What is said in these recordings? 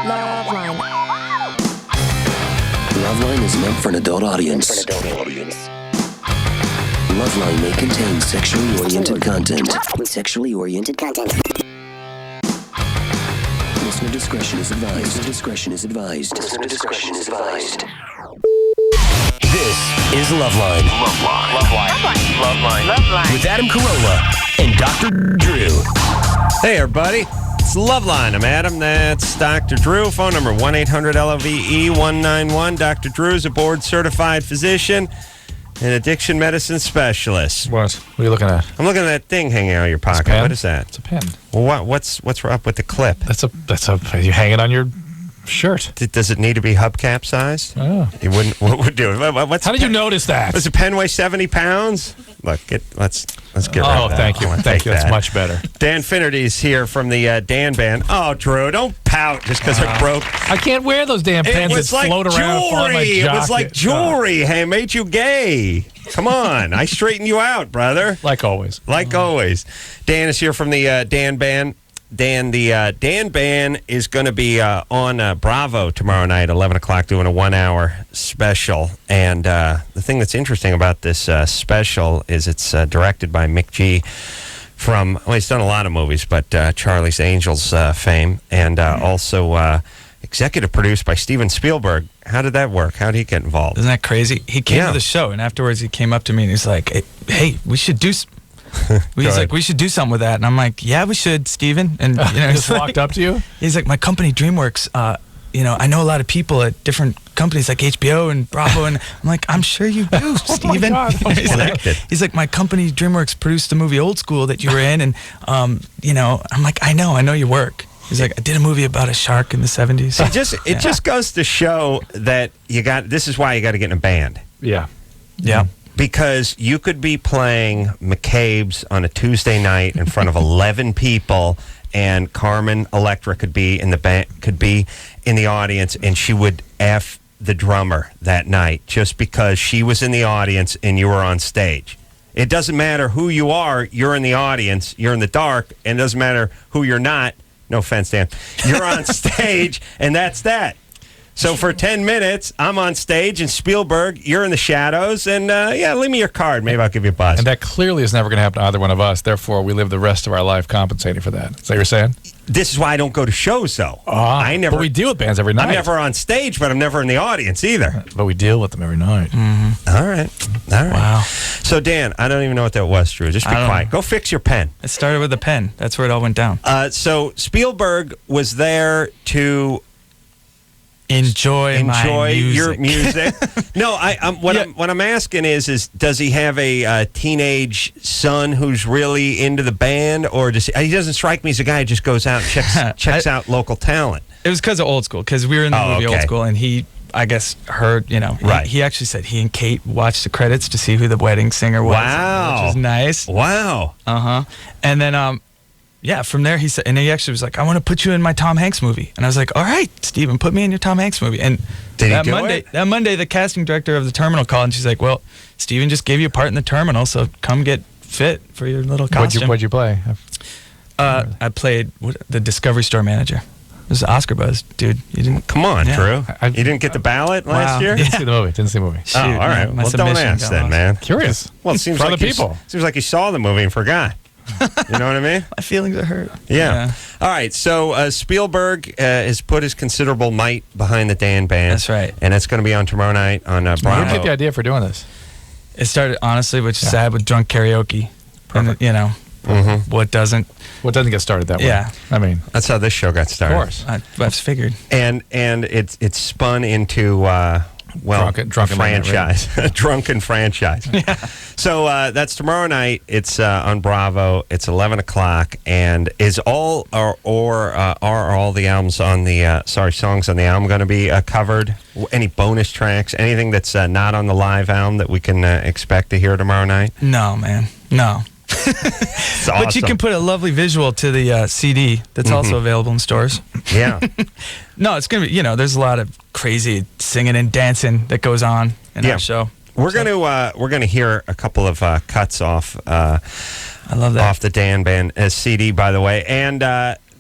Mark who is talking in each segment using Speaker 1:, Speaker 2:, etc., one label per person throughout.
Speaker 1: LoveLine.
Speaker 2: LoveLine is meant for an adult audience. LoveLine may contain sexually oriented content. Listener discretion is advised. This is LoveLine. LoveLine. With Adam Carolla and Dr. Drew.
Speaker 3: Hey, everybody. It's LoveLine. I'm Adam. That's Dr. Drew. Phone number 1-800-LOVE-191. Dr. Drew is a board-certified physician and addiction medicine specialist.
Speaker 4: What? What are you looking at?
Speaker 3: I'm looking at that thing hanging out of your pocket.
Speaker 4: Pen?
Speaker 3: What is that?
Speaker 4: It's a pen.
Speaker 3: Well, what's up with the clip?
Speaker 4: That's a. You hang it on your shirt.
Speaker 3: Does it need to be hubcap sized?
Speaker 4: Oh.
Speaker 3: You wouldn't. What would do?
Speaker 4: How did you notice that?
Speaker 3: Does a pen weigh 70 pounds? Look, let's get rid of that.
Speaker 4: Thank you. Thank you. That's much better.
Speaker 3: Dan Finnerty's here from the Dan Band. Oh, Drew, don't pout just because it broke.
Speaker 4: I can't wear those damn pens that float around and fall in my jacket.
Speaker 3: It was like jewelry. Hey, it made you gay. Come on. I straightened you out, brother.
Speaker 4: Like always.
Speaker 3: Like always. Dan is here from the Dan Band. Dan, the Dan Band is going to be on Bravo tomorrow night, 11 o'clock, doing a 1-hour special. And the thing that's interesting about this special is it's directed by Mick G. He's done a lot of movies, but Charlie's Angels fame, and also executive produced by Steven Spielberg. How did that work? How did he get involved?
Speaker 5: Isn't that crazy? He came to the show, and afterwards he came up to me and he's like, hey, we should do... He's like, we should do something with that. And I'm like, yeah, we should, Steven. And
Speaker 4: he just walked up to you?
Speaker 5: He's like, my company, DreamWorks, I know a lot of people at different companies like HBO and Bravo. And I'm like, I'm sure you do, Steven. He's like, my company, DreamWorks, produced the movie Old School that you were in. And, I'm like, I know your work. He's like, I did a movie about a shark in the 70s.
Speaker 3: It just goes to show that this is why you got to get in a band.
Speaker 4: Yeah.
Speaker 5: Yeah.
Speaker 3: Because you could be playing McCabe's on a Tuesday night in front of 11 people, and Carmen Electra could be in the audience, and she would F the drummer that night just because she was in the audience and you were on stage. It doesn't matter who you are, you're in the audience, you're in the dark, and it doesn't matter who you're not. No offense, Dan. You're on stage, and that's that. So for 10 minutes, I'm on stage, and Spielberg, you're in the shadows, and leave me your card. Maybe I'll give you a buzz.
Speaker 4: And that clearly is never going to happen to either one of us. Therefore, we live the rest of our life compensating for that. Is that what you're saying?
Speaker 3: This is why I don't go to shows, though.
Speaker 4: But we deal with bands every night.
Speaker 3: I'm never on stage, but I'm never in the audience either.
Speaker 4: But we deal with them every night.
Speaker 3: Mm-hmm. All right.
Speaker 5: Wow.
Speaker 3: So, Dan, I don't even know what that was, Drew. Just be quiet. Go fix your pen.
Speaker 5: It started with a pen. That's where it all went down.
Speaker 3: So Spielberg was there to...
Speaker 5: Enjoy
Speaker 3: your music. No, what I'm asking is does he have a teenage son who's really into the band, or he doesn't strike me as a guy who just goes out and checks out local talent?
Speaker 5: It was because of Old School, because we were in the movie Old School, and he, I guess, heard,
Speaker 3: right.
Speaker 5: He actually said he and Kate watched the credits to see who the wedding singer was.
Speaker 3: Wow.
Speaker 5: Which was nice.
Speaker 3: Wow.
Speaker 5: And then, from there, he said, and he actually was like, I want to put you in my Tom Hanks movie. And I was like, all right, Steven, put me in your Tom Hanks movie. And that Monday, the casting director of The Terminal called, and she's like, well, Steven just gave you a part in The Terminal, so come get fit for your little costume.
Speaker 4: What'd you play?
Speaker 5: I played the Discovery Store manager. It was Oscar buzz, dude. You didn't.
Speaker 3: Come on, Drew. You didn't get the ballot last year?
Speaker 4: Didn't see the movie.
Speaker 5: Shoot,
Speaker 3: all right. Well, don't ask then, man.
Speaker 4: Curious.
Speaker 3: Well, it seems like you saw the movie and forgot. You know what I mean?
Speaker 5: My feelings are hurt.
Speaker 3: Yeah. All right. So Spielberg has put his considerable might behind the Dan Band.
Speaker 5: That's right.
Speaker 3: And it's going to be on tomorrow night on Bravo.
Speaker 4: Where did you get the idea for doing this?
Speaker 5: It started, honestly, which is sad, with drunk karaoke.
Speaker 4: Perfect.
Speaker 5: And, what doesn't
Speaker 4: get started that way?
Speaker 5: Yeah.
Speaker 4: I mean,
Speaker 3: that's how this show got started.
Speaker 4: Of course.
Speaker 5: I've figured.
Speaker 3: And it's spun into drunken franchise. Drunken franchise.
Speaker 5: Yeah.
Speaker 3: So that's tomorrow night. It's on Bravo. It's 11 o'clock, and is all are all the albums on the songs on the album going to be covered? Any bonus tracks? Anything that's not on the live album that we can expect to hear tomorrow night?
Speaker 5: No, man. No.
Speaker 3: Awesome.
Speaker 5: But you can put a lovely visual to the CD that's also available in stores.
Speaker 3: Yeah.
Speaker 5: No, it's going to be, there's a lot of crazy singing and dancing that goes on in our show.
Speaker 3: We're going to hear a couple of cuts off
Speaker 5: I love that.
Speaker 3: off the Dan Band CD, by the way. And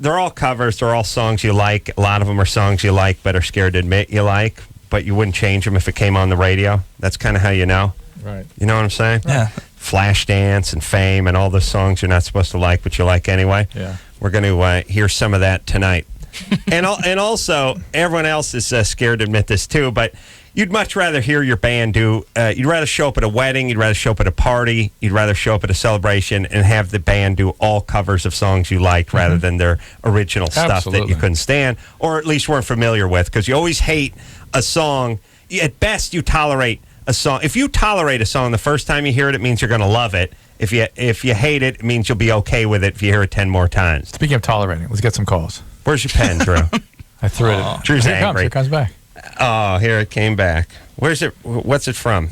Speaker 3: they're all covers. They're all songs you like. A lot of them are songs you like but are scared to admit you like, but you wouldn't change them if it came on the radio. That's kind of how you know.
Speaker 4: Right.
Speaker 3: You know what I'm saying?
Speaker 5: Yeah.
Speaker 3: Flashdance and Fame and all the songs you're not supposed to like, but you like anyway.
Speaker 4: Yeah.
Speaker 3: We're going to hear some of that tonight. and also, everyone else is scared to admit this too, but you'd much rather hear your band do, you'd rather show up at a wedding, you'd rather show up at a party, you'd rather show up at a celebration and have the band do all covers of songs you liked rather than their original stuff that you couldn't stand, or at least weren't familiar with, because you always hate a song. At best, you tolerate a song. If you tolerate a song the first time you hear it, it means you're going to love it. If you hate it, it means you'll be okay with it if you hear it 10 more times.
Speaker 4: Speaking of tolerating, let's get some calls.
Speaker 3: Where's your pen, Drew?
Speaker 4: I threw it.
Speaker 3: Drew's angry.
Speaker 4: Here it comes back.
Speaker 3: Oh, here it came back. Where's it? What's it from?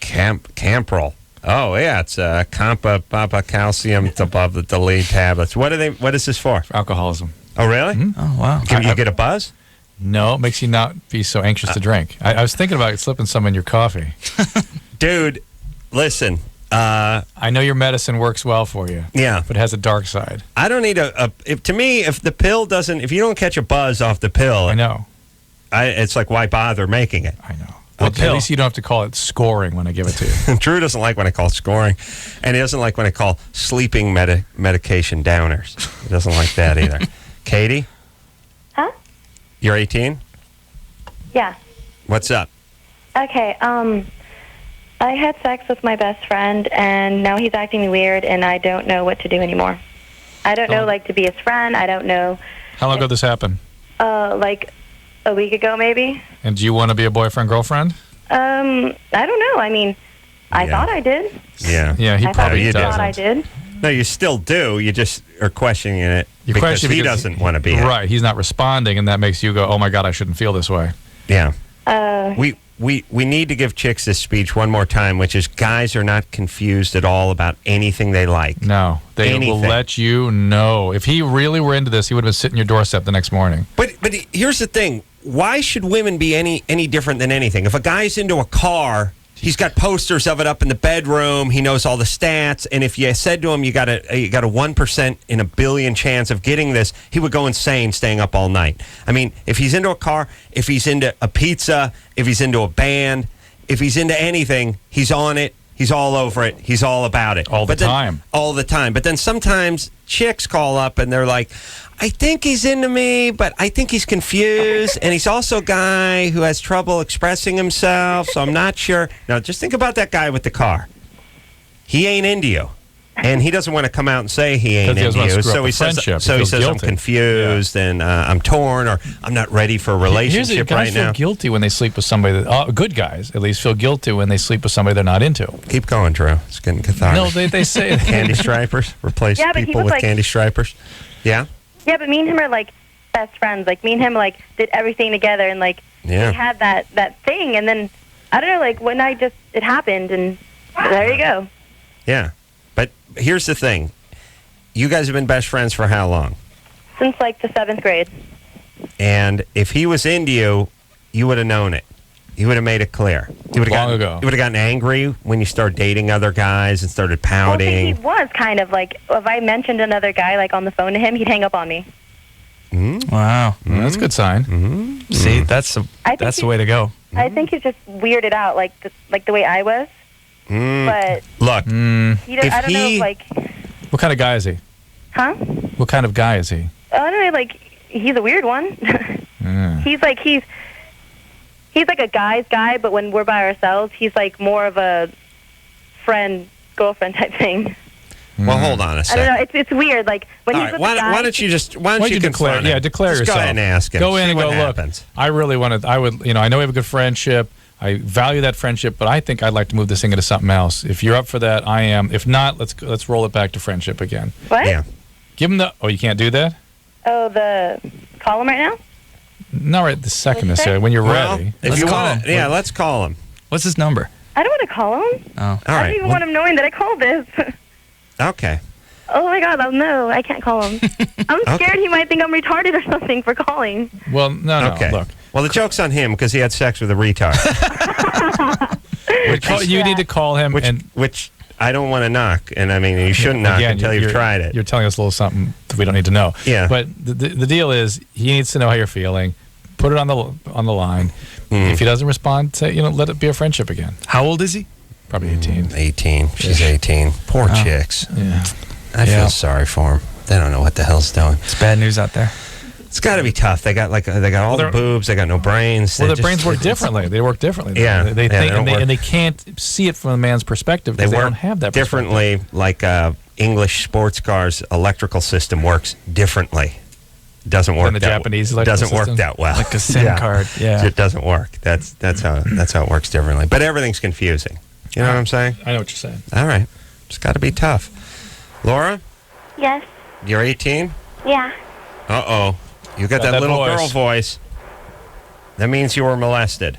Speaker 3: Camprol. Oh, yeah, it's Compa Papa Calcium above the delete tablets. What is this for?
Speaker 4: Alcoholism.
Speaker 3: Oh, really?
Speaker 4: Mm-hmm.
Speaker 5: Oh, wow.
Speaker 3: Can you get a buzz?
Speaker 4: No, it makes you not be so anxious to drink. I was thinking about slipping some in your coffee.
Speaker 3: Dude, listen.
Speaker 4: I know your medicine works well for you.
Speaker 3: Yeah.
Speaker 4: But it has a dark side.
Speaker 3: I don't need to me, if the pill doesn't, if you don't catch a buzz off the pill,
Speaker 4: I know.
Speaker 3: It's like, why bother making it?
Speaker 4: I know. Well, at least you don't have to call it scoring when I give it to you.
Speaker 3: Drew doesn't like when I call scoring, and he doesn't like when I call sleeping medication downers. He doesn't like that either. Katie?
Speaker 1: Huh?
Speaker 3: You're 18?
Speaker 1: Yeah.
Speaker 3: What's up?
Speaker 1: Okay, I had sex with my best friend, and now he's acting weird, and I don't know what to do anymore. I don't know, like, to be his friend. I don't know.
Speaker 4: How long ago this happened?
Speaker 1: Like a week ago, maybe.
Speaker 4: And do you want to be a boyfriend, girlfriend?
Speaker 1: I don't know. I mean, I thought I did.
Speaker 3: Yeah.
Speaker 4: Yeah, he
Speaker 1: I
Speaker 4: probably doesn't.
Speaker 1: thought I did.
Speaker 3: No, you still do. You just are questioning it because he doesn't want to be it.
Speaker 4: Right, he's not responding, and that makes you go, oh, my God, I shouldn't feel this way.
Speaker 3: Yeah. We need to give chicks this speech one more time, which is guys are not confused at all about anything they like.
Speaker 4: No, they will let you know. If he really were into this, he would have been sitting your doorstep the next morning.
Speaker 3: But here's the thing. Why should women be any different than anything? If a guy's into a car, he's got posters of it up in the bedroom. He knows all the stats. And if you said to him, you got a 1% in a billion chance of getting this, he would go insane staying up all night. I mean, if he's into a car, if he's into a pizza, if he's into a band, if he's into anything, he's on it. He's all over it. He's all about it.
Speaker 4: All the time.
Speaker 3: All the time. But then sometimes chicks call up and they're like, I think he's into me, but I think he's confused. And he's also a guy who has trouble expressing himself, so I'm not sure. Now, just think about that guy with the car. He ain't into you. And he doesn't want to come out and say he ain't into you. So he says, I'm confused and I'm torn, or I'm not ready for a relationship right now.
Speaker 4: Guys feel guilty when they sleep with somebody that, good guys at least, feel guilty when they sleep with somebody they're not into.
Speaker 3: Keep going, Drew. It's getting cathartic.
Speaker 4: No, they say
Speaker 3: Candy stripers. Replace people with candy stripers. Yeah?
Speaker 1: Yeah, but me and him are, like, best friends. Like, me and him, like, did everything together, and, like, we had that thing, and then, I don't know, like, one night it happened, and there you go.
Speaker 3: Yeah. But here's the thing. You guys have been best friends for how long?
Speaker 1: Since, like, the 7th grade.
Speaker 3: And if he was into you, you would have known it. You would have made it clear. You would have gotten angry when you started dating other guys and started pouting.
Speaker 1: Well, he was kind of like, if I mentioned another guy, like, on the phone to him, he'd hang up on me.
Speaker 3: Mm-hmm.
Speaker 5: Wow.
Speaker 4: Mm-hmm. That's a good sign.
Speaker 3: Mm-hmm.
Speaker 5: See, that's the way to go.
Speaker 1: I think he's just weirded out, like the way I was. But
Speaker 3: look,
Speaker 1: I don't know, like...
Speaker 4: What kind of guy is he?
Speaker 1: Huh?
Speaker 4: What kind of guy is he?
Speaker 1: I don't know, like, he's a weird one. He's like a guy's guy, but when we're by ourselves, he's like more of a friend, girlfriend type thing.
Speaker 3: Well, hold on a second.
Speaker 1: I don't know. It's weird. Like when he's with
Speaker 3: why don't you
Speaker 4: declare? Yeah, declare
Speaker 3: just
Speaker 4: yourself.
Speaker 3: Go ahead and ask him.
Speaker 4: Go in and go.
Speaker 3: Happens.
Speaker 4: Look, I really wanted. I would. I know we have a good friendship. I value that friendship, but I think I'd like to move this thing into something else. If you're up for that, I am. If not, let's roll it back to friendship again.
Speaker 1: What?
Speaker 3: Yeah.
Speaker 4: Give him the. Oh, you can't do that.
Speaker 1: Oh, call him right now.
Speaker 4: Not right this second necessarily. When you're ready.
Speaker 3: If you want, let's call him.
Speaker 5: What's his number?
Speaker 1: I don't want to call him.
Speaker 5: Oh,
Speaker 3: all right.
Speaker 1: I don't even want him knowing that I called this.
Speaker 3: Okay.
Speaker 1: Oh my God! No, I can't call him. I'm scared he might think I'm retarded or something for calling.
Speaker 4: Well, no.
Speaker 3: Okay.
Speaker 4: Look.
Speaker 3: Well, the joke's on him because he had sex with a retard.
Speaker 4: You need to call him.
Speaker 3: Which I don't want to knock, and I mean, you shouldn't knock until you've tried it.
Speaker 4: You're telling us a little something that we don't need to know.
Speaker 3: Yeah.
Speaker 4: But the deal is, he needs to know how you're feeling. Put it on the line. If he doesn't respond, say, let it be a friendship again.
Speaker 5: How old is he?
Speaker 4: Probably 18.
Speaker 3: 18. She's 18. Poor chicks.
Speaker 4: Yeah.
Speaker 3: I feel sorry for them. They don't know what the hell's doing.
Speaker 5: It's bad news out there.
Speaker 3: It's got to be tough. They got all the boobs. They got no brains.
Speaker 4: Well, their brains work differently. They work differently.
Speaker 3: Yeah.
Speaker 4: They think, and they can't see it from a man's perspective because they don't have that
Speaker 3: differently. Like English sports cars' electrical system works differently. Doesn't work.
Speaker 4: The Japanese
Speaker 3: doesn't work that well.
Speaker 5: Like a SIM card. Yeah.
Speaker 3: It doesn't work. That's how it works differently. But everything's confusing. You know what I'm saying?
Speaker 4: I know what you're saying.
Speaker 3: All right. It's got to be tough. Laura,
Speaker 1: Yes.
Speaker 3: you're 18.
Speaker 1: Yeah.
Speaker 3: Uh-oh. You got that little girl voice. That means you were molested.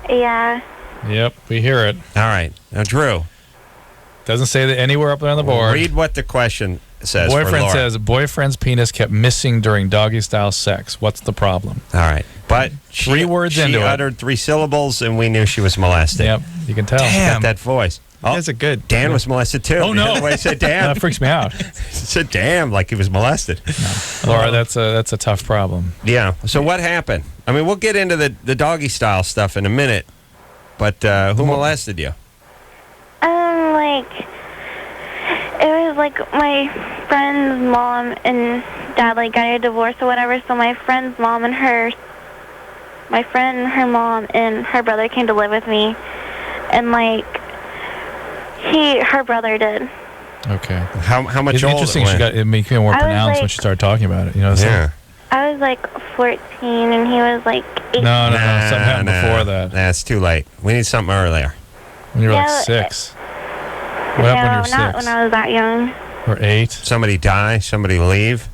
Speaker 1: Yeah.
Speaker 4: Yep, we hear it.
Speaker 3: All right. Now, Drew.
Speaker 4: Doesn't say that anywhere up there on the board.
Speaker 3: Read what the question says.
Speaker 4: Boyfriend says, boyfriend's penis kept missing during doggy-style sex. What's the problem?
Speaker 3: All right. But
Speaker 4: Three words into it.
Speaker 3: She uttered 3 syllables, and we knew she was molested.
Speaker 4: Yep, you can tell.
Speaker 3: She got that voice.
Speaker 5: You guys are good.
Speaker 3: Dan was molested, too.
Speaker 4: Oh, no.
Speaker 3: The way he said damn.
Speaker 4: That freaks me out.
Speaker 3: He said damn like he was molested.
Speaker 4: No. Laura, that's a tough problem.
Speaker 3: Yeah. So what happened? I mean, we'll get into the doggy-style stuff in a minute, but who molested you?
Speaker 1: It was like my friend's mom and dad got a divorce or whatever. So my friend's mom and her mom and her brother came to live with me, and her brother did.
Speaker 4: Okay.
Speaker 3: How much
Speaker 4: It's
Speaker 3: older?
Speaker 4: interesting. It became more pronounced when she started talking about it. You know what I'm saying?
Speaker 1: I was 14 and he was 8.
Speaker 4: No. Something happened before that.
Speaker 3: That's too late. We need something earlier.
Speaker 4: When you were 6. What happened when you were 6?
Speaker 1: Not when I was that young.
Speaker 4: Or 8?
Speaker 3: Somebody die? Somebody leave?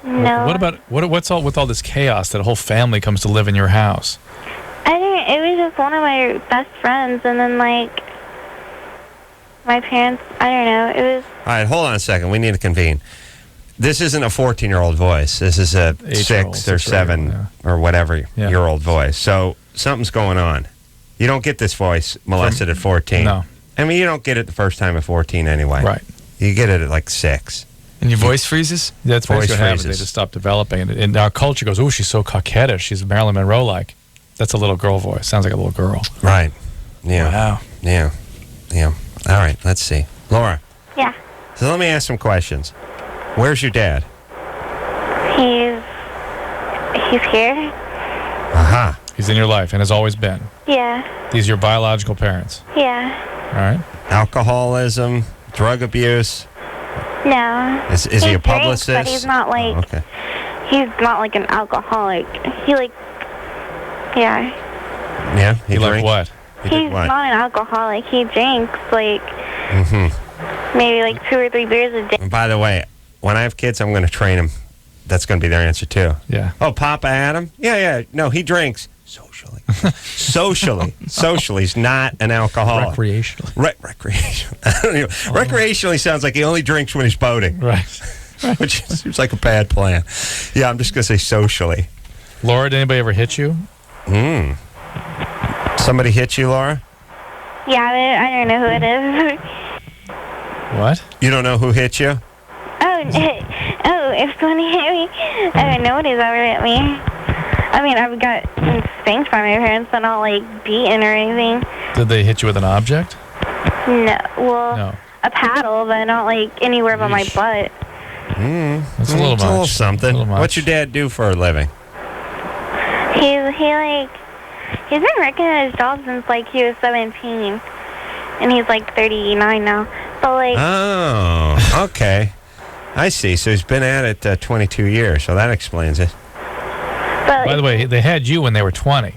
Speaker 1: No.
Speaker 4: What's all with all this chaos that a whole family comes to live in your house?
Speaker 1: It was just one of my best friends, and then my parents. I don't know. It was.
Speaker 3: All right, hold on a second. We need to convene. This isn't a 14-year-old voice. This is a 6 or 7 or whatever year old voice. So something's going on. You don't get this voice molested at 14.
Speaker 4: No.
Speaker 3: I mean, you don't get it the first time at 14 anyway.
Speaker 4: Right.
Speaker 3: You get it at 6.
Speaker 5: And your voice freezes?
Speaker 4: That's
Speaker 3: Voice
Speaker 4: what happens. They
Speaker 3: freezes.
Speaker 4: just stop developing. And our culture goes, oh, she's so coquettish. She's Marilyn Monroe-like. That's a little girl voice. Sounds like a little girl.
Speaker 3: Right. Yeah.
Speaker 5: Wow.
Speaker 3: Yeah. All right, let's see. Laura.
Speaker 1: Yeah.
Speaker 3: So let me ask some questions. Where's your dad?
Speaker 1: He's here.
Speaker 3: Aha.
Speaker 4: He's in your life and has always been.
Speaker 1: Yeah.
Speaker 4: These are your biological parents.
Speaker 1: Yeah.
Speaker 4: All right.
Speaker 3: Alcoholism, drug abuse.
Speaker 1: No.
Speaker 3: Is he a publicist?
Speaker 1: Drinks, but he's not
Speaker 3: okay.
Speaker 1: He's not an alcoholic. He yeah.
Speaker 3: Yeah.
Speaker 4: He like
Speaker 3: drinks?
Speaker 4: what?
Speaker 1: He's not an alcoholic. He drinks maybe 2 or 3 beers a day.
Speaker 3: And by the way, when I have kids, I'm going to train them. That's going to be their answer too.
Speaker 4: Yeah.
Speaker 3: Oh, Papa Adam? Yeah. No, he drinks socially. Socially, he's not an alcoholic.
Speaker 4: Recreationally.
Speaker 3: Recreationally. I don't know. Recreationally sounds like he only drinks when he's boating.
Speaker 4: Right.
Speaker 3: Which seems like a bad plan. Yeah, I'm just going to say socially.
Speaker 4: Laura, did anybody ever hit you?
Speaker 3: Somebody hit you, Laura?
Speaker 1: Yeah, I don't know who it is.
Speaker 4: What?
Speaker 3: You don't know who hit you?
Speaker 1: If someone hit me, I don't know what is over at me. I mean, I've got spanked by my parents, but not beaten or anything.
Speaker 4: Did they hit you with an object?
Speaker 1: No. Well,
Speaker 4: No.
Speaker 1: a paddle, but not anywhere but my butt.
Speaker 4: That's a little much.
Speaker 3: It's a little something.
Speaker 4: A little much.
Speaker 3: What's your dad do for a living?
Speaker 1: He's been working at his job since he was 17, and he's 39 now. So
Speaker 3: Oh, okay. I see. So he's been at it 22 years, so that explains it.
Speaker 1: But
Speaker 4: By the way, they had you when they were 20.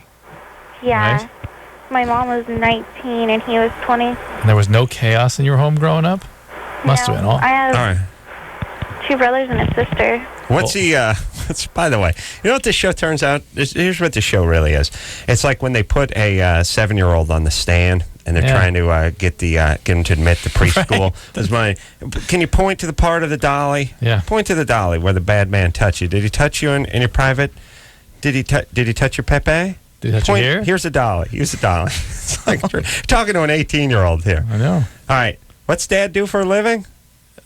Speaker 1: yeah,
Speaker 4: Right?
Speaker 1: my mom was 19 and he was 20.
Speaker 4: And there was no chaos in your home growing up? Must have been all.
Speaker 1: I have
Speaker 3: All right.
Speaker 1: 2 brothers and a sister.
Speaker 3: What's by the way, you know what this show turns out? Here's what the show really is. It's like when they put a 7-year-old on the stand and they're trying to get him to admit the preschool. Can you point to the part of the dolly?
Speaker 4: Yeah.
Speaker 3: Point to the dolly where the bad man touched you. Did he touch you in your private? Did he touch your Pepe?
Speaker 4: Did he touch your hair?
Speaker 3: Here's a dolly. Use a dolly. It's like talking to an 18-year-old here.
Speaker 4: I know.
Speaker 3: All right. What's Dad do for a living?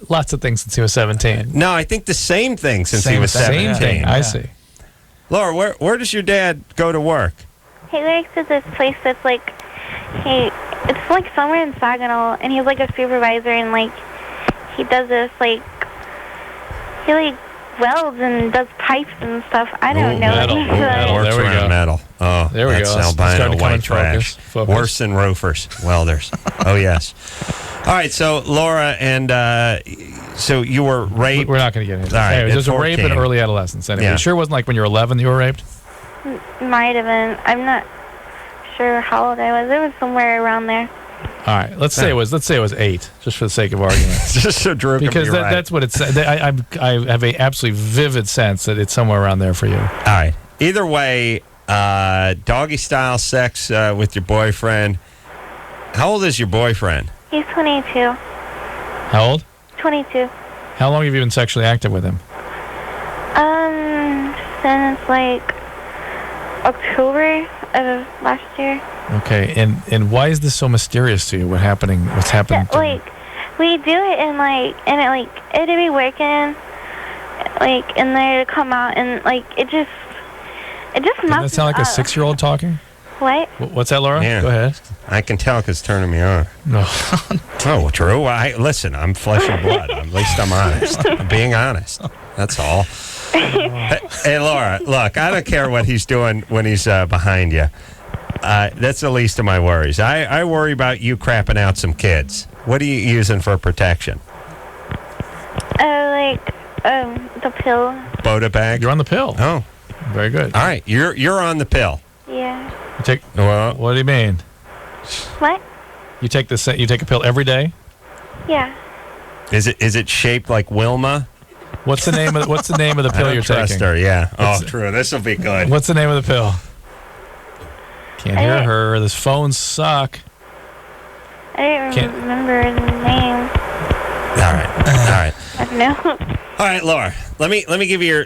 Speaker 4: Lots of things since he was 17.
Speaker 3: No, I think the same thing since he was 17.
Speaker 4: Same thing. I see.
Speaker 3: Laura, where does your dad go to work?
Speaker 1: He works at this place that's like, it's like somewhere in Saginaw, and he's like a supervisor, and like he does this like, he like welds and does pipes and stuff. I don't know.
Speaker 4: Metal.
Speaker 1: He's,
Speaker 4: Metal.
Speaker 3: Works
Speaker 4: There we
Speaker 3: around
Speaker 4: go.
Speaker 3: metal. Oh,
Speaker 4: There we
Speaker 3: that's
Speaker 4: go. It's
Speaker 3: albino
Speaker 4: starting to come
Speaker 3: white
Speaker 4: in
Speaker 3: trash.
Speaker 4: focus.
Speaker 3: Worse than roofers, welders. Oh, yes. All right, so Laura, and so you were raped.
Speaker 4: We're not going to get into it.
Speaker 3: All right,
Speaker 4: Anyway,
Speaker 3: at
Speaker 4: there's a rape in
Speaker 3: 14.
Speaker 4: early adolescence. Anyway,
Speaker 3: Yeah.
Speaker 4: it sure wasn't like when you were 11 you were raped?
Speaker 1: might have been. I'm not sure how old I was. It was somewhere around there.
Speaker 4: All right, let's say it was 8, just for the sake of argument.
Speaker 3: Just so Drew can
Speaker 4: Because
Speaker 3: be right.
Speaker 4: that's what it's. I have a absolutely vivid sense that it's somewhere around there for you.
Speaker 3: All right. Either way, doggy style sex with your boyfriend. How old is your boyfriend?
Speaker 1: He's 22.
Speaker 4: How old?
Speaker 1: 22.
Speaker 4: How long have you been sexually active with him?
Speaker 1: Since like October of last year.
Speaker 4: Okay, and why is this so mysterious to you? What's happening?
Speaker 1: Yeah, like we do it and it'd be working, like, and they'd come out and like it just
Speaker 4: Doesn't that
Speaker 1: messes
Speaker 4: sound like a
Speaker 1: up.
Speaker 4: 6-year-old talking?
Speaker 1: What?
Speaker 4: What's that, Laura?
Speaker 3: Yeah.
Speaker 4: Go ahead.
Speaker 3: I can tell because it's turning me on.
Speaker 4: No.
Speaker 3: Oh, Drew, listen, I'm flesh and blood. At least I'm honest. I'm being honest. That's all. Hey, Laura, look, I don't care what he's doing when he's behind you. That's the least of my worries. I worry about you crapping out some kids. What are you using for protection?
Speaker 1: The pill.
Speaker 3: Boda bag?
Speaker 4: You're on the pill.
Speaker 3: Oh,
Speaker 4: Very good.
Speaker 3: all right. You're on the pill.
Speaker 1: Yeah.
Speaker 4: You take.
Speaker 3: Well,
Speaker 4: What do you mean?
Speaker 1: What?
Speaker 4: You take a pill every day?
Speaker 1: Yeah.
Speaker 3: is it shaped like Wilma?
Speaker 4: What's the name of the
Speaker 3: I
Speaker 4: pill
Speaker 3: don't
Speaker 4: you're
Speaker 3: trust
Speaker 4: taking?
Speaker 3: her. Yeah. Oh,
Speaker 4: What's-
Speaker 3: Drew, this will be good.
Speaker 4: What's the name of the pill? Can't hear her. This phones suck.
Speaker 1: I didn't remember the name.
Speaker 3: All right. All right.
Speaker 1: I don't know.
Speaker 3: All right, Laura. Let me give you your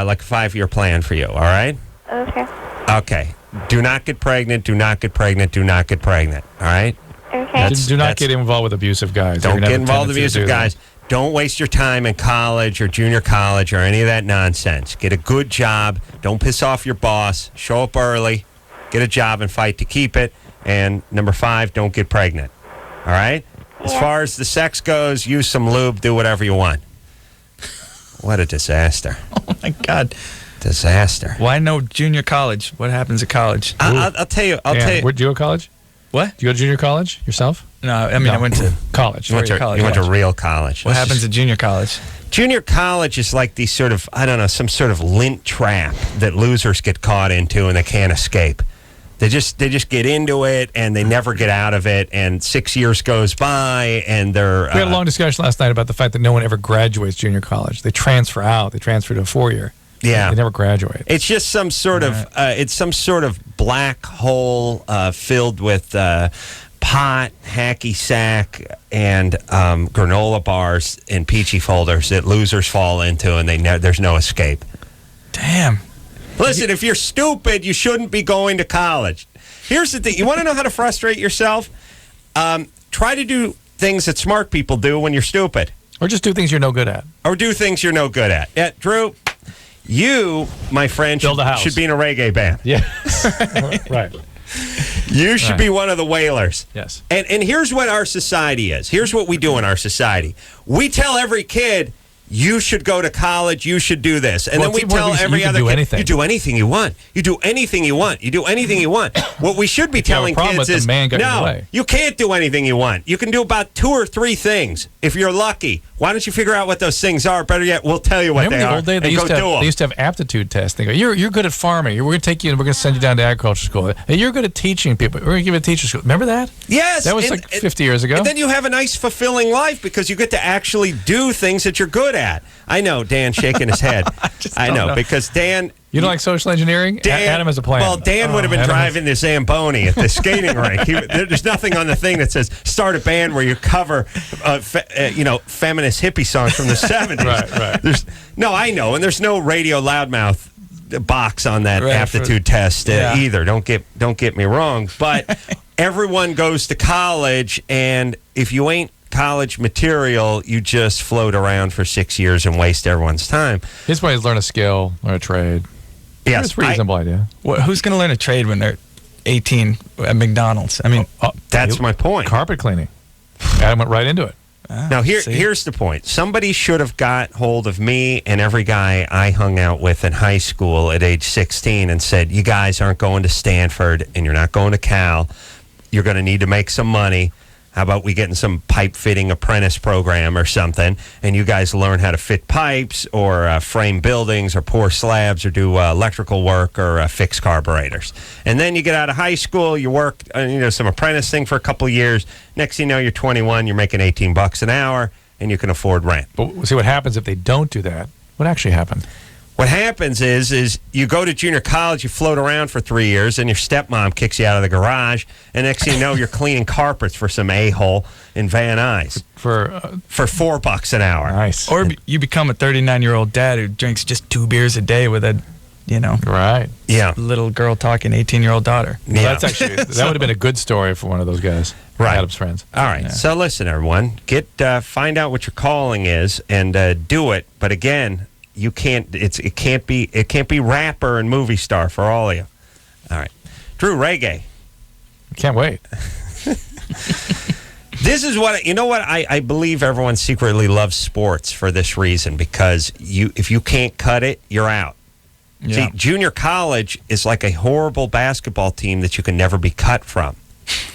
Speaker 3: like 5-year plan for you. All right.
Speaker 1: Okay.
Speaker 3: Okay. Do not get pregnant. Do not get pregnant. Do not get pregnant. All right.
Speaker 1: Okay.
Speaker 4: Do not get involved with abusive guys.
Speaker 3: Don't
Speaker 4: You're gonna
Speaker 3: get
Speaker 4: have a
Speaker 3: involved with
Speaker 4: tendency to
Speaker 3: abusive
Speaker 4: do that.
Speaker 3: guys. Don't waste your time in college or junior college or any of that nonsense. Get a good job. Don't piss off your boss. Show up early. Get a job and fight to keep it. And number 5, don't get pregnant. All right? As
Speaker 1: Yeah.
Speaker 3: far as the sex goes, use some lube. Do whatever you want. What a disaster.
Speaker 5: Oh my God.
Speaker 3: Disaster.
Speaker 5: Why no junior college? What happens at college?
Speaker 3: I'll tell you. I'll
Speaker 4: Dan,
Speaker 3: tell you.
Speaker 4: Where'd you go to college?
Speaker 5: What?
Speaker 4: Did you go to junior college yourself?
Speaker 5: No, I mean
Speaker 4: No.
Speaker 5: I went to.
Speaker 4: College.
Speaker 3: You went to,
Speaker 5: college.
Speaker 3: you went to real college.
Speaker 5: What happens at junior college?
Speaker 3: Junior college is like these sort of, I don't know, some sort of lint trap that losers get caught into and they can't escape. They just get into it and they never get out of it. And 6 years goes by and they're.
Speaker 4: We had a long discussion last night about the fact that no one ever graduates junior college. They transfer out. They transfer to a 4-year.
Speaker 3: Yeah.
Speaker 4: They never graduate.
Speaker 3: It's just some sort of it's some sort of black hole filled with pot, hacky sack, and granola bars and peachy folders that losers fall into, and there's no escape.
Speaker 5: Damn.
Speaker 3: Listen, if you're stupid, you shouldn't be going to college. Here's the thing: you want to know how to frustrate yourself? Try to do things that smart people do when you're stupid,
Speaker 4: Or just do things you're no good at.
Speaker 3: or do things you're no good at. Yeah, Drew. You, my friend,
Speaker 4: Build a house.
Speaker 3: should be in a reggae band.
Speaker 4: Yeah. Right.
Speaker 3: You should be one of the Wailers.
Speaker 4: Yes.
Speaker 3: And here's what our society is. Here's what we do in our society. We tell every kid, you should go to college, you should do this. And
Speaker 4: Well,
Speaker 3: then we
Speaker 4: it's more
Speaker 3: tell
Speaker 4: because
Speaker 3: every
Speaker 4: you can
Speaker 3: other
Speaker 4: do
Speaker 3: kid,
Speaker 4: anything.
Speaker 3: you do anything you want. You do anything you want. You do anything you want. What we should be
Speaker 4: you have a
Speaker 3: telling
Speaker 4: problem
Speaker 3: kids
Speaker 4: with the
Speaker 3: is,
Speaker 4: man got in the
Speaker 3: no,
Speaker 4: way.
Speaker 3: you can't do anything you want. You can do about 2 or 3 things if you're lucky. Why don't you figure out what those things are? Better yet, we'll tell you what
Speaker 4: Remember
Speaker 3: they
Speaker 4: the
Speaker 3: are
Speaker 4: old day?
Speaker 3: and
Speaker 4: They
Speaker 3: go
Speaker 4: used, to
Speaker 3: do
Speaker 4: have,
Speaker 3: them.
Speaker 4: they used to have aptitude tests. They go, you're good at farming. We're going to take you and we're going to send you down to agriculture school. Hey, you're good at teaching people. We're going to give you a teacher school. Remember that?
Speaker 3: Yes.
Speaker 4: That was like 50 years ago.
Speaker 3: And then you have a nice, fulfilling life because you get to actually do things that you're good at. I know, Dan shaking his head. I know, because Dan...
Speaker 4: You don't like social engineering? Adam has a plan.
Speaker 3: Well, Dan would have been
Speaker 4: Adam
Speaker 3: driving the Zamboni at the skating rink. There's nothing on the thing that says start a band where you cover, feminist hippie songs from the 70s.
Speaker 4: Right.
Speaker 3: No, I know, and there's no radio loudmouth box on that
Speaker 5: Right,
Speaker 3: aptitude test
Speaker 5: yeah.
Speaker 3: either. Don't get me wrong, but everyone goes to college, and if you ain't college material, you just float around for 6 years and waste everyone's time.
Speaker 4: His way is learn a skill, learn a trade.
Speaker 3: Yes,
Speaker 4: It's a reasonable idea.
Speaker 5: Who's going to learn a trade when they're 18 at McDonald's? I mean,
Speaker 3: that's my point.
Speaker 4: Carpet cleaning. Adam went right into it.
Speaker 3: Now, here's the point. Somebody should have got hold of me and every guy I hung out with in high school at age 16 and said, you guys aren't going to Stanford and you're not going to Cal. You're going to need to make some money. How about we get in some pipe fitting apprentice program or something, and you guys learn how to fit pipes or frame buildings or pour slabs or do electrical work or fix carburetors. And then you get out of high school, you work some apprentice thing for a couple of years. Next thing you know, you're 21, you're making $18 an hour, and you can afford rent.
Speaker 4: But see what happens if they don't do that. What actually happened?
Speaker 3: What happens is you go to junior college, you float around for 3 years, and your stepmom kicks you out of the garage, and next thing you know, you're cleaning carpets for some a-hole in Van Nuys for $4 an hour.
Speaker 4: Nice.
Speaker 5: or you become a 39-year-old dad who drinks just 2 beers a day with a,
Speaker 4: Right.
Speaker 3: Yeah.
Speaker 5: little girl talking 18-year-old daughter.
Speaker 3: Yeah.
Speaker 4: That's actually that would have been a good story for one of those guys.
Speaker 3: Right.
Speaker 4: Adam's friends.
Speaker 3: All right. So listen, everyone, find out what your calling is and do it. But again, you can't. It can't be rapper and movie star for all of you. All right, Drew, reggae.
Speaker 4: Can't wait.
Speaker 3: This is what I believe everyone secretly loves sports for this reason, because if you can't cut it, you're out.
Speaker 5: Yeah.
Speaker 3: See, junior college is like a horrible basketball team that you can never be cut from.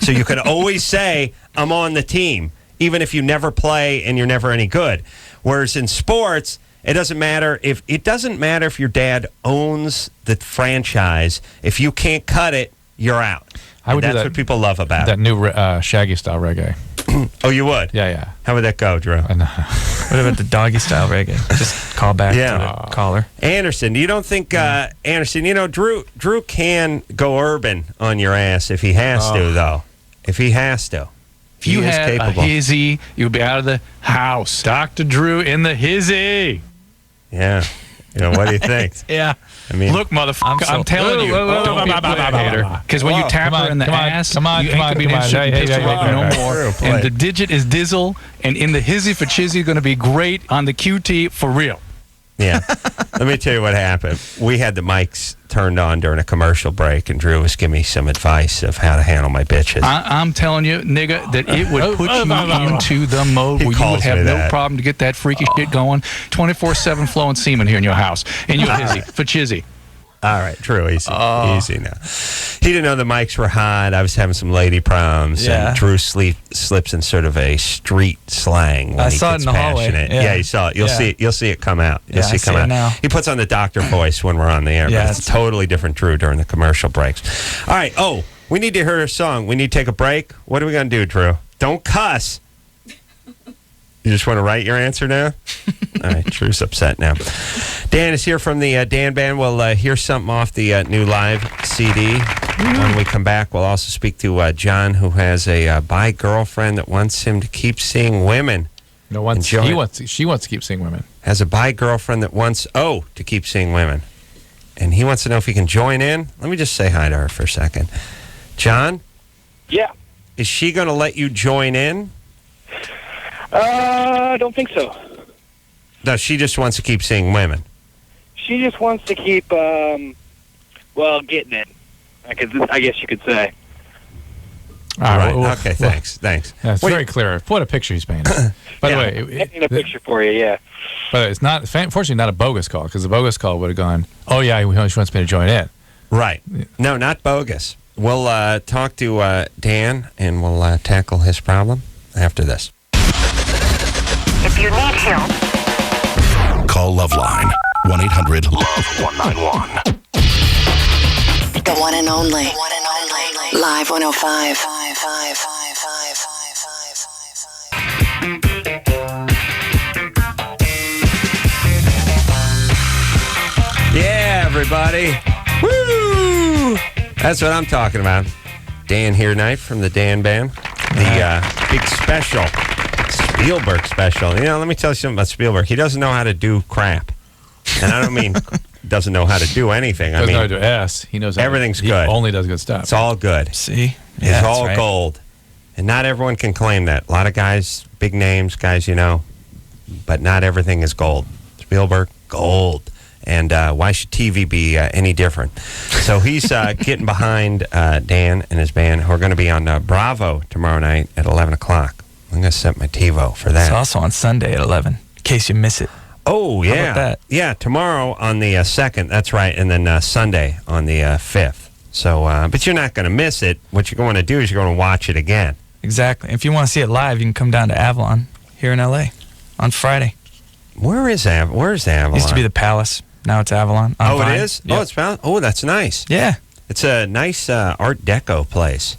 Speaker 3: So you can always say, I'm on the team, even if you never play and you're never any good. Whereas in sports, it doesn't matter if your dad owns the franchise. If you can't cut it, you're out. That's what people love about
Speaker 4: that
Speaker 3: it.
Speaker 4: new Shaggy style reggae.
Speaker 3: Oh, you would?
Speaker 4: Yeah.
Speaker 3: How would that go, Drew?
Speaker 5: What about the doggy style reggae? Just call back to the caller.
Speaker 3: Anderson, you don't think Anderson? Drew can go urban on your ass if he has to, though. If he has to.
Speaker 6: If you had
Speaker 3: capable.
Speaker 6: a hizzy, you'd be out of the house. Dr. Drew in the hizzy.
Speaker 3: Yeah. What do you think?
Speaker 5: Yeah.
Speaker 3: I mean,
Speaker 6: Look, motherfucker, I'm telling you. Don't be a hater. Because when you tap her in the ass, you ain't going to be interested in pistol rock no more. And the digit is Dizzle, and in the hizzy for chizzy going to be great on the QT for real.
Speaker 3: Yeah. Let me tell you what happened. We had the mics turned on during a commercial break, and Drew was giving me some advice of how to handle my bitches.
Speaker 6: I'm telling you, nigga, that it would put you into the mode where you would have no problem to get that freaky shit going. 24/7 flowing semen here in your house. And you're hizzy for chizzy.
Speaker 3: All right, Drew, easy now. He didn't know the mics were hot. I was having some lady problems, and Drew slips in sort of a street slang when
Speaker 5: I
Speaker 3: he
Speaker 5: saw
Speaker 3: gets
Speaker 5: it in the hallway.
Speaker 3: passionate.
Speaker 5: Yeah,
Speaker 3: you saw it. You'll see it. You'll see it come out. You'll see it come out.
Speaker 5: Now.
Speaker 3: He puts on the doctor voice when we're on the air.
Speaker 5: Yeah,
Speaker 3: but it's a totally different Drew during the commercial breaks. All right. Oh, we need to hear a song. We need to take a break. What are we gonna do, Drew? Don't cuss. You just want to write your answer now? All right, Drew's upset now. Dan is here from the Dan Band. We'll hear something off the new live CD. When we come back, we'll also speak to John, who has a bi girlfriend that wants him to keep seeing women.
Speaker 4: No, she wants to keep seeing women.
Speaker 3: Has a bi girlfriend that wants to keep seeing women. And he wants to know if he can join in. Let me just say hi to her for a second. John?
Speaker 7: Yeah.
Speaker 3: Is she going to let you join in?
Speaker 7: I don't think so.
Speaker 3: No, she just wants to keep seeing women.
Speaker 7: She just wants to keep, getting it. I guess you could say.
Speaker 4: All right.
Speaker 3: Okay, thanks.
Speaker 4: Yeah, it's very clear. What a picture he's painting. By the way,
Speaker 7: Painting a picture for you, yeah.
Speaker 4: But it's not, unfortunately, not a bogus call, because the bogus call would have gone, oh, yeah, she wants me to join in.
Speaker 3: Right. No, not bogus. We'll talk to Dan, and we'll tackle his problem after this.
Speaker 8: If you need help,
Speaker 2: Call LoveLine. 1-800-LOVE-191.
Speaker 8: the one and only. Live 105.
Speaker 3: Yeah, everybody. Woo! That's what I'm talking about. Dan here tonight from the Dan Band. The big special. Spielberg special. Let me tell you something about Spielberg. He doesn't know how to do crap. And I don't mean doesn't know how to do anything.
Speaker 4: Doesn't know how to do S. He knows
Speaker 3: everything's
Speaker 4: he
Speaker 3: good.
Speaker 4: only does good stuff.
Speaker 3: It's all good.
Speaker 5: See?
Speaker 3: It's all gold. And not everyone can claim that. A lot of guys, big names, guys you know, but not everything is gold. Spielberg, gold. And why should TV be any different? So he's getting behind Dan and his band, who are going to be on Bravo tomorrow night at 11 o'clock. I'm going to set my TiVo for that.
Speaker 5: It's also on Sunday at 11, in case you miss it.
Speaker 3: Oh, yeah.
Speaker 5: How about that?
Speaker 3: Yeah, tomorrow on the 2nd, that's right, and then Sunday on the 5th. So, but you're not going to miss it. What you're going to do is you're going to watch it again.
Speaker 5: Exactly. If you want to see it live, you can come down to Avalon here in L.A. on Friday.
Speaker 3: Where's Avalon?
Speaker 5: Used to be the Palace. Now it's Avalon.
Speaker 3: Oh,
Speaker 5: Vine.
Speaker 3: it is?
Speaker 5: Yep.
Speaker 3: Oh, it's Avalon? Oh, that's nice.
Speaker 5: Yeah.
Speaker 3: It's a nice Art Deco place.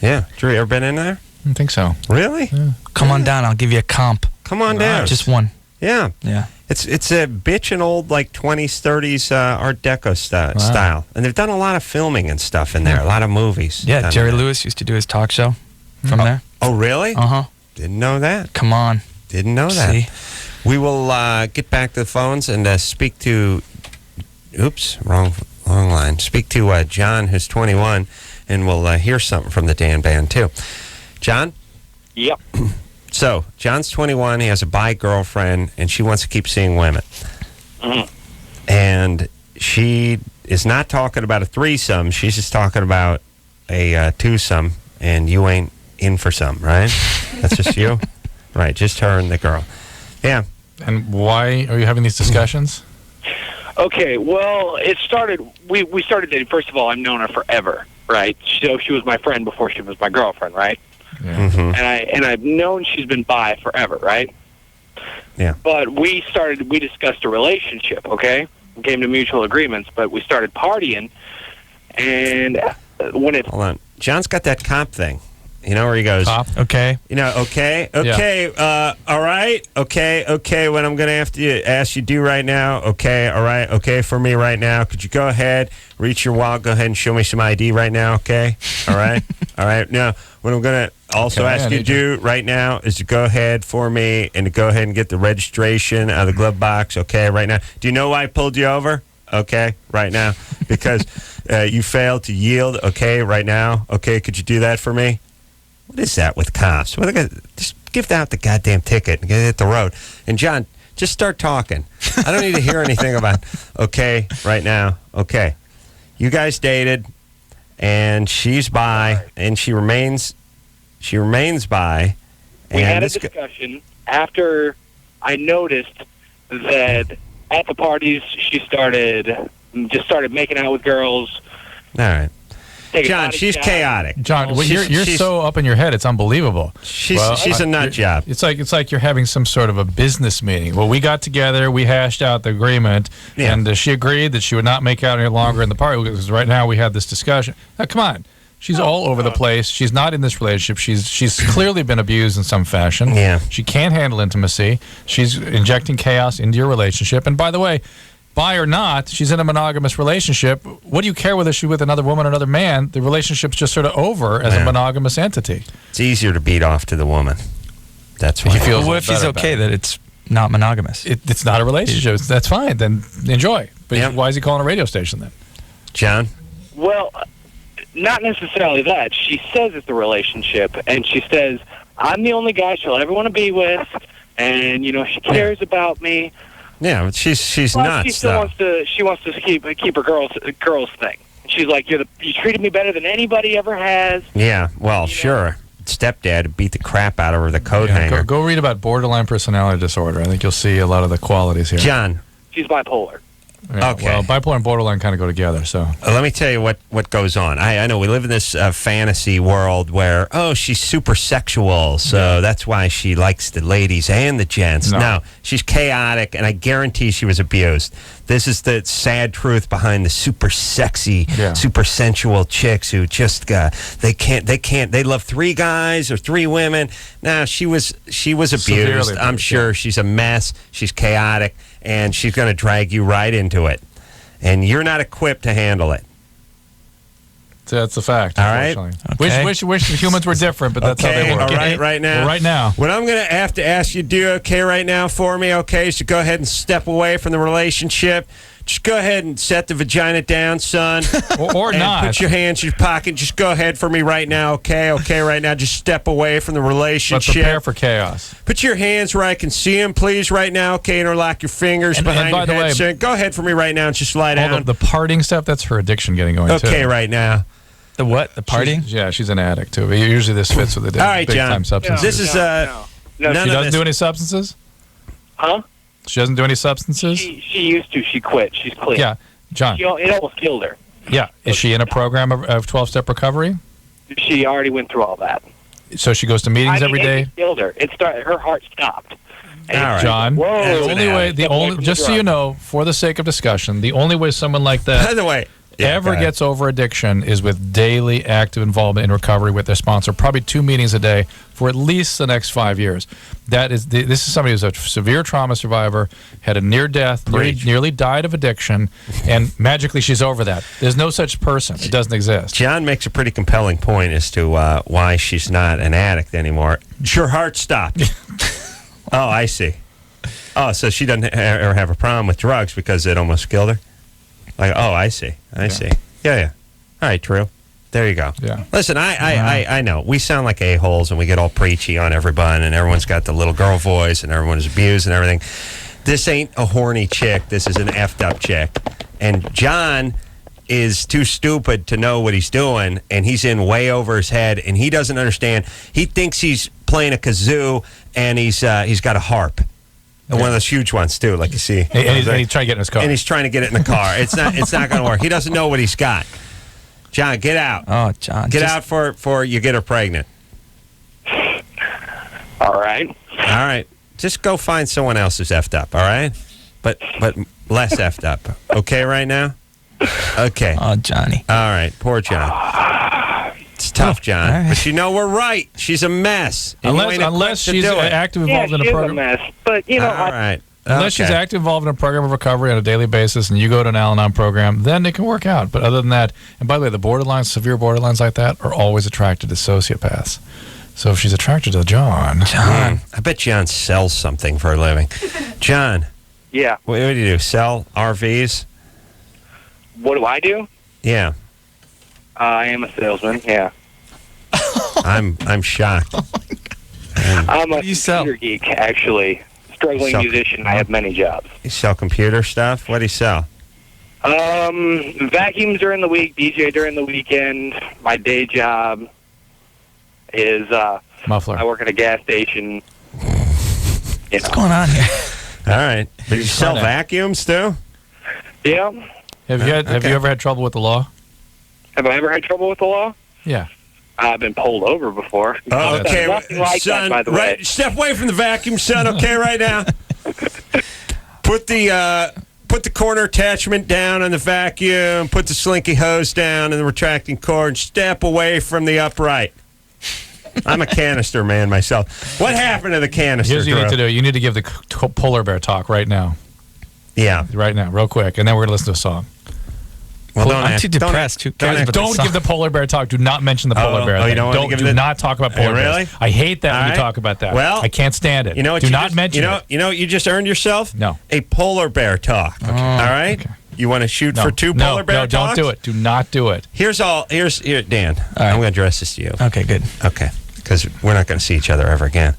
Speaker 3: Yeah. Drew, you ever been in there?
Speaker 4: I think so.
Speaker 3: Really? Yeah.
Speaker 5: Come on down. I'll give you a comp.
Speaker 3: Come on down.
Speaker 5: Just one.
Speaker 3: Yeah.
Speaker 5: Yeah.
Speaker 3: It's a bitchin' old, like, 20s, 30s Art Deco style. And they've done a lot of filming and stuff in there, a lot of movies.
Speaker 5: Yeah, Jerry Lewis used to do his talk show from there.
Speaker 3: Oh, really?
Speaker 5: Uh-huh.
Speaker 3: Didn't know that.
Speaker 5: Come on.
Speaker 3: Didn't know that.
Speaker 5: See?
Speaker 3: We will get back to the phones and speak to... Oops, wrong line. Speak to John, who's 21, and we'll hear something from the Dan Band, too. John?
Speaker 7: Yep.
Speaker 3: So, John's 21, he has a bi girlfriend, and she wants to keep seeing women. And she is not talking about a threesome, she's just talking about a twosome, and you ain't in for some, right? That's just you? Right, just her and the girl. Yeah.
Speaker 4: And why are you having these discussions?
Speaker 7: Okay, well, it started, we started dating. First of all, I've known her forever, right? So she was my friend before she was my girlfriend, right?
Speaker 4: Yeah.
Speaker 7: And I've known she's been bi forever, right?
Speaker 3: Yeah.
Speaker 7: But we discussed a relationship, okay? We came to mutual agreements, but we started partying, and when it...
Speaker 3: Hold on. John's got that cop thing. You know, where he goes...
Speaker 4: Cop?
Speaker 5: Okay.
Speaker 3: You know, okay, all right, okay, what I'm going to have to ask you to do right now, okay, all right, okay for me right now. Could you go ahead, reach your wallet, go ahead and show me some ID right now, okay? All right? All right, now, what I'm going to also ask you to do right now is to go ahead for me and to go ahead and get the registration out of the glove box, okay, right now. Do you know why I pulled you over? Okay, right now. Because you failed to yield, okay, right now. Okay, could you do that for me? What is that with cops? Well, just give out the goddamn ticket and get hit the road. And John, just start talking. I don't need to hear anything about, okay, right now. Okay. You guys dated, and she's bi, and she remains bi.
Speaker 7: We had a discussion after I noticed that at the parties she started making out with girls.
Speaker 3: All right. John, she's chaotic.
Speaker 4: John, you're so up in your head, it's unbelievable.
Speaker 3: She's a nut job.
Speaker 4: It's like you're having some sort of a business meeting. Well, we got together, we hashed out the agreement, and she agreed that she would not make out any longer in the party because right now we had this discussion. Now, come on. She's all over the place. She's not in this relationship. She's clearly been abused in some fashion.
Speaker 3: Yeah.
Speaker 4: She can't handle intimacy. She's injecting chaos into your relationship. And by the way, bi or not, she's in a monogamous relationship. What do you care whether she's with another woman or another man? The relationship's just sort of over as a monogamous entity.
Speaker 3: It's easier to beat off to the woman. That's why.
Speaker 5: What if he's okay that it's not monogamous?
Speaker 4: It's not a relationship. That's fine. Then enjoy. But why is he calling a radio station then?
Speaker 3: John?
Speaker 7: Well, not necessarily that. She says it's a relationship, and she says, I'm the only guy she'll ever want to be with, and, she cares about me.
Speaker 3: Yeah, but she's nuts.
Speaker 7: She still wants to keep her girls thing. She's like, you treated me better than anybody ever has.
Speaker 3: Yeah, well, sure. Stepdad beat the crap out of her, the coat hanger.
Speaker 4: Go read about borderline personality disorder. I think you'll see a lot of the qualities here.
Speaker 3: John.
Speaker 7: She's bipolar.
Speaker 4: Yeah,
Speaker 3: okay.
Speaker 4: Well, bipolar and borderline kind of go together. So
Speaker 3: let me tell you what goes on. I know we live in this fantasy world where she's super sexual, so that's why she likes the ladies and the gents. No, she's chaotic, and I guarantee she was abused. This is the sad truth behind the super sexy, super sensual chicks who just they love 3 guys or 3 women. No, she was abused. I'm sure she's a mess. She's chaotic. And she's going to drag you right into it. And you're not equipped to handle it.
Speaker 4: So that's a fact.
Speaker 3: All right?
Speaker 4: Okay. Wish humans were different, but that's how they work.
Speaker 3: All right, right now.
Speaker 4: Well, right now.
Speaker 3: What I'm going to have to ask you to do, okay, right now for me, okay, is to go ahead and step away from the relationship. Just go ahead and set the vagina down, son.
Speaker 4: or
Speaker 3: and
Speaker 4: not.
Speaker 3: Put your hands in your pocket. Just go ahead for me right now, okay? Okay, right now. Just step away from the
Speaker 4: But
Speaker 3: relationship.
Speaker 4: prepare for chaos.
Speaker 3: Put your hands where I can see them, please, right now, okay? Interlock your fingers behind
Speaker 4: by
Speaker 3: your
Speaker 4: the
Speaker 3: head.
Speaker 4: way,
Speaker 3: son. Go ahead for me right now and just lie down.
Speaker 4: All the parting stuff, that's her addiction getting going, too.
Speaker 3: Okay, right now.
Speaker 5: The what? The partying?
Speaker 4: She's an addict, too. But usually this fits with the
Speaker 3: All right,
Speaker 4: big
Speaker 3: John.
Speaker 4: time substances.
Speaker 3: This is
Speaker 7: No,
Speaker 4: she
Speaker 3: none of
Speaker 4: doesn't
Speaker 3: this-
Speaker 4: do any substances?
Speaker 7: Huh?
Speaker 4: She doesn't do any substances?
Speaker 7: She used to. She quit. She's clean.
Speaker 4: Yeah. John.
Speaker 7: It almost killed her.
Speaker 4: Yeah. Is she in a program of 12-step recovery?
Speaker 7: She already went through all that.
Speaker 4: So she goes to meetings every day?
Speaker 7: It killed her. Her heart stopped. And
Speaker 3: All right.
Speaker 4: John,
Speaker 7: Whoa.
Speaker 4: the only way, just so you know, for the sake of discussion, the only way someone like that
Speaker 3: By the way,
Speaker 4: ever gets over addiction is with daily active involvement in recovery with their sponsor, probably 2 meetings a day for at least the next 5 years. This is somebody who's a severe trauma survivor, had a near death, nearly died of addiction, and magically she's over that. There's no such person. It doesn't exist.
Speaker 3: John makes a pretty compelling point as to why she's not an addict anymore. Her heart stopped. Oh, I see. Oh, so she doesn't ever have a problem with drugs because it almost killed her? Like, oh, I see. I see. Yeah. All right, Drew. There you go.
Speaker 4: Yeah.
Speaker 3: Listen, I know. We sound like a-holes and we get all preachy on everyone and everyone's got the little girl voice and everyone is abused and everything. This ain't a horny chick. This is an effed up chick. And John is too stupid to know what he's doing, and he's in way over his head, and he doesn't understand. He thinks he's playing a kazoo, and he's got a harp. And one of those huge ones, too, like you see.
Speaker 4: And he's trying to get in his car.
Speaker 3: And he's trying to get it in the car. It's not going to work. He doesn't know what he's got. John, get out.
Speaker 5: Oh, John.
Speaker 3: Get out for you get her pregnant.
Speaker 7: All right.
Speaker 3: All right. Just go find someone else who's effed up, all right? But less effed up. Okay right now? Okay.
Speaker 5: Oh, Johnny.
Speaker 3: All right. Poor John. It's tough, John.
Speaker 5: All right.
Speaker 3: But you know we're right. She's a mess. And you ain't
Speaker 4: Unless
Speaker 3: equipped to
Speaker 4: she's
Speaker 3: do it.
Speaker 4: active involved in a
Speaker 7: She is a
Speaker 4: program.
Speaker 7: mess. But, you know,
Speaker 3: All right.
Speaker 4: Unless she's active involved in a program of recovery on a daily basis and you go to an Al-Anon program, then it can work out. But other than that, and by the way, the borderlines, severe borderlines like that are always attracted to sociopaths. So if she's attracted to John.
Speaker 3: I bet John sells something for a living. John,
Speaker 7: yeah.
Speaker 3: what do you do? Sell RVs?
Speaker 7: What do I do?
Speaker 3: Yeah.
Speaker 7: I am a salesman, yeah.
Speaker 3: I'm shocked.
Speaker 7: I'm a
Speaker 5: do you sell?
Speaker 7: computer geek, actually. Struggling
Speaker 3: Sell-
Speaker 7: musician. I have many jobs.
Speaker 3: You sell computer stuff? What do you sell?
Speaker 7: Vacuums during the week, DJ during the weekend. My day job is
Speaker 4: Muffler.
Speaker 7: I work at a gas station.
Speaker 5: What's going on here?
Speaker 3: All right. But you sell
Speaker 4: Friday.
Speaker 3: vacuums too?
Speaker 7: Yeah.
Speaker 4: Have you ever had trouble with the law?
Speaker 7: Have I ever had trouble with the law?
Speaker 4: Yeah.
Speaker 7: I've been pulled over before.
Speaker 3: Oh, okay.
Speaker 7: Nothing like
Speaker 3: son,
Speaker 7: that, by the way.
Speaker 3: right, step away from the vacuum, son, okay, right now? Put the corner attachment down on the vacuum, put the slinky hose down and the retracting cord, and step away from the upright. I'm a canister man myself. What happened to the canister?
Speaker 4: Here's what you need
Speaker 3: Drew?
Speaker 4: to do. You need to give the polar bear talk right now.
Speaker 3: Yeah.
Speaker 4: Right now, real quick. And then we're going to listen to a song.
Speaker 3: Well,
Speaker 5: I'm too depressed. Who cares about
Speaker 4: Don't
Speaker 5: the
Speaker 4: give the polar bear talk. Do not mention the polar bear.
Speaker 3: you
Speaker 4: thing.
Speaker 3: don't want to give
Speaker 4: do
Speaker 3: the-
Speaker 4: not talk about polar
Speaker 3: Really?
Speaker 4: bears. I hate that
Speaker 3: All
Speaker 4: when
Speaker 3: right.
Speaker 4: you talk about that.
Speaker 3: Well,
Speaker 4: I can't stand it.
Speaker 3: You know what?
Speaker 4: Do
Speaker 3: you
Speaker 4: not
Speaker 3: just,
Speaker 4: mention it.
Speaker 3: You know what you just earned yourself?
Speaker 4: No.
Speaker 3: A polar bear talk. All right?
Speaker 4: okay.
Speaker 3: You want to shoot
Speaker 4: No,
Speaker 3: for two
Speaker 4: no,
Speaker 3: polar bear
Speaker 4: no,
Speaker 3: talks?
Speaker 4: don't do it. Do not do it.
Speaker 3: Here, Dan.
Speaker 5: right.
Speaker 3: I'm going to address this to you.
Speaker 5: Okay, good.
Speaker 3: Okay. Because we're not going to see each other ever again.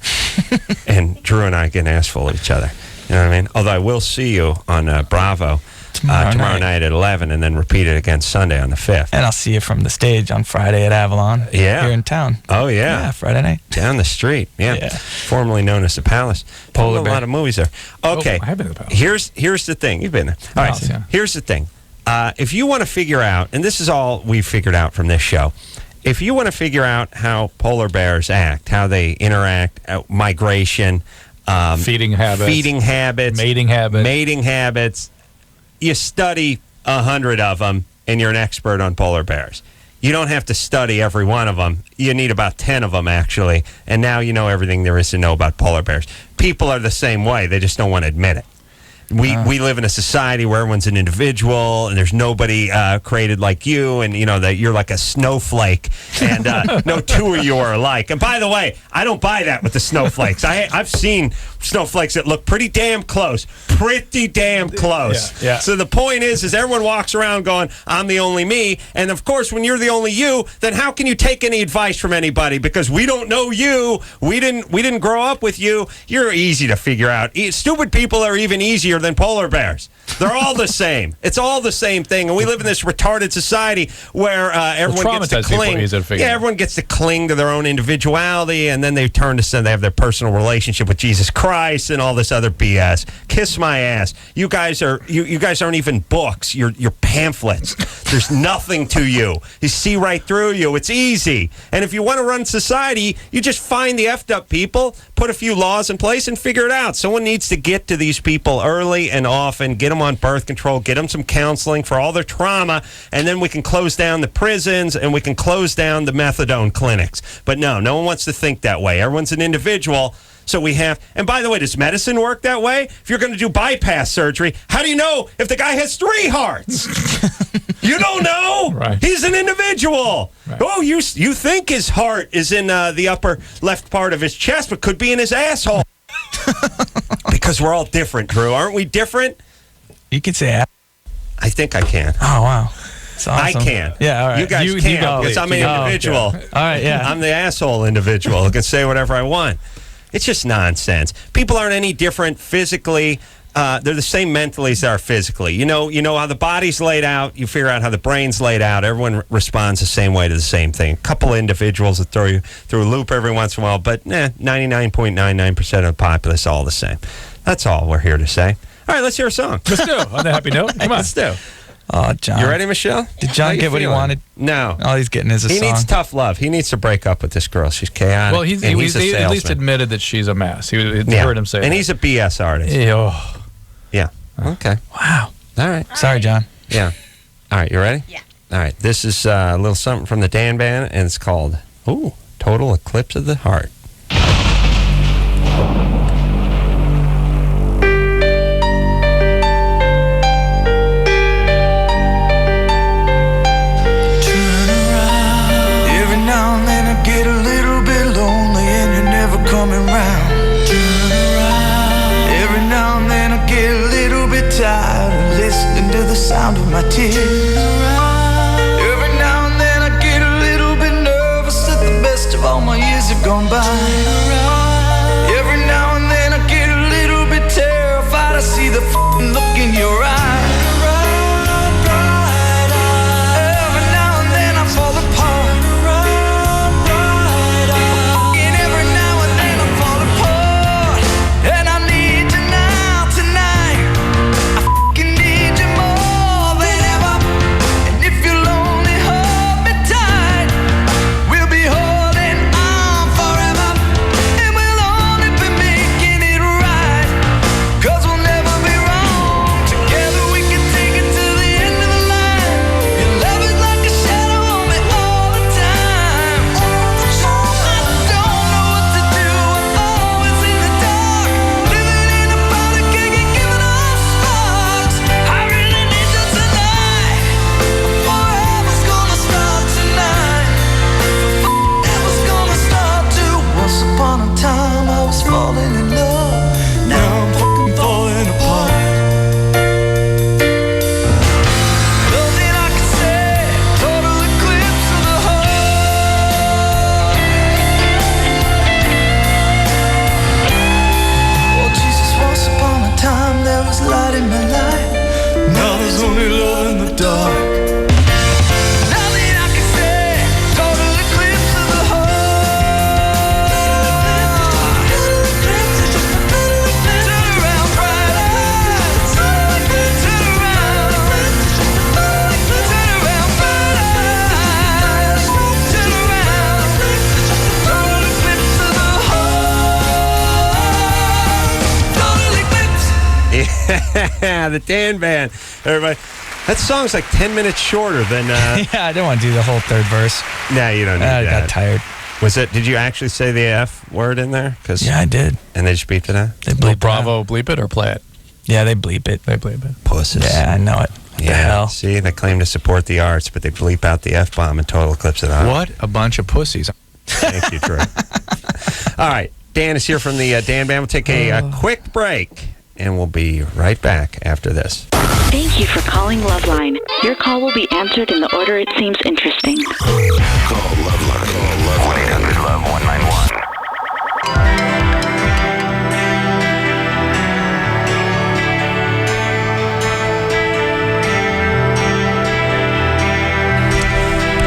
Speaker 3: And Drew and I get an ass full of each other. You know what I mean? Although I will see you on Bravo tomorrow night at 11 and then repeat it again Sunday on the 5th.
Speaker 5: And I'll see you from the stage on Friday at Avalon.
Speaker 3: Yeah.
Speaker 5: Here in town.
Speaker 3: Oh, yeah.
Speaker 5: Yeah, Friday night.
Speaker 3: Down the street. Yeah.
Speaker 5: Yeah.
Speaker 3: Formerly known as the Palace.
Speaker 5: Polar
Speaker 3: A
Speaker 5: bear.
Speaker 3: lot of movies there. Okay.
Speaker 4: Oh, I have been to the Palace.
Speaker 3: Here's the thing. You've been there. All right.
Speaker 4: Palace, yeah.
Speaker 3: Here's the thing. If you want to figure out, and this is all we've figured out from this show, if you want to figure out how polar bears act, how they interact, migration,
Speaker 4: Feeding habits. Mating habits.
Speaker 3: You study 100 of them, and you're an expert on polar bears. You don't have to study every one of them. You need about 10 of them, actually, and now you know everything there is to know about polar bears. People are the same way. They just don't want to admit it. We live in a society where everyone's an individual, and there's nobody created like you, and that you're like a snowflake, and no two of you are alike. And by the way, I don't buy that with the snowflakes. I've seen snowflakes that look pretty damn close.
Speaker 4: Yeah.
Speaker 3: So the point is everyone walks around going, I'm the only me. And of course, when you're the only you, then how can you take any advice from anybody? Because we don't know you. We didn't grow up with you. You're easy to figure out. Stupid people are even easier than polar bears. They're all the same. It's all the same thing. And we live in this retarded society where everyone gets to cling. Everyone gets to cling to their own individuality, and then they turn to they have their personal relationship with Jesus Christ and all this other BS. Kiss my ass. You guys aren't even books. You're pamphlets. There's nothing to you. You see right through you. It's easy. And if you want to run society, you just find the effed up people, put a few laws in place, and figure it out. Someone needs to get to these people early and often, get them on birth control, get them some counseling for all their trauma, and then we can close down the prisons and we can close down the methadone clinics. But no one wants to think that way. Everyone's an individual. So we have, and by the way, does medicine work that way? If you're going to do bypass surgery, how do you know if the guy has 3 hearts? You don't know.
Speaker 4: Right.
Speaker 3: He's an individual.
Speaker 4: Right.
Speaker 3: Oh, you think his heart is in the upper left part of his chest, but could be in his asshole. Because we're all different, Drew. Aren't we different?
Speaker 5: You can say that.
Speaker 3: I think I can.
Speaker 5: Oh, wow. That's awesome.
Speaker 3: I can.
Speaker 5: Yeah, all right.
Speaker 3: You guys can't because I'm an individual.
Speaker 5: Okay. All right, yeah.
Speaker 3: I'm the asshole individual who can say whatever I want. It's just nonsense. People aren't any different physically. They're the same mentally as they are physically. You know how the body's laid out. You figure out how the brain's laid out. Everyone responds the same way to the same thing. A couple of individuals that throw you through a loop every once in a while, but 99.99% of the populace all the same. That's all we're here to say. All right, let's hear a song.
Speaker 4: Let's do. On that happy note, come on.
Speaker 3: Let's do.
Speaker 5: Oh, John.
Speaker 3: You ready, Michelle?
Speaker 5: Did John get what he wanted?
Speaker 3: No.
Speaker 5: All he's getting is a song.
Speaker 3: He needs tough love. He needs to break up with this girl. She's chaotic.
Speaker 4: Well, he at least admitted that she's a mess. He heard him say that.
Speaker 3: And he's a BS artist.
Speaker 4: Yeah.
Speaker 3: Yeah. Okay.
Speaker 5: Wow.
Speaker 3: All right.
Speaker 5: Sorry, John.
Speaker 3: Yeah. All right, you ready?
Speaker 1: Yeah.
Speaker 3: All right. This is a little something from the Dan Band, and it's called Total Eclipse of the Heart.
Speaker 9: Coming round, turn around. Every now and then I get a little bit tired of listening to the sound of my tears. Every now and then I get a little bit nervous that the best of all my years have gone by. Every now and then I get a little bit terrified. I see the f***ing look in your eyes. Every now and then I fall apart.
Speaker 3: The Dan Band. Everybody. That song's like 10 minutes shorter than...
Speaker 5: Yeah, I didn't want to do the whole third verse.
Speaker 3: No, you don't need
Speaker 5: I
Speaker 3: that.
Speaker 5: got tired.
Speaker 3: Did you actually say the F word in there?
Speaker 5: Yeah, I did.
Speaker 3: And they just beeped it out?
Speaker 5: They
Speaker 4: Will Bravo bleep it or play it?
Speaker 5: Yeah, they bleep it.
Speaker 3: Pussies.
Speaker 5: Yeah, I know it. What the
Speaker 3: Yeah.
Speaker 5: hell?
Speaker 3: See, they claim to support the arts, but they bleep out the F-bomb in Total Eclipse of the Heart.
Speaker 6: What a bunch of pussies.
Speaker 3: Thank you, Drew. All right. Dan is here from the Dan Band. We'll take a quick break, and we'll be right back after this.
Speaker 10: Thank you for calling LoveLine. Your call will be answered in the order it seems interesting.
Speaker 2: Call LoveLine. Call 1-800-LOVE-191.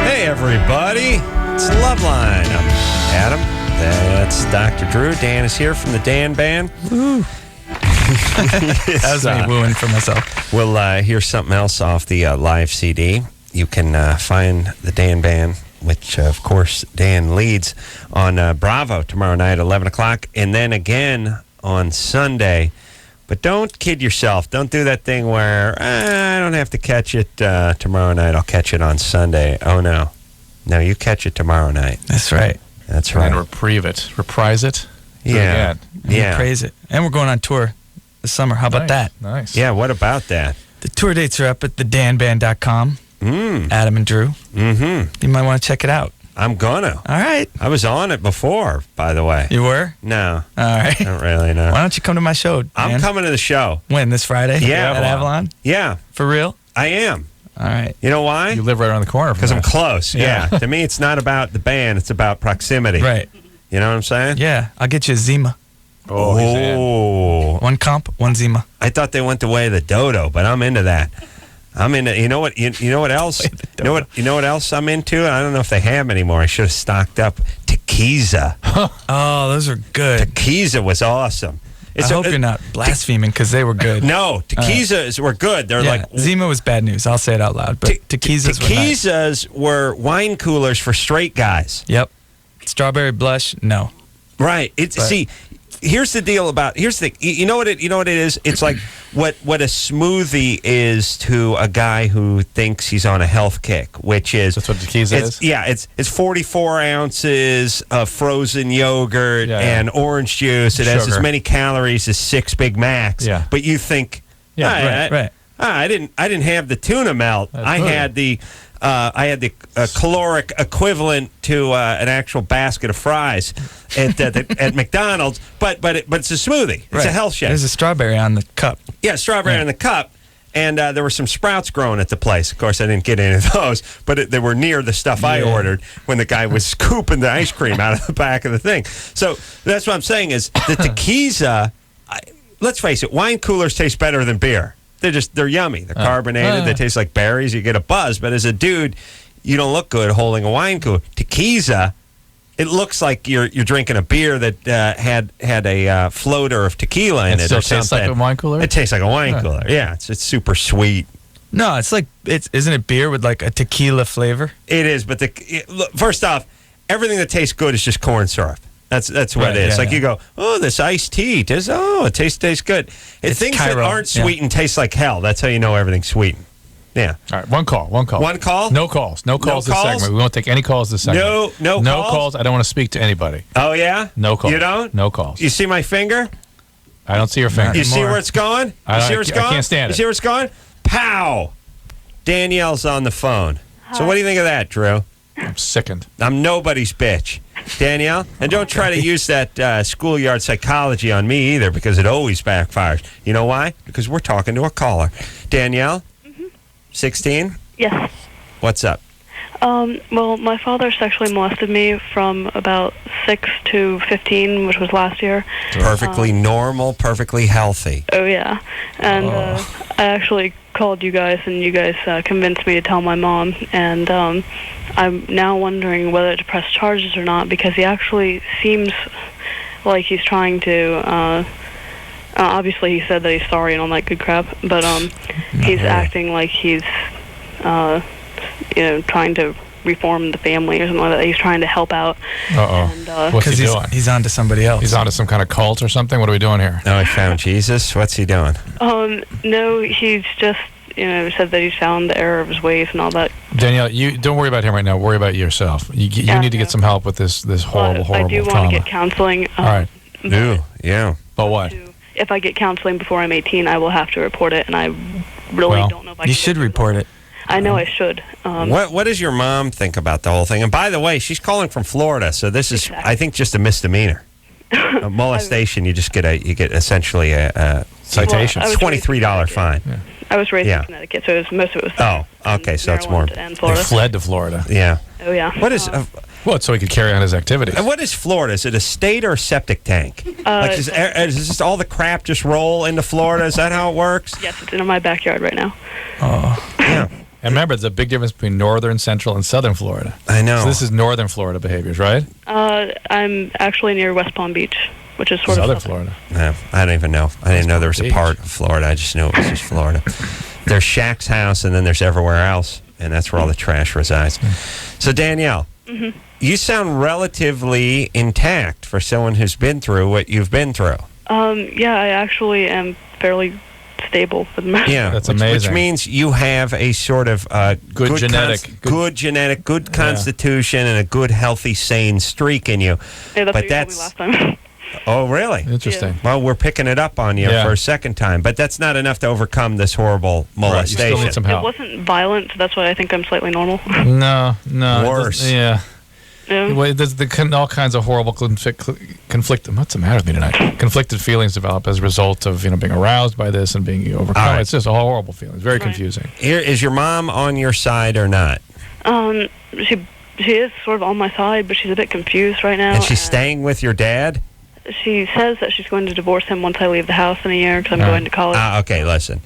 Speaker 3: Hey, everybody. It's LoveLine. I'm Adam. That's Dr. Drew. Dan is here from the Dan Band.
Speaker 5: Woo. That was me wooing for myself.
Speaker 3: We'll hear something else off the live CD. You can find the Dan Band, which, of course, Dan leads, on Bravo tomorrow night at 11 o'clock, and then again on Sunday. But don't kid yourself. Don't do that thing where, I don't have to catch it tomorrow night. I'll catch it on Sunday. Oh, no. No, you catch it tomorrow night.
Speaker 5: That's right.
Speaker 3: That's right.
Speaker 4: And reprise it. Do it
Speaker 3: Yeah.
Speaker 4: again.
Speaker 3: Yeah.
Speaker 5: Praise it. And we're going on tour this summer. How about that?
Speaker 4: Nice.
Speaker 3: Yeah, what about that?
Speaker 5: The tour dates are up at thedanband.com. Adam and Drew.
Speaker 3: Mm-hmm.
Speaker 5: You might want to check it out.
Speaker 3: I'm gonna.
Speaker 5: All right.
Speaker 3: I was on it before, by the way.
Speaker 5: You were?
Speaker 3: No.
Speaker 5: All right.
Speaker 3: I don't really know.
Speaker 5: Why don't you come to my show, Dan?
Speaker 3: I'm coming to the show.
Speaker 5: When? This Friday?
Speaker 3: Yeah.
Speaker 5: At Avalon?
Speaker 3: Yeah,
Speaker 5: For real?
Speaker 3: I am.
Speaker 5: All right.
Speaker 3: You know why?
Speaker 4: You live right around the corner from
Speaker 3: Because I'm
Speaker 4: us.
Speaker 3: close. Yeah. To me, it's not about the band. It's about proximity.
Speaker 5: Right.
Speaker 3: You know what I'm saying?
Speaker 5: Yeah. I'll get you a Zima.
Speaker 4: Oh, he's in.
Speaker 3: Oh.
Speaker 5: One comp, one Zima.
Speaker 3: I thought they went the way of the dodo, but I'm into that. I'm into. You know what? You know what else? You know what else I'm into? I don't know if they have anymore. I should have stocked up. Tequiza.
Speaker 5: Oh, those are good.
Speaker 3: Tequiza was awesome.
Speaker 5: I hope you're not blaspheming because they were good.
Speaker 3: No, Tequizas were good. They're
Speaker 5: Yeah,
Speaker 3: like
Speaker 5: Zima was bad news. I'll say it out loud. But Tequizas were nice.
Speaker 3: Tequizas were wine coolers for straight guys.
Speaker 5: Yep. Strawberry blush, no.
Speaker 3: Right. See, here's the deal about here's the you know what it is? It's like what a smoothie is to a guy who thinks he's on a health kick, which is
Speaker 4: That's what Tequiza is?
Speaker 3: Yeah, it's 44 ounces of frozen yogurt and orange juice. It has as
Speaker 4: Sugar.
Speaker 3: many calories as 6 Big Macs.
Speaker 4: Yeah.
Speaker 3: But you think
Speaker 5: Right.
Speaker 3: I didn't have the tuna melt. I had the caloric equivalent to an actual basket of fries at McDonald's, but it's a smoothie. It's a health shake.
Speaker 5: There's a strawberry on the cup.
Speaker 3: Yeah, strawberry in the cup. And there were some sprouts growing at the place. Of course, I didn't get any of those, but they were near the stuff I ordered when the guy was scooping the ice cream out of the back of the thing. So that's what I'm saying is the Tequiza, let's face it, wine coolers taste better than beer. They're yummy. They're carbonated. They taste like berries. You get a buzz. But as a dude, you don't look good holding a wine cooler. Tequiza, it looks like you're drinking a beer that had a floater of tequila in it.
Speaker 4: Still
Speaker 3: or something.
Speaker 4: tastes like a wine cooler?
Speaker 3: It tastes like a wine cooler. Yeah, it's super sweet.
Speaker 5: No, it's like isn't it beer with like a tequila flavor?
Speaker 3: It is, but look, first off, everything that tastes good is just corn syrup. That's what it is.
Speaker 5: Yeah,
Speaker 3: you go, oh, this iced tea. It tastes good.
Speaker 5: It's
Speaker 3: things
Speaker 5: Cairo,
Speaker 3: that aren't sweetened taste like hell. That's how you know everything's sweetened. Yeah.
Speaker 4: All right, one call.
Speaker 3: One call?
Speaker 4: No calls this segment. We won't take any calls this segment.
Speaker 3: No
Speaker 4: calls. I don't want to speak to anybody.
Speaker 3: Oh, yeah?
Speaker 4: No calls.
Speaker 3: You don't?
Speaker 4: No calls.
Speaker 3: You see my finger?
Speaker 4: I don't see your finger.
Speaker 3: You see where it's going? You see where it's going?
Speaker 4: I can't stand it.
Speaker 3: You see where it's going? Pow! Danielle's on the phone. So what do you think of that, Drew?
Speaker 4: I'm sickened.
Speaker 3: I'm nobody's bitch. Danielle, and don't try to use that schoolyard psychology on me either, because it always backfires. You know why? Because we're talking to a caller. Danielle, 16?
Speaker 1: Yes.
Speaker 3: What's up?
Speaker 1: Well, my father sexually molested me from about 6 to 15, which was last year.
Speaker 3: Perfectly normal, perfectly healthy.
Speaker 1: Oh, yeah. And I actually called you guys, and you guys convinced me to tell my mom. And I'm now wondering whether to press charges or not, because he actually seems like he's trying to... obviously, he said that he's sorry and all that good crap, but he's acting like he's... trying to reform the family or something like that. He's trying to help out.
Speaker 4: What's he doing?
Speaker 5: He's on to somebody else.
Speaker 4: He's on to some kind of cult or something? What are we doing here?
Speaker 3: Oh, he found Jesus? What's he doing?
Speaker 1: No, he's just, said that he's found the error of his ways and all that.
Speaker 4: Danielle, you don't worry about him right now. Worry about yourself. You need to get some help with this horrible
Speaker 1: I do
Speaker 4: trauma.
Speaker 1: want to get counseling.
Speaker 4: All right.
Speaker 3: Yeah.
Speaker 4: But what?
Speaker 11: if I get counseling before I'm 18, I will have to report it, and I really don't know if I can.
Speaker 5: You should report it.
Speaker 11: I know I should.
Speaker 3: What does your mom think about the whole thing? And by the way, she's calling from Florida, so this is, I think, just a misdemeanor. A molestation, you get essentially a citation.
Speaker 11: Well,
Speaker 3: $23 fine.
Speaker 11: Yeah. I was raised in Connecticut, so most of it was.
Speaker 3: Oh, okay, so it's more.
Speaker 4: They fled to Florida.
Speaker 3: Yeah.
Speaker 11: Oh yeah.
Speaker 3: What is?
Speaker 4: So he could carry on his activities.
Speaker 3: And what is Florida? Is it a state or a septic tank? Does just all the crap just roll into Florida? Is that how it works?
Speaker 11: Yes, it's in my backyard right now.
Speaker 4: Oh, yeah. And remember, there's a big difference between northern, central, and southern Florida.
Speaker 3: I know.
Speaker 4: So this is northern Florida behaviors, right?
Speaker 11: I'm actually near West Palm Beach, which is sort of
Speaker 4: southern Florida.
Speaker 3: No, I don't even know. I didn't know there was a part of Florida. I just knew it was just Florida. There's Shaq's house, and then there's everywhere else, and that's where all the trash resides. So, Danielle, you sound relatively intact for someone who's been through what you've been through.
Speaker 11: Yeah, I actually am fairly stable for the most.
Speaker 3: Yeah,
Speaker 4: that's amazing.
Speaker 3: Which means you have a sort of good constitution, and a good, healthy, sane streak in you.
Speaker 11: Yeah, that's what you told me last time.
Speaker 3: Oh, really?
Speaker 4: Interesting.
Speaker 11: Yeah.
Speaker 3: Well, we're picking it up on you for a second time, but that's not enough to overcome this horrible molestation.
Speaker 4: You still need some help.
Speaker 11: It wasn't violent, so that's why I think I'm slightly normal.
Speaker 4: No.
Speaker 3: Worse.
Speaker 4: Yeah. Well, there's all kinds of horrible conflict. What's the matter with me tonight? Conflicted feelings develop as a result of being aroused by this and being overcome. Right. It's just a horrible feeling. Very confusing.
Speaker 3: Is your mom on your side or not?
Speaker 11: She is sort of on my side, but she's a bit confused right now.
Speaker 3: And she's staying with your dad?
Speaker 11: She says that she's going to divorce him once I leave the house in a year because I'm going to college.
Speaker 3: Okay, listen.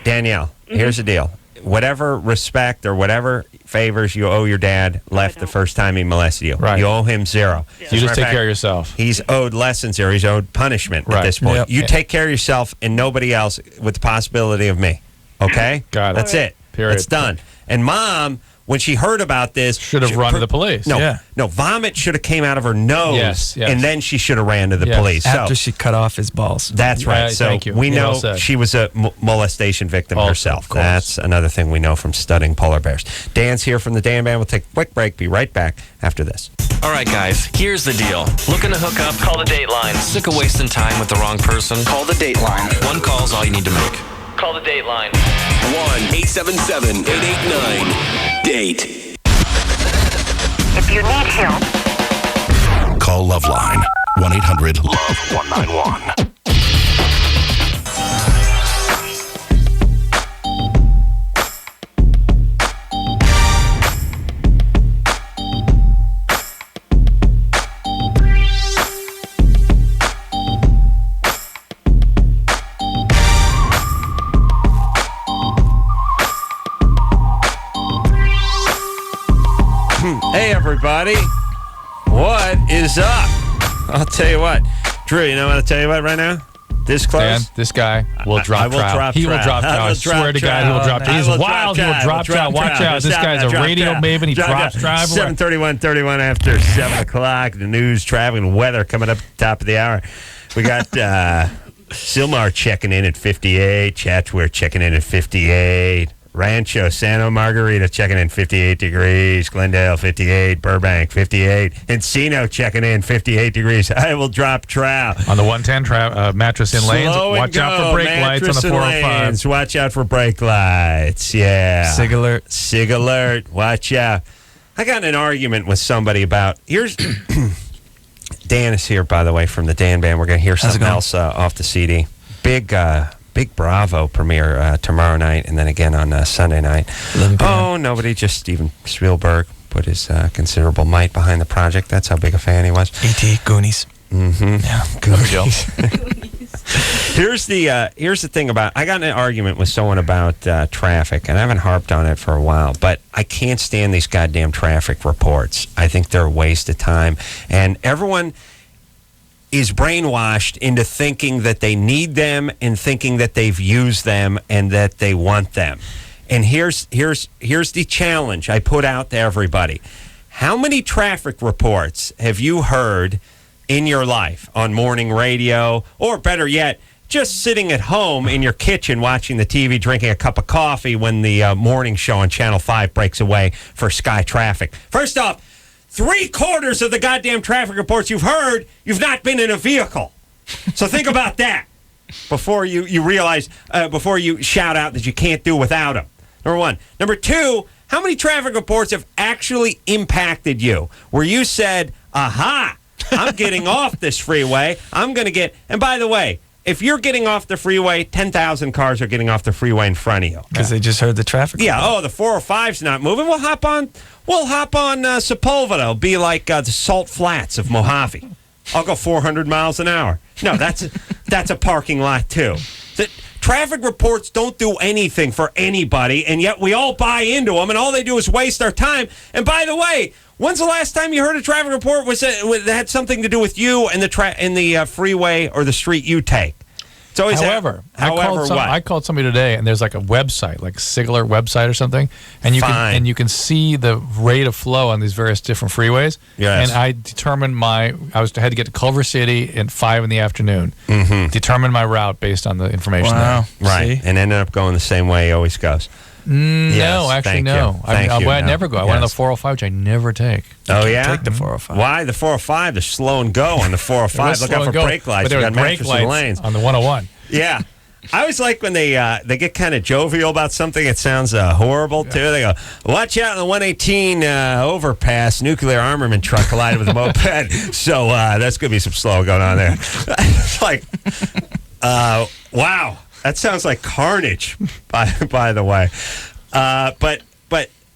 Speaker 3: Danielle, here's the deal. Whatever respect or whatever favors you owe your dad left the first time he molested you.
Speaker 4: Right.
Speaker 3: You owe him zero.
Speaker 4: Yeah. You just take care of yourself.
Speaker 3: He's owed less than zero. He's owed punishment at this point.
Speaker 4: Yep.
Speaker 3: You take care of yourself and nobody else with the possibility of me. Okay?
Speaker 4: Got it.
Speaker 3: That's it.
Speaker 4: Period.
Speaker 3: It's done. And Mom, when she heard about this,
Speaker 4: should have run to the police.
Speaker 3: No, vomit should have came out of her nose,
Speaker 4: yes.
Speaker 3: and then she should have ran to the police.
Speaker 5: After she cut off his balls.
Speaker 3: That's right. So
Speaker 4: thank you.
Speaker 3: we know she was a molestation victim herself. That's another thing we know from studying polar bears. Dan's here from the Dan Band. We'll take a quick break. Be right back after this.
Speaker 2: All right, guys, here's the deal. Looking to hook up? Call the Dateline. Sick of wasting time with the wrong person? Call the Dateline. One call's all you need to make. Call the Dateline.
Speaker 8: 1-877-889-DATE. If you need help,
Speaker 12: call LoveLine. 1-800-LOVE-191.
Speaker 3: Hey, everybody. What is up? I'll tell you what. Drew, you know what I'll tell you about right now? This close?
Speaker 4: Dan, this guy will drop trout. He will drop trout. I swear to God, he will drop trout. He's wild. He will drop trout. Watch out. This guy's a radio maven. He drops trout.
Speaker 3: 7:31 after 7 o'clock. The news, traffic, and weather coming up at the top of the hour. We got Silmar checking in at 58. Chatsworth checking in at 58. Rancho Santa Margarita checking in 58 degrees. Glendale 58. Burbank 58. Encino checking in 58 degrees. I will drop trout.
Speaker 4: On the 110 mattress in lanes. Watch out for brake lights on the 405.
Speaker 3: Watch out for brake lights. Yeah.
Speaker 5: Sig alert.
Speaker 3: Sig alert. Watch out. I got in an argument with somebody about. Here's. Dan is here, by the way, from the Dan Band. We're going to hear something else off the CD. Big Bravo premiere tomorrow night, and then again on Sunday night. Nobody, just Steven Spielberg put his considerable might behind the project. That's how big a fan he was.
Speaker 5: E.T., Goonies.
Speaker 3: Mm-hmm.
Speaker 5: Yeah,
Speaker 3: Goonies. Here's the thing about, I got in an argument with someone about traffic, and I haven't harped on it for a while, but I can't stand these goddamn traffic reports. I think they're a waste of time, and everyone is brainwashed into thinking that they need them and thinking that they've used them and that they want them. And here's the challenge I put out to everybody. How many traffic reports have you heard in your life on morning radio, or better yet, just sitting at home in your kitchen watching the TV, drinking a cup of coffee when the morning show on Channel 5 breaks away for Sky Traffic? First off, 3/4 of the goddamn traffic reports you've heard, you've not been in a vehicle. So think about that. before you realize, before you shout out that you can't do without them. Number one. Number two, how many traffic reports have actually impacted you where you said, aha, I'm getting off this freeway. I'm going to get, and by the way, if you're getting off the freeway, 10,000 cars are getting off the freeway in front of you.
Speaker 5: Because they just heard the traffic.
Speaker 3: Yeah, the 405's not moving. We'll hop on Sepulveda. It'll be like the Salt Flats of Mojave. I'll go 400 miles an hour. No, that's a parking lot, too. The traffic reports don't do anything for anybody, and yet we all buy into them, and all they do is waste our time. And by the way, when's the last time you heard a traffic report that had something to do with you and the freeway or the street you take? It's always
Speaker 4: I called somebody today, and there's like a website, like Sigler website or something, and you can see the rate of flow on these various different freeways.
Speaker 3: Yes.
Speaker 4: And I determined I had to get to Culver City at 5 in the afternoon. Mm-hmm. Determined my route based on the information there.
Speaker 3: Right, and ended up going the same way he always goes.
Speaker 4: No, actually, no. I never go. I went on the 405, which I never take.
Speaker 3: Oh, yeah?
Speaker 5: Take the 405.
Speaker 3: Why? The 405, the slow and go on the 405. Look out for brake lights.
Speaker 4: But there
Speaker 3: you
Speaker 4: were
Speaker 3: got
Speaker 4: brake lights
Speaker 3: lanes.
Speaker 4: on the 101.
Speaker 3: Yeah. I always like when they get kind of jovial about something. It sounds horrible, too. They go, watch out on the 118 overpass. Nuclear armament truck collided with a moped. So that's going to be some slow going on there. It's like, wow. That sounds like carnage, by the way. But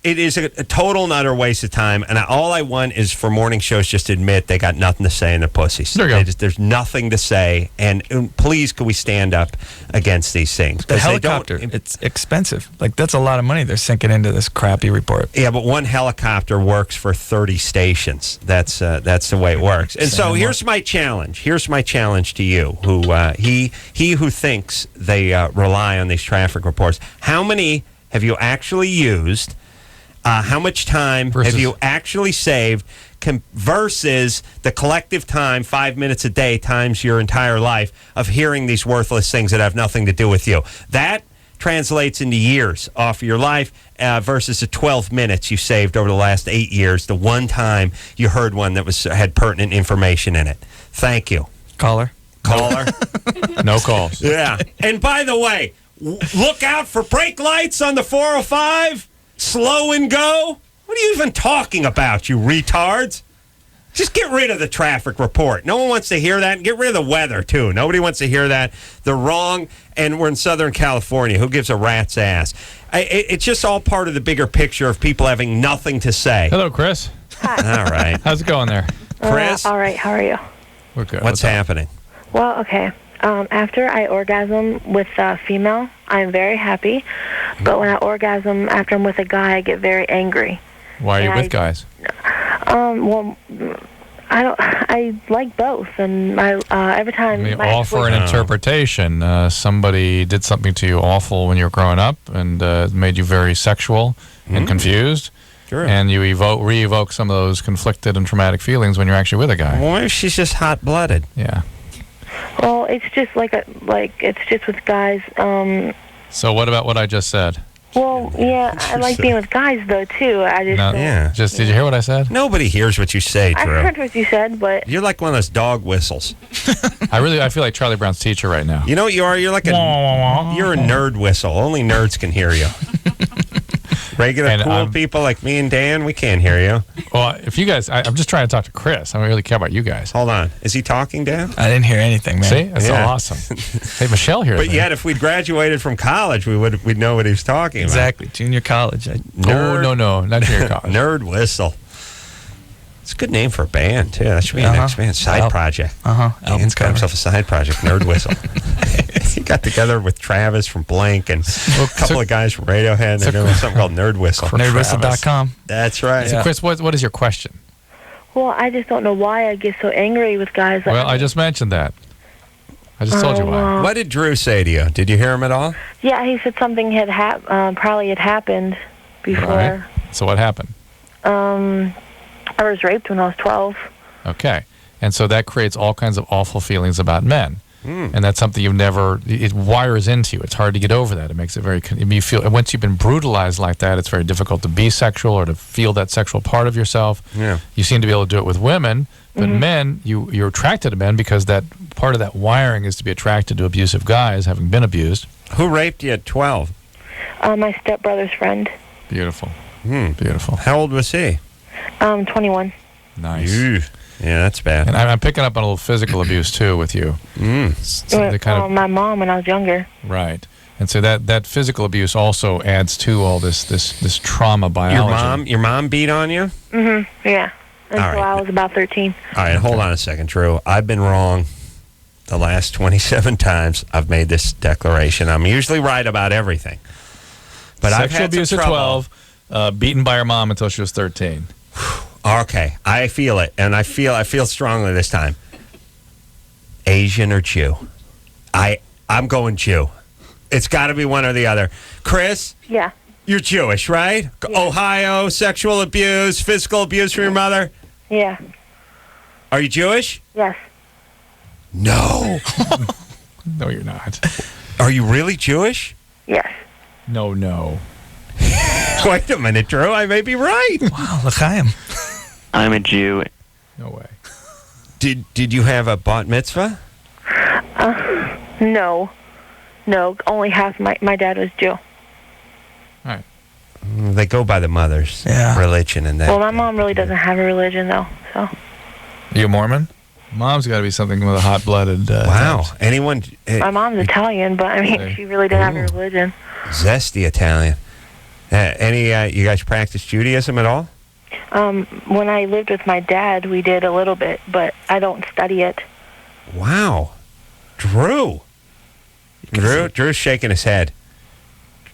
Speaker 3: it is a total and utter waste of time. And all I want is for morning shows just to admit they got nothing to say in their pussies. There's nothing to say. And please, can we stand up against these things?
Speaker 5: The helicopter, it's expensive. Like, that's a lot of money they're sinking into this crappy report.
Speaker 3: Yeah, but one helicopter works for 30 stations. That's the way it works. And so here's my challenge. Here's my challenge to you, who he who thinks they rely on these traffic reports. How many have you actually used? How much time have you actually saved versus the collective time, 5 minutes a day, times your entire life of hearing these worthless things that have nothing to do with you? That translates into years off of your life versus the 12 minutes you saved over the last 8 years, the one time you heard one that had pertinent information in it. Thank you.
Speaker 5: Caller.
Speaker 4: No calls.
Speaker 3: Yeah. And by the way, look out for brake lights on the 405. Slow and go? What are you even talking about, you retards? Just get rid of the traffic report. No one wants to hear that. And get rid of the weather, too. Nobody wants to hear that. They're wrong, and we're in Southern California. Who gives a rat's ass? It's just all part of the bigger picture of people having nothing to say.
Speaker 4: Hello, Chris.
Speaker 1: Hi.
Speaker 3: All right.
Speaker 4: How's it going there?
Speaker 3: Chris?
Speaker 1: All right, how are you?
Speaker 4: We're good.
Speaker 3: What's happening?
Speaker 1: Well, okay. After I orgasm with a female, I'm very happy. But when I orgasm after I'm with a guy, I get very angry.
Speaker 4: Why are you with guys?
Speaker 1: Well, I like both, and every time.
Speaker 4: All for an interpretation. Somebody did something to you awful when you were growing up, and made you very sexual and confused.
Speaker 3: Sure.
Speaker 4: And you re-evoke some of those conflicted and traumatic feelings when you're actually with a guy.
Speaker 3: Well, maybe she's just hot-blooded.
Speaker 4: Yeah.
Speaker 1: Well, it's just it's just with guys.
Speaker 4: So what about what I just said?
Speaker 1: Well, yeah, I like being with guys though too.
Speaker 4: Did you hear what I said?
Speaker 3: Nobody hears what you say, Drew.
Speaker 1: I heard what you said, but
Speaker 3: you're like one of those dog whistles.
Speaker 4: I feel like Charlie Brown's teacher right now.
Speaker 3: You know what you are? You're like you're a nerd whistle. Only nerds can hear you. Regular cool people like me and Dan, we can't hear you.
Speaker 4: Well, if you guys, I'm just trying to talk to Chris. I don't really care about you guys.
Speaker 3: Hold on. Is he talking, Dan?
Speaker 5: I didn't hear anything, man.
Speaker 4: See? That's awesome. Hey, Michelle here.
Speaker 3: But yet, if we'd graduated from college, we'd know what he was talking about.
Speaker 5: Exactly. Junior college.
Speaker 4: No, not junior college.
Speaker 3: Nerd Whistle. It's a good name for a band, too. That should be a next band. Side project. Dan's got himself a side project, Nerd Whistle. He got together with Travis from Blink and a couple of guys from Radiohead. And they're doing something called Nerd Whistle.
Speaker 5: Nerdwhistle.com.
Speaker 3: That's right.
Speaker 4: So, Chris, what is your question?
Speaker 1: Well, I just don't know why I get so angry with guys.
Speaker 4: Well, I just mentioned that. I just told you why.
Speaker 3: What did Drew say to you? Did you hear him at all?
Speaker 1: Yeah, he said something had probably had happened before.
Speaker 4: Right. So what happened?
Speaker 1: I was raped when I was 12.
Speaker 4: Okay. And so that creates all kinds of awful feelings about men. And that's something it wires into you. It's hard to get over that. It makes it very, you feel, once you've been brutalized like that, it's very difficult to be sexual or to feel that sexual part of yourself.
Speaker 3: Yeah.
Speaker 4: You seem to be able to do it with women, but men, you're attracted to men because that part of that wiring is to be attracted to abusive guys, having been abused.
Speaker 3: Who raped you at 12?
Speaker 1: My stepbrother's friend.
Speaker 4: Beautiful. Beautiful.
Speaker 3: How old was he?
Speaker 1: 21.
Speaker 4: Nice.
Speaker 3: Ew. Yeah, that's bad.
Speaker 4: And I'm picking up on a little physical abuse, too, with you. So they kind of,
Speaker 1: my mom when I was younger.
Speaker 4: right. And so that physical abuse also adds to all this trauma biology.
Speaker 3: Your mom beat on you?
Speaker 1: Yeah. Until I was about 13.
Speaker 3: All right, hold on a second, Drew. I've been wrong the last 27 times I've made this declaration. I'm usually right about everything. But I've
Speaker 4: Sexual
Speaker 3: had
Speaker 4: abuse
Speaker 3: some
Speaker 4: at
Speaker 3: trouble.
Speaker 4: 12, beaten by her mom until she was 13.
Speaker 3: Okay, I feel it, and I feel strongly this time. Asian or Jew? I'm going Jew. It's got to be one or the other. Chris?
Speaker 1: Yeah.
Speaker 3: You're Jewish, right?
Speaker 1: Yeah.
Speaker 3: Ohio, sexual abuse, physical abuse from your mother?
Speaker 1: Yeah.
Speaker 3: Are you Jewish?
Speaker 1: Yes.
Speaker 3: No.
Speaker 4: No, you're not.
Speaker 3: Are you really Jewish?
Speaker 1: Yes.
Speaker 4: No.
Speaker 3: Wait a minute, Drew. I may be right.
Speaker 5: Wow, l'chaim.
Speaker 7: I'm a Jew.
Speaker 4: No way.
Speaker 3: Did you have a bat mitzvah?
Speaker 1: No. No, only half. My dad was Jew.
Speaker 4: All right.
Speaker 3: They go by the mother's religion and that.
Speaker 1: Well, my mom really doesn't have a religion, though. So.
Speaker 4: Are you a Mormon? Mom's got to be something with a hot-blooded...
Speaker 3: wow. Anyone...
Speaker 1: My mom's Italian, but, I mean, she really didn't have a religion.
Speaker 3: Zesty Italian. You guys practice Judaism at all?
Speaker 1: When I lived with my dad, we did a little bit, but I don't study it.
Speaker 3: Wow. Drew's shaking his head.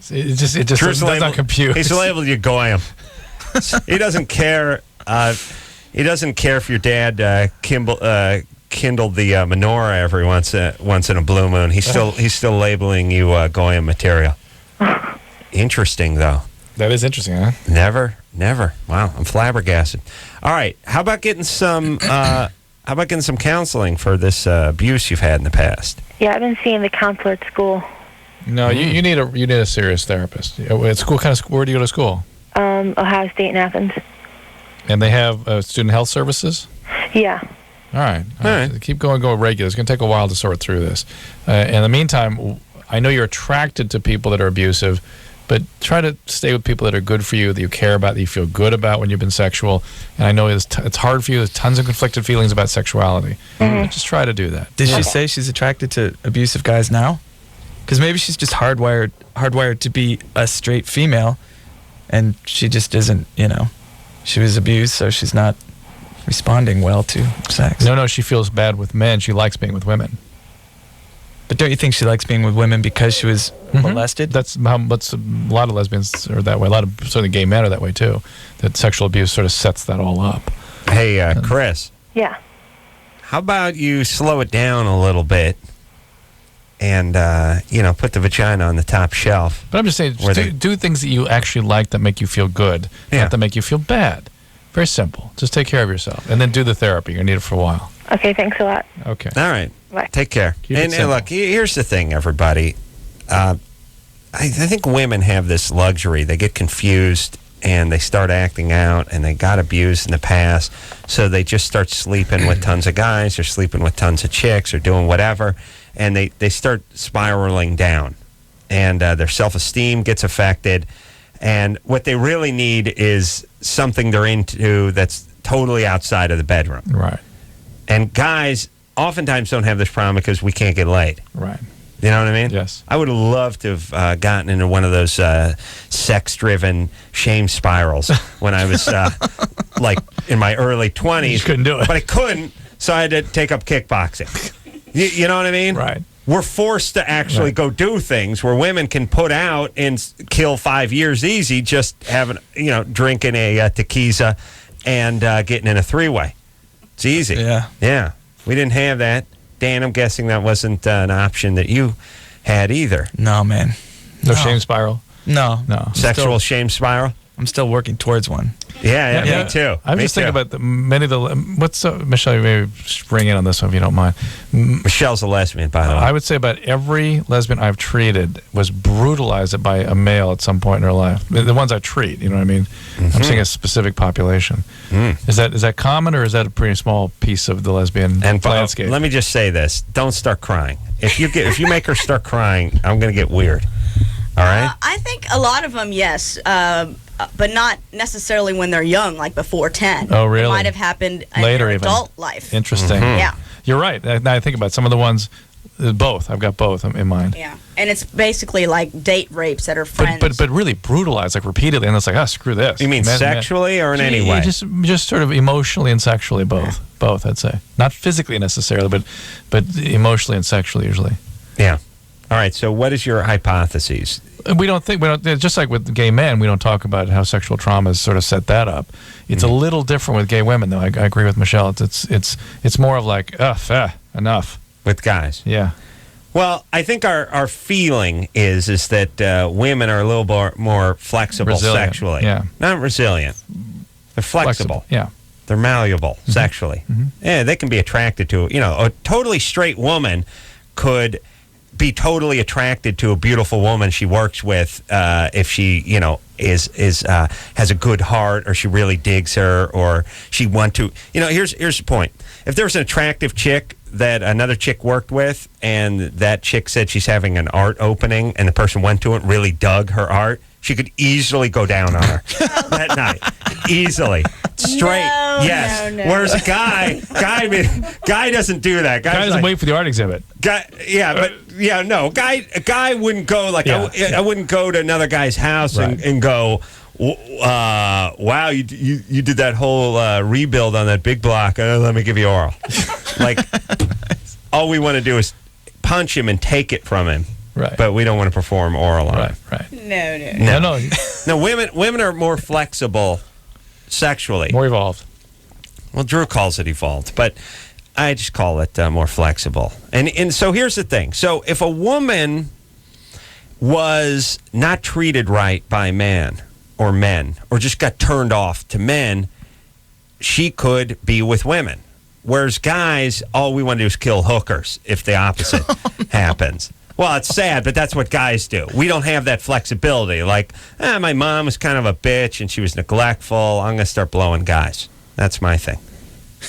Speaker 4: It just does not compute.
Speaker 3: He's labeled you Goyim. He doesn't care. He doesn't care if your dad kindled the menorah every once in a blue moon. He's still labeling you Goyim material. Interesting, though.
Speaker 4: That is interesting, huh?
Speaker 3: Never. Wow, I'm flabbergasted. All right, how about getting some counseling for this abuse you've had in the past?
Speaker 1: Yeah, I've been seeing the counselor at school.
Speaker 4: No, you need a serious therapist. At school, where do you go to school?
Speaker 1: Ohio State in Athens.
Speaker 4: And they have student health services?
Speaker 1: Yeah.
Speaker 4: All right. Keep going regular. It's going to take a while to sort through this. In the meantime, I know you're attracted to people that are abusive, but try to stay with people that are good for you, that you care about, that you feel good about when you've been sexual. And I know it's hard for you. There's tons of conflicted feelings about sexuality. But just try to do that.
Speaker 5: Did she say she's attracted to abusive guys now? Because maybe she's just hardwired to be a straight female, and she just isn't, she was abused, so she's not responding well to sex.
Speaker 4: No, she feels bad with men. She likes being with women.
Speaker 5: But don't you think she likes being with women because she was molested?
Speaker 4: That's a lot of lesbians are that way. A lot of certainly gay men are that way too. That sexual abuse sort of sets that all up.
Speaker 3: Hey, Chris.
Speaker 1: Yeah.
Speaker 3: How about you slow it down a little bit and, put the vagina on the top shelf?
Speaker 4: But I'm just saying, do things that you actually like that make you feel good, not that make you feel bad. Very simple. Just take care of yourself. And then do the therapy. You're going to need it for a while.
Speaker 1: Okay, thanks a lot.
Speaker 4: Okay.
Speaker 3: All right.
Speaker 1: Bye.
Speaker 3: Take care.
Speaker 4: Keep it simple.
Speaker 3: Look, here's the thing, everybody. I think women have this luxury. They get confused and they start acting out and they got abused in the past. So they just start sleeping with tons of guys or sleeping with tons of chicks or doing whatever. And they start spiraling down. And their self-esteem gets affected. And what they really need is something they're into that's totally outside of the bedroom.
Speaker 4: Right.
Speaker 3: And guys oftentimes don't have this problem because we can't get laid.
Speaker 4: Right.
Speaker 3: You know what I mean?
Speaker 4: Yes.
Speaker 3: I would have loved to have gotten into one of those sex-driven shame spirals when I was in my early 20s.
Speaker 4: You couldn't do it.
Speaker 3: But I couldn't, so I had to take up kickboxing. You know what I mean?
Speaker 4: Right.
Speaker 3: We're forced to actually go do things where women can put out and kill 5 years easy just having, drinking a tequila and getting in a three-way. It's easy. Yeah. We didn't have that. Dan, I'm guessing that wasn't an option that you had either.
Speaker 5: No, man.
Speaker 4: No shame spiral?
Speaker 5: No.
Speaker 3: Sexual shame spiral?
Speaker 5: I'm still working towards one.
Speaker 3: Yeah, me too.
Speaker 4: I'm just thinking about many of the. What's Michelle? You maybe bring in on this one if you don't mind.
Speaker 3: Michelle's a lesbian, by the way.
Speaker 4: I would say about every lesbian I've treated was brutalized by a male at some point in their life. The ones I treat, you know what I mean? I'm saying a specific population. Is that common, or is that a pretty small piece of the lesbian landscape?
Speaker 3: Let me just say this: don't start crying. If you make her start crying, I'm going to get weird. All right.
Speaker 13: I think a lot of them, yes, but not necessarily when they're young, like before 10.
Speaker 4: Oh, really?
Speaker 13: It might have happened in
Speaker 4: later,
Speaker 13: their
Speaker 4: even
Speaker 13: adult life.
Speaker 4: Interesting.
Speaker 13: Yeah.
Speaker 4: You're right. Now I think about some of the ones. Both. I've got both in mind.
Speaker 13: Yeah, and it's basically like date rapes that are friends.
Speaker 4: But really brutalized, like repeatedly, and it's like, screw this.
Speaker 3: You mean sexually or in any way?
Speaker 4: Just sort of emotionally and sexually, both. Both, I'd say. Not physically necessarily, but emotionally and sexually usually.
Speaker 3: Yeah. All right. So, what is your hypotheses?
Speaker 4: We don't just like with gay men, we don't talk about how sexual traumas sort of set that up. It's a little different with gay women, though. I agree with Michelle. It's more of like, enough.
Speaker 3: With guys.
Speaker 4: Yeah.
Speaker 3: Well, I think our feeling is that women are a little more flexible sexually.
Speaker 4: Yeah.
Speaker 3: Not resilient. They're flexible.
Speaker 4: Yeah.
Speaker 3: They're malleable sexually. Yeah, they can be attracted to, a totally straight woman could be totally attracted to a beautiful woman she works with if she, has a good heart, or she really digs her, or she want to. Here's the point. If there was an attractive chick that another chick worked with, and that chick said she's having an art opening, and the person went to it and really dug her art, she could easily go down on her that night. Easily. Straight. Yes.
Speaker 13: No.
Speaker 3: Whereas a guy doesn't do that.
Speaker 4: Guy doesn't wait for the art exhibit.
Speaker 3: A guy wouldn't go like, I wouldn't go to another guy's house and go, wow, you did that whole rebuild on that big block. Let me give you oral. Like, all we want to do is punch him and take it from him.
Speaker 4: Right.
Speaker 3: But we don't want to perform oral on him.
Speaker 4: Right.
Speaker 13: No.
Speaker 3: No, women are more flexible sexually.
Speaker 4: More evolved.
Speaker 3: Well, Drew calls it evolved, but I just call it more flexible. And so here's the thing. So if a woman was not treated right by men, or just got turned off to men, she could be with women. Whereas guys, all we want to do is kill hookers if the opposite happens. Well, it's sad, but that's what guys do. We don't have that flexibility. Like, my mom was kind of a bitch and she was neglectful. I'm going to start blowing guys. That's my thing.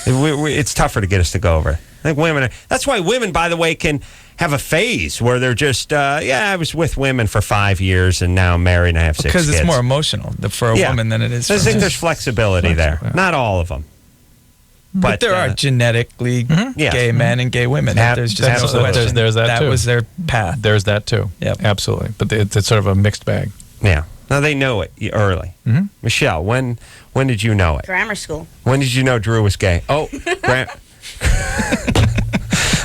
Speaker 3: It's tougher to get us to go over. I think that's why women, by the way, can have a phase where they're just, I was with women for 5 years and now I'm married and I have 6 kids.
Speaker 5: Because it's more emotional for a woman than it is for
Speaker 3: I think there's flexibility there. Yeah. Not all of them.
Speaker 5: But there are genetically gay men and gay women. There's just no question.
Speaker 4: There's that too.
Speaker 5: That was their path.
Speaker 4: There's that too.
Speaker 5: Yep.
Speaker 4: Absolutely. But it's sort of a mixed bag.
Speaker 3: Yeah. Now they know it early. Michelle, when did you know it?
Speaker 13: Grammar school.
Speaker 3: When did you know Drew was gay? Oh,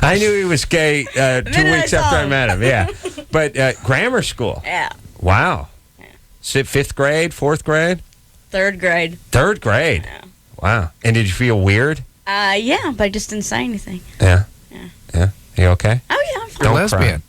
Speaker 3: I knew he was gay 2 weeks after I met him. Yeah. But grammar school.
Speaker 13: Yeah.
Speaker 3: Wow. Yeah. 5th grade, 4th grade?
Speaker 13: 3rd grade.
Speaker 3: 3rd grade.
Speaker 13: Yeah.
Speaker 3: Wow. And did you feel weird?
Speaker 13: Yeah, but I just didn't say anything.
Speaker 3: Yeah. You okay?
Speaker 13: Oh, yeah, I'm fine.
Speaker 4: You're lesbian.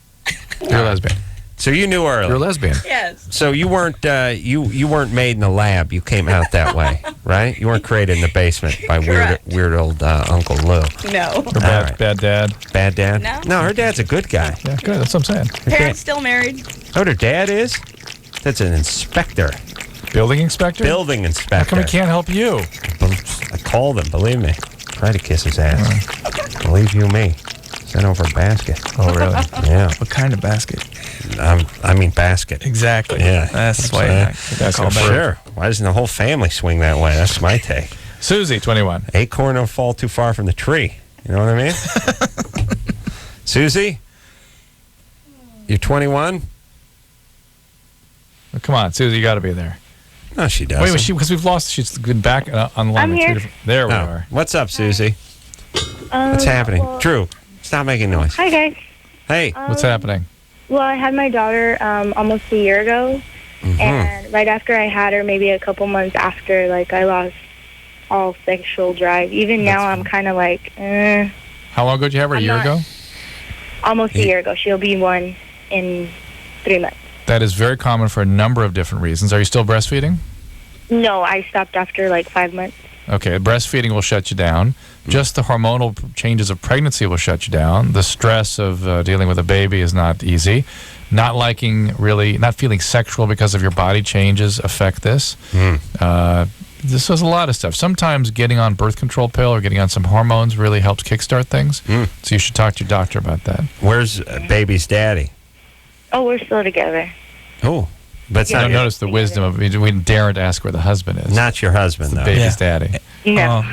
Speaker 4: You're a lesbian.
Speaker 3: So you knew early.
Speaker 4: You're a lesbian.
Speaker 13: Yes.
Speaker 3: So you weren't you weren't made in the lab. You came out that way, right? You weren't created in the basement by weird old Uncle Lou.
Speaker 13: No.
Speaker 4: Or bad dad.
Speaker 3: Bad dad? No, her dad's a good guy.
Speaker 4: Yeah, good. That's what I'm saying.
Speaker 13: Parents still married.
Speaker 3: Oh, her dad is? That's an inspector.
Speaker 4: Building inspector?
Speaker 3: Building inspector.
Speaker 4: How come he can't help you?
Speaker 3: I called him, believe me. Try to kiss his ass. Believe you me. Sent over a basket.
Speaker 4: Oh, really?
Speaker 3: Yeah.
Speaker 5: What kind of basket?
Speaker 3: I mean basket.
Speaker 5: Exactly.
Speaker 3: Yeah.
Speaker 5: That's why I call
Speaker 3: sure. Why doesn't the whole family swing that way? That's my take.
Speaker 4: Susie, 21.
Speaker 3: Acorn don't fall too far from the tree. You know what I mean? Susie? You're 21?
Speaker 4: Well, come on, Susie, you got to be there.
Speaker 3: No, she doesn't.
Speaker 4: Wait, because we've lost. She's been back online.
Speaker 1: I'm here.
Speaker 4: There we are.
Speaker 3: What's up, Susie? What's happening? Drew, stop making noise.
Speaker 1: Hi, guys.
Speaker 3: Hey.
Speaker 4: What's happening?
Speaker 1: Well, I had my daughter almost a year ago, and right after I had her, maybe a couple months after, like, I lost all sexual drive. Even now, I'm kind of like,
Speaker 4: How long ago did you have her? A year ago?
Speaker 1: Almost a year ago. She'll be 1 in 3 months.
Speaker 4: That is very common for a number of different reasons. Are you still breastfeeding?
Speaker 1: No, I stopped after like 5 months.
Speaker 4: Okay, breastfeeding will shut you down. Just the hormonal changes of pregnancy will shut you down. The stress of dealing with a baby is not easy. Not feeling sexual because of your body changes affect this. This is a lot of stuff. Sometimes getting on birth control pill or getting on some hormones really helps kickstart things. So you should talk to your doctor about that.
Speaker 3: Where's baby's daddy?
Speaker 1: Oh, we're still together.
Speaker 3: Oh. But
Speaker 4: I don't notice the wisdom of we daren't ask where the husband is.
Speaker 3: Not your husband, though.
Speaker 4: Baby's daddy.
Speaker 1: No.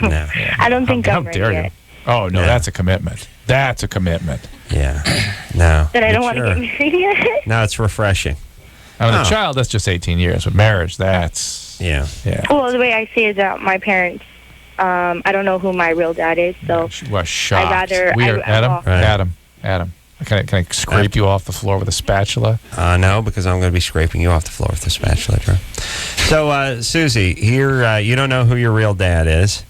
Speaker 3: No.
Speaker 1: I don't think
Speaker 4: How
Speaker 1: I'm ready
Speaker 4: dare
Speaker 1: yet.
Speaker 4: you? Oh, no, that's a commitment. That's a commitment.
Speaker 3: Yeah. No.
Speaker 1: That I don't want to get married yet?
Speaker 3: No, it's refreshing.
Speaker 4: I mean, the child, that's just 18 years. But marriage, that's...
Speaker 3: Yeah.
Speaker 1: Well, the way I see it is that my parents, I don't know who my real dad is, so...
Speaker 4: We're shocked.
Speaker 1: I'd rather...
Speaker 4: We are Adam. Can I scrape you off the floor with a spatula?
Speaker 3: No, because I'm going to be scraping you off the floor with a spatula, Drew. So, Susie, here, you don't know who your real dad is.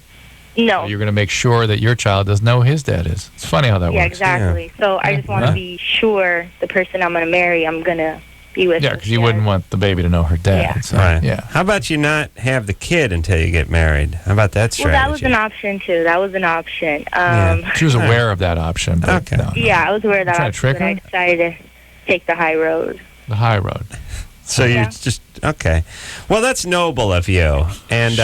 Speaker 1: No.
Speaker 4: So you're going to make sure that your child doesn't know who his dad is. It's funny how that works.
Speaker 1: Yeah, exactly. So I just want to be sure the person I'm going to marry, I'm going to be with.
Speaker 4: Yeah, because you wouldn't want the baby to know her dad.
Speaker 1: Yeah.
Speaker 4: So,
Speaker 3: Right.
Speaker 4: Yeah.
Speaker 3: How about you not have the kid until you get married? How about that strategy?
Speaker 1: Well, that was an option, too. That was an option.
Speaker 4: She was aware of that option. But
Speaker 3: Okay.
Speaker 4: No.
Speaker 1: Yeah, I was aware of that
Speaker 4: Trying
Speaker 1: option,
Speaker 4: to trick
Speaker 1: but I
Speaker 4: her?
Speaker 1: decided to take the high road.
Speaker 4: The high road.
Speaker 3: So you just, okay. Well, that's noble of you. And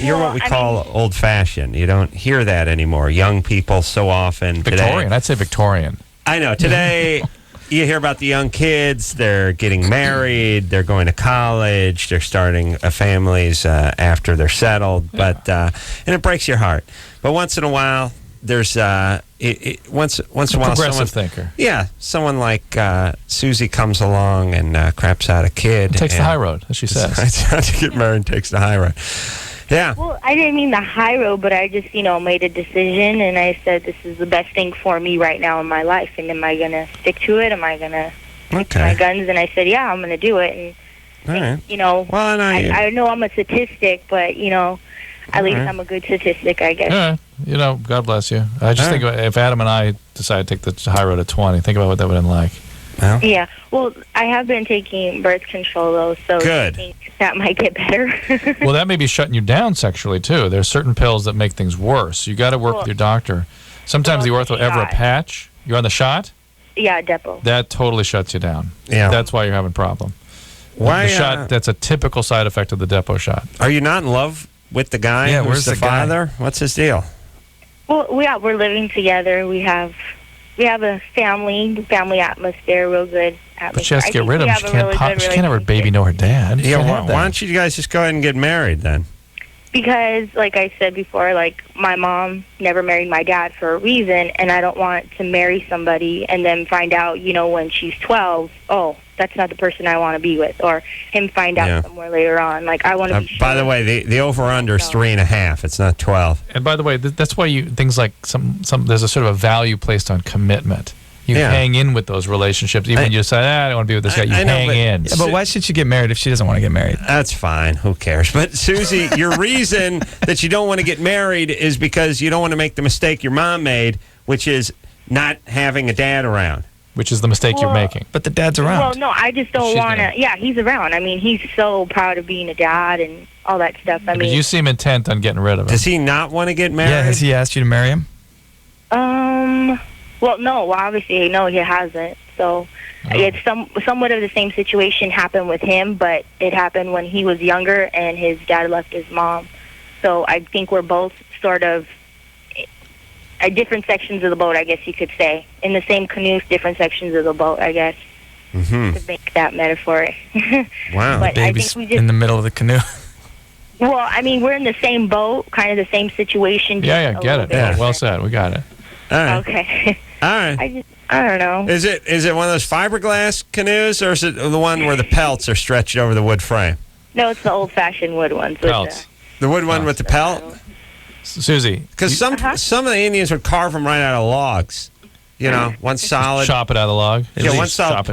Speaker 3: you're what we call old-fashioned. You don't hear that anymore. Young people so often
Speaker 4: Victorian.
Speaker 3: today.
Speaker 4: I'd say Victorian.
Speaker 3: I know. Today, you hear about the young kids. They're getting married. They're going to college. They're starting families after they're settled. But and it breaks your heart. But once in a while, there's once in a while,
Speaker 4: Progressive thinker.
Speaker 3: Yeah, someone like Susie comes along and craps out a kid.
Speaker 4: Takes the high road, as she says.
Speaker 3: Decides to get married and takes the high road. Yeah.
Speaker 1: Well, I didn't mean the high road, but I just, made a decision, and I said this is the best thing for me right now in my life. And am I going to stick to it? Am I going to stick to my guns? And I said, yeah, I'm going to do it. And,
Speaker 3: all right.
Speaker 1: Well, and I know I'm a statistic, but, at least I'm a good statistic, I guess.
Speaker 4: Yeah. God bless you. I just think if Adam and I decide to take the high road at 20, think about what that would have been like.
Speaker 3: Well.
Speaker 1: Yeah. Well, I have been taking birth control, though, so
Speaker 3: good.
Speaker 1: I think that might get better.
Speaker 4: Well, that may be shutting you down sexually, too. There's certain pills that make things worse. You got to work with your doctor. Sometimes the ortho, ever a patch. You're on the shot?
Speaker 1: Yeah, Depo.
Speaker 4: That totally shuts you down.
Speaker 3: Yeah.
Speaker 4: That's why you're having a problem.
Speaker 3: Why?
Speaker 4: The shot, that's a typical side effect of the Depo shot.
Speaker 3: Are you not in love with the guy?
Speaker 5: Yeah,
Speaker 3: who's
Speaker 5: where's the
Speaker 3: father? What's his deal?
Speaker 1: Well, we're living together. We have a family atmosphere, real good atmosphere.
Speaker 4: But she has to get rid of him. She can't have her baby know her dad.
Speaker 3: Yeah, why don't you guys just go ahead and get married then?
Speaker 1: Because, like I said before, my mom never married my dad for a reason, and I don't want to marry somebody and then find out, when she's 12, oh, that's not the person I want to be with, or him find out somewhere later on. I want to be sure.
Speaker 3: By the way, the over-under is 3.5. It's not 12.
Speaker 4: And by the way, that's why things like there's a sort of a value placed on commitment. You hang in with those relationships, even when you decide, I don't want to be with this guy. You hang in.
Speaker 5: Yeah, but why should she get married if she doesn't want to get married?
Speaker 3: That's fine. Who cares? But, Susie, your reason that you don't want to get married is because you don't want to make the mistake your mom made, which is not having a dad around.
Speaker 4: Which is the mistake you're making.
Speaker 5: But the dad's around.
Speaker 1: Well, no, I just don't want to. Yeah, he's around. I mean, he's so proud of being a dad and all that stuff. I mean,
Speaker 4: you seem intent on getting rid of him.
Speaker 3: Does he not want to get married?
Speaker 5: Yeah, has he asked you to marry him?
Speaker 1: Well, no. Well, obviously, no, he hasn't. So it's somewhat of the same situation happened with him, but it happened when he was younger and his dad left his mom. So I think we're both sort of at different sections of the boat, I guess you could say. In the same canoe, different sections of the boat, I guess, to make that metaphor.
Speaker 3: Wow.
Speaker 1: But
Speaker 5: Baby's
Speaker 1: I think we just,
Speaker 5: in the middle of the canoe.
Speaker 1: Well, I mean, we're in the same boat, kind of the same situation.
Speaker 4: Yeah, get it. Yeah, well said. We got it.
Speaker 3: All right.
Speaker 1: Okay.
Speaker 3: All right.
Speaker 1: I don't know.
Speaker 3: Is it one of those fiberglass canoes, or is it the one where the pelts are stretched over the wood frame?
Speaker 1: No, it's the old-fashioned wood ones.
Speaker 4: Pelts.
Speaker 3: The wood one with the pelt?
Speaker 4: Susie.
Speaker 3: Because some of the Indians would carve them right out of logs. One solid.
Speaker 4: Chop it out of the log.
Speaker 3: Yeah, one solid.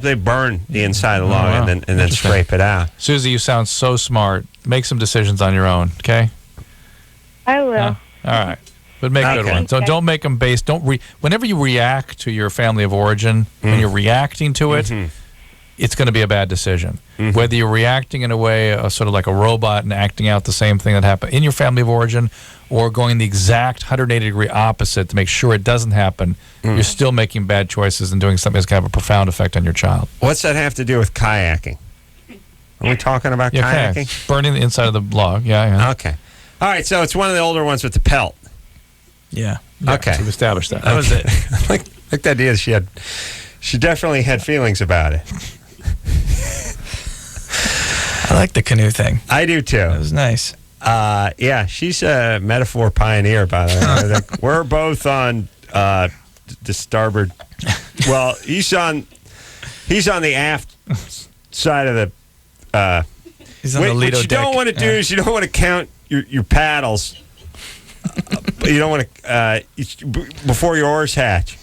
Speaker 3: They burn the inside of the log and then scrape it out.
Speaker 4: Susie, you sound so smart. Make some decisions on your own, okay?
Speaker 1: I will.
Speaker 4: All right. But make good ones. Don't make them based. Whenever you react to your family of origin, when you're reacting to it, it's going to be a bad decision.
Speaker 3: Mm-hmm.
Speaker 4: Whether you're reacting in a way, sort of like a robot and acting out the same thing that happened in your family of origin, or going the exact 180-degree opposite to make sure it doesn't happen, you're still making bad choices and doing something that's going to have a profound effect on your child.
Speaker 3: What's that have to do with kayaking? Are we talking about kayaking?
Speaker 4: Kayak. Burning the inside of the log, yeah.
Speaker 3: Okay. All right, so it's one of the older ones with the pelt.
Speaker 5: Yeah.
Speaker 3: Okay.
Speaker 4: So we've established that.
Speaker 5: That was it.
Speaker 3: like the idea that she definitely had feelings about it.
Speaker 5: I like the canoe thing.
Speaker 3: I do too.
Speaker 5: It was nice.
Speaker 3: Yeah, she's a metaphor pioneer, by the way. Like, we're both on the starboard. Well, he's on the aft side of the.
Speaker 5: He's on the Lido
Speaker 3: what you
Speaker 5: deck.
Speaker 3: don't want to do is you don't want to count your paddles. But you don't want to before your oars hatch.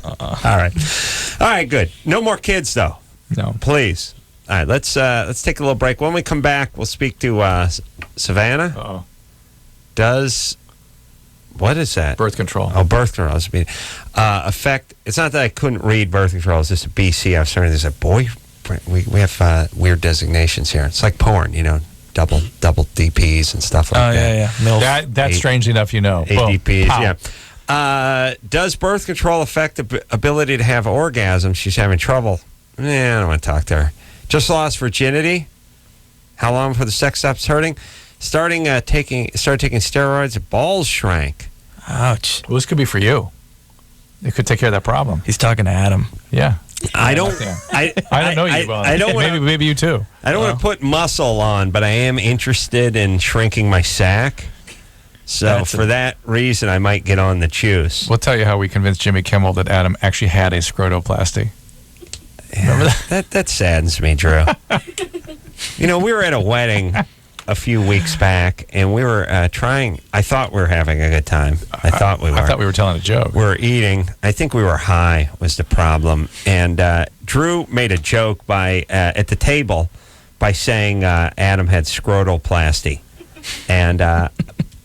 Speaker 3: All right, good. No more kids, though.
Speaker 4: No,
Speaker 3: please. All right, let's take a little break. When we come back, we'll speak to Savannah.
Speaker 4: Uh-oh.
Speaker 3: What is that?
Speaker 4: Birth control.
Speaker 3: Oh, birth control. Affect. It's not that I couldn't read birth control. It's just a BC. I was starting to say, boy, we have weird designations here. It's like porn, double DPs and stuff like that.
Speaker 5: Oh, yeah.
Speaker 4: That's strangely enough,
Speaker 3: ADPs, yeah. Does birth control affect the ability to have orgasms? She's having trouble. I don't want to talk to her. Just lost virginity. How long before the sex stops hurting? Started taking steroids. Balls shrank.
Speaker 5: Ouch.
Speaker 4: Well, this could be for you. It could take care of that problem.
Speaker 5: He's talking to Adam.
Speaker 4: Yeah.
Speaker 3: I don't
Speaker 4: know you, Bob.
Speaker 3: I don't
Speaker 4: maybe you too.
Speaker 3: I don't want to put muscle on, but I am interested in shrinking my sack. So for that reason, I might get on the juice.
Speaker 4: We'll tell you how we convinced Jimmy Kimmel that Adam actually had a scrotoplasty.
Speaker 3: Yeah, remember that? That saddens me, Drew. We were at a wedding a few weeks back, and we were trying. I thought we were having a good time. I thought we were
Speaker 4: telling a joke.
Speaker 3: We were eating. I think we were high was the problem. And Drew made a joke at the table by saying Adam had scrotoplasty. And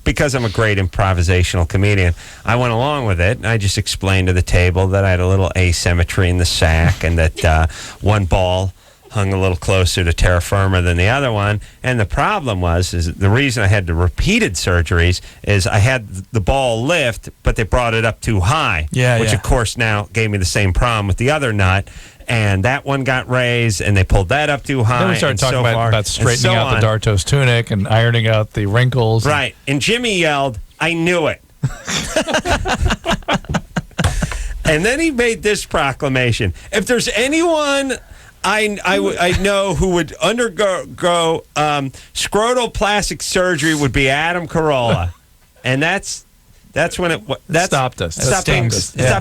Speaker 3: because I'm a great improvisational comedian, I went along with it. And I just explained to the table that I had a little asymmetry in the sack and that one ball hung a little closer to terra firma than the other one. And the problem is the reason I had the repeated surgeries is I had the ball lift, but they brought it up too high. Which, of course, now gave me the same problem with the other nut. And that one got raised, and they pulled that up too high.
Speaker 4: Then we started talking about straightening out the Dartos tunic and ironing out the wrinkles.
Speaker 3: Right. And Jimmy yelled, "I knew it." And then he made this proclamation. If there's anyone I know who would undergo scrotal plastic surgery would be Adam Carolla. And that's when it
Speaker 4: stopped us.
Speaker 3: Stopped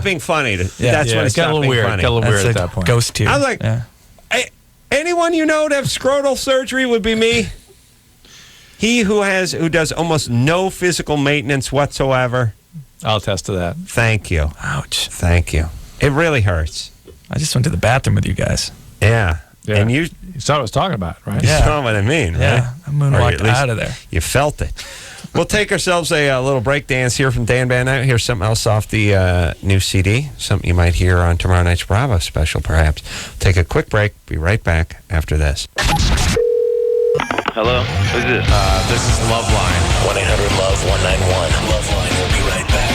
Speaker 3: being funny. That's when it got a little weird.
Speaker 4: Got a little weird at that point.
Speaker 5: Ghost tear.
Speaker 3: I was like, anyone you know to have scrotal surgery would be me. He who does almost no physical maintenance whatsoever.
Speaker 4: I'll attest to that.
Speaker 3: Thank you.
Speaker 5: Ouch.
Speaker 3: Thank you. It really hurts.
Speaker 5: I just went to the bathroom with you guys.
Speaker 3: Yeah. And you
Speaker 4: saw what I was talking about, right?
Speaker 3: You saw what I mean, right?
Speaker 5: Yeah. I moonwalked out of there.
Speaker 3: You felt it. We'll take ourselves a little break dance here from Dan Band Night. Here's something else off the new CD. Something you might hear on tomorrow night's Bravo special, perhaps. Take a quick break. Be right back after this.
Speaker 14: Hello? Who's this?
Speaker 2: This is LoveLine. 1-800-LOVE-191. LoveLine will be right back.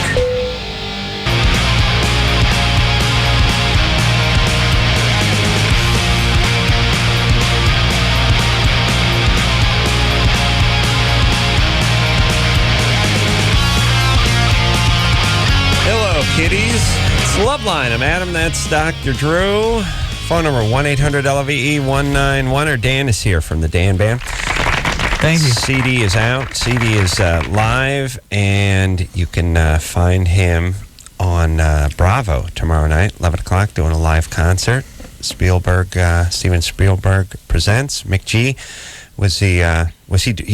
Speaker 3: Hello, kiddies. It's LoveLine. I'm Adam. That's Dr. Drew. Phone number 1-800-LVE-191. Or Dan is here from the Dan Band.
Speaker 5: Thank you.
Speaker 3: CD is out. CD is live, and you can find him on Bravo tomorrow night, 11 o'clock, doing a live concert. Steven Spielberg presents. Mick G. He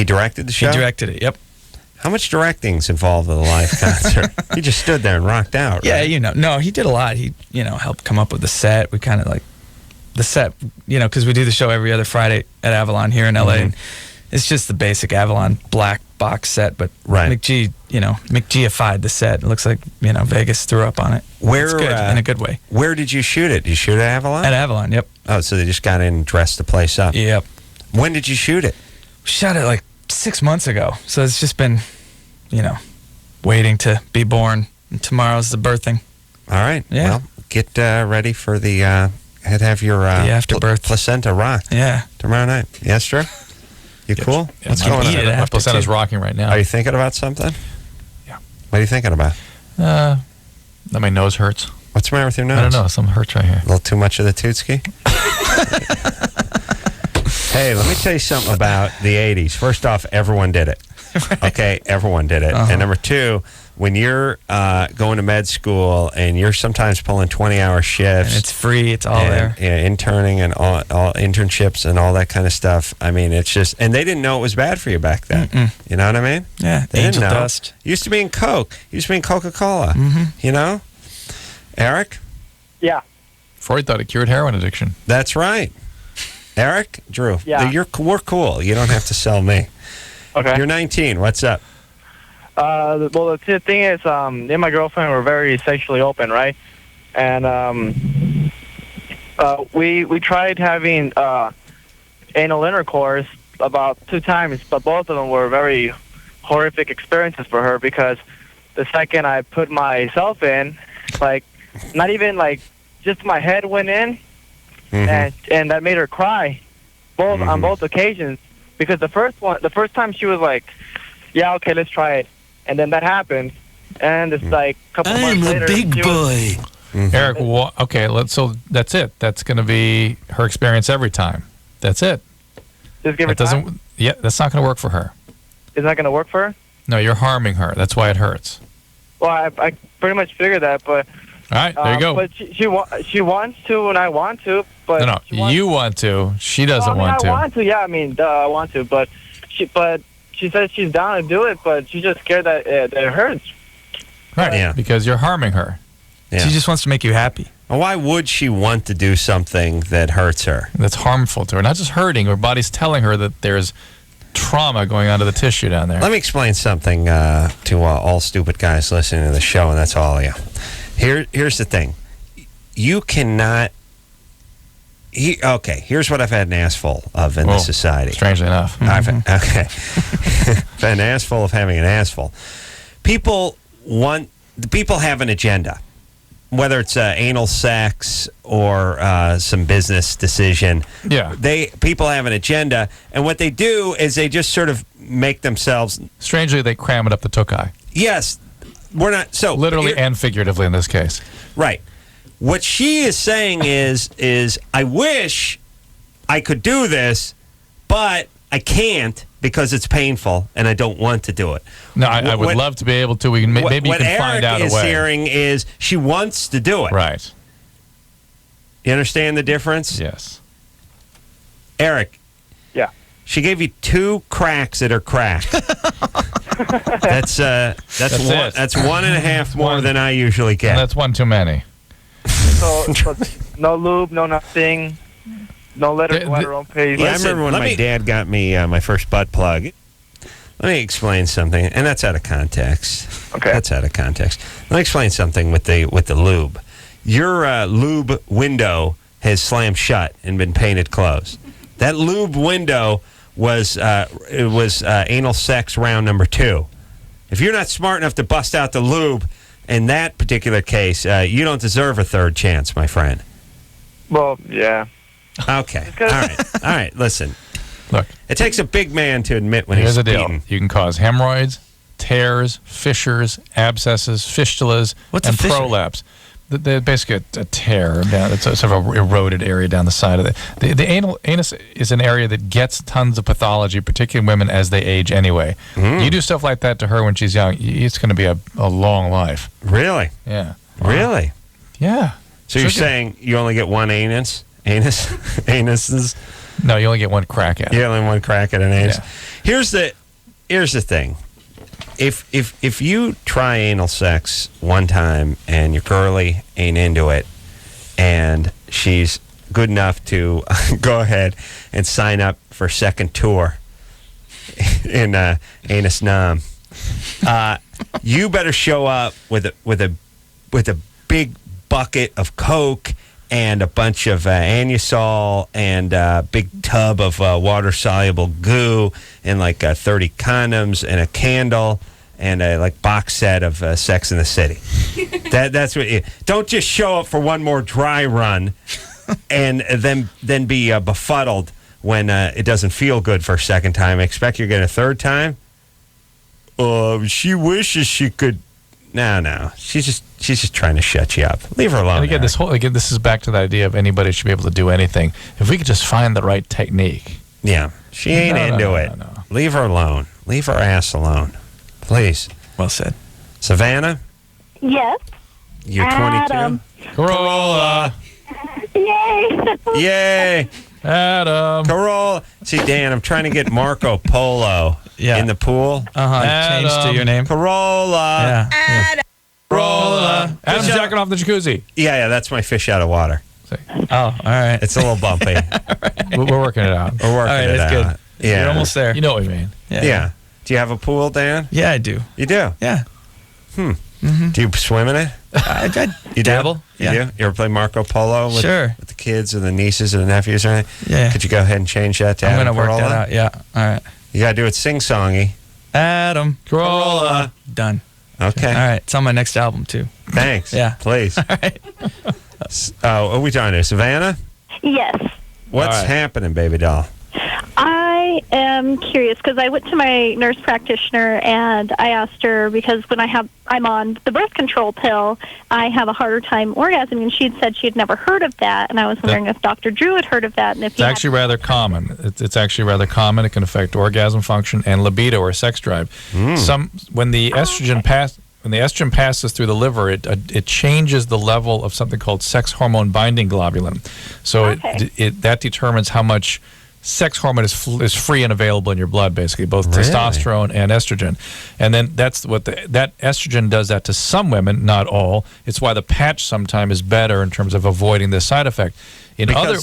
Speaker 3: directed the show?
Speaker 5: He directed it, yep.
Speaker 3: How much directing's involved in a live concert? He just stood there and rocked out, right?
Speaker 5: Yeah, no, he did a lot. He, helped come up with the set. We kind of the set, because we do the show every other Friday at Avalon here in LA. And It's just the basic Avalon black box set, but
Speaker 3: Right.
Speaker 5: McG, McGified the set. It looks like, Vegas threw up on it.
Speaker 3: Where,
Speaker 5: it's good, in a good way.
Speaker 3: Where did you shoot it? Did you shoot at Avalon?
Speaker 5: At Avalon, yep.
Speaker 3: Oh, so they just got in and dressed the place up.
Speaker 5: Yep.
Speaker 3: When did you shoot it?
Speaker 5: We shot it like 6 months ago. So it's just been, waiting to be born. And tomorrow's the birthing.
Speaker 3: All right.
Speaker 5: Yeah.
Speaker 3: Well, get ready for the have your
Speaker 5: the afterbirth
Speaker 3: placenta rock.
Speaker 5: Yeah.
Speaker 3: Tomorrow night. Yes, Drew? You cool? What's going on?
Speaker 4: My placenta's rocking right now.
Speaker 3: Are you thinking about something?
Speaker 4: Yeah.
Speaker 3: What are you thinking about?
Speaker 4: That my nose hurts.
Speaker 3: What's the matter with your nose?
Speaker 4: I don't know. Something hurts right here.
Speaker 3: A little too much of the Tootski? Hey, let me tell you something about the 80s. First off, everyone did it. Right. Okay, everyone did it.
Speaker 5: Uh-huh.
Speaker 3: And number two, when you're going to med school and you're sometimes pulling 20-hour shifts.
Speaker 5: And it's free. It's all there.
Speaker 3: Yeah, interning and all internships and all that kind of stuff. I mean, it's just, and they didn't know it was bad for you back then.
Speaker 5: Mm-mm.
Speaker 3: You know what I mean?
Speaker 5: Yeah,
Speaker 3: they
Speaker 5: angel
Speaker 3: didn't know.
Speaker 5: dust.
Speaker 3: Used to be in Coke. Used to be in Coca-Cola.
Speaker 5: Mm-hmm.
Speaker 3: You know? Eric?
Speaker 14: Yeah.
Speaker 4: Freud thought it cured heroin addiction.
Speaker 3: That's right. Eric? Drew?
Speaker 14: Yeah.
Speaker 3: We're cool. You don't have to sell me.
Speaker 14: Okay.
Speaker 3: You're 19. What's up?
Speaker 14: Well, the thing is, me and my girlfriend were very sexually open, right? And we tried having anal intercourse about 2 times, but both of them were very horrific experiences for her because the second I put myself in, like, not even like just my head went in, and that made her cry, on both occasions. Because the first time she was like, "Yeah, okay, let's try it," and then that happened, and it's like a couple months later.
Speaker 8: I'm a big boy.
Speaker 4: Eric, okay, so that's it. That's going to be her experience every time. That's it.
Speaker 14: Just give her time?
Speaker 4: Yeah, that's not going to work for her.
Speaker 14: It's not going to work for her?
Speaker 4: No, you're harming her. That's why it hurts.
Speaker 14: Well, I pretty much figured that, but...
Speaker 4: All right, there you go.
Speaker 14: But she wants to, and I want to, but...
Speaker 4: No, you want to. She doesn't want to.
Speaker 14: I want to, yeah. I mean, I want to, but she says she's down to do it, but she's just scared that it hurts.
Speaker 4: Right, yeah. Because you're harming her.
Speaker 3: Yeah.
Speaker 5: She just wants to make you happy.
Speaker 3: Well, why would she want to do something that hurts her?
Speaker 4: That's harmful to her. Not just hurting, her body's telling her that there's trauma going on to the tissue down there.
Speaker 3: Let me explain something to all stupid guys listening to the show, and that's all of you. Here's the thing. You cannot... here's what I've had an ass full of in this society.
Speaker 4: Strangely enough.
Speaker 3: I've an ass full of having an ass full. People have an agenda. Whether it's anal sex or some business decision, people have an agenda, and what they do is they just sort of make themselves.
Speaker 4: Strangely, they cram it up the tokai.
Speaker 3: Yes, we're not so
Speaker 4: literally and figuratively in this case.
Speaker 3: Right. What she is saying is I wish I could do this, but I can't because it's painful and I don't want to do it.
Speaker 4: No, I would love to be able to. Maybe you can find out a way.
Speaker 3: What Eric is hearing is she wants to do it.
Speaker 4: Right.
Speaker 3: You understand the difference?
Speaker 4: Yes.
Speaker 14: Eric. Yeah.
Speaker 3: She gave you 2 cracks that are cracked. That's 1.5 more than I usually get.
Speaker 4: And that's 1 too many.
Speaker 14: So no lube, no nothing. No letter on page.
Speaker 3: I remember when my dad got me my first butt plug. Let me explain something, and that's out of context.
Speaker 14: Okay.
Speaker 3: That's out of context. Let me explain something with the lube. Your lube window has slammed shut and been painted closed. That lube window was anal sex round number 2. If you're not smart enough to bust out the lube in that particular case, you don't deserve a 3rd chance, my friend.
Speaker 14: Well, yeah.
Speaker 3: Okay. All right. Listen.
Speaker 4: Look.
Speaker 3: It takes a big man to admit when
Speaker 4: here's
Speaker 3: he's
Speaker 4: the deal.
Speaker 3: beaten.
Speaker 4: You can cause hemorrhoids, tears, fissures, abscesses, fistulas, and prolapse. They're basically a tear. It's a sort of a eroded area down the side of it. The anus is an area that gets tons of pathology, particularly in women as they age anyway. You do stuff like that to her when she's young, it's going to be a long life.
Speaker 3: Really?
Speaker 4: Yeah.
Speaker 3: Really?
Speaker 4: Yeah.
Speaker 3: So you're saying you only get 1 anus? Anuses?
Speaker 4: No, you only get 1 crack at it.
Speaker 3: You only 1 crack at an anus.
Speaker 4: Yeah.
Speaker 3: Here's the thing. If you try anal sex one time and your girlie ain't into it, and she's good enough to go ahead and sign up for 2nd tour, in Anus Nam. You better show up with a big bucket of Coke and a bunch of Anusol and a big tub of water-soluble goo and like 30 condoms and a candle and a like box set of Sex in the City. That's what you don't just show up for one more dry run and then be befuddled when it doesn't feel good for a second time. Expect you're getting a third time. She wishes she could. No. She's just trying to shut you up. Leave her alone.
Speaker 4: And again, this is back to the idea of anybody should be able to do anything. If we could just find the right technique.
Speaker 3: Yeah, she ain't into it. No. Leave her alone. Leave her ass alone, please.
Speaker 5: Well said.
Speaker 3: Savannah.
Speaker 1: Yes.
Speaker 3: You're 22.
Speaker 4: Corolla.
Speaker 1: Yay.
Speaker 3: Yay.
Speaker 4: Adam.
Speaker 3: Corolla. See, Dan, I'm trying to get Marco Polo in the pool.
Speaker 5: Changed to your name.
Speaker 3: Corolla.
Speaker 5: Yeah.
Speaker 4: Corolla. Adam's jacking off the jacuzzi.
Speaker 3: Yeah, that's my fish out of water.
Speaker 5: Oh, all right.
Speaker 3: It's a little bumpy.
Speaker 4: We're working it out.
Speaker 3: We're working it out.
Speaker 5: Good.
Speaker 3: Yeah.
Speaker 5: You're almost there.
Speaker 4: You know what we mean.
Speaker 3: Yeah. Do you have a pool, Dan?
Speaker 5: Yeah, I do.
Speaker 3: You do?
Speaker 5: Yeah.
Speaker 3: Mm-hmm. Do you swim in it?
Speaker 5: You dabble.
Speaker 3: You do? You ever play Marco Polo with the kids and the nieces and the nephews or anything?
Speaker 5: Yeah.
Speaker 3: Could you go ahead and change that to
Speaker 5: I'm
Speaker 3: Adam
Speaker 5: going to work
Speaker 3: Carolla?
Speaker 5: that out. Yeah. All right.
Speaker 3: You got to do it sing-songy.
Speaker 5: Adam
Speaker 3: Carolla.
Speaker 5: Done.
Speaker 3: Okay.
Speaker 5: All right. It's on my next album, too.
Speaker 3: Thanks.
Speaker 5: Yeah.
Speaker 3: Please.
Speaker 5: All right.
Speaker 3: What are we talking to? Savannah?
Speaker 1: Yes.
Speaker 3: What's happening, baby doll?
Speaker 1: I am curious because I went to my nurse practitioner and I asked her because when I'm on the birth control pill, I have a harder time orgasming, and she'd said she'd never heard of that, and I was wondering if Dr. Drew had heard of that, and if
Speaker 4: it's actually rather common. It's actually rather common. It can affect orgasm function and libido or sex drive. When the estrogen passes through the liver, it changes the level of something called sex hormone binding globulin. So that determines how much sex hormone is free and available in your blood, basically, both testosterone and estrogen. And then that's what that estrogen does that to some women, not all. It's why the patch sometimes is better in terms of avoiding this side effect. In other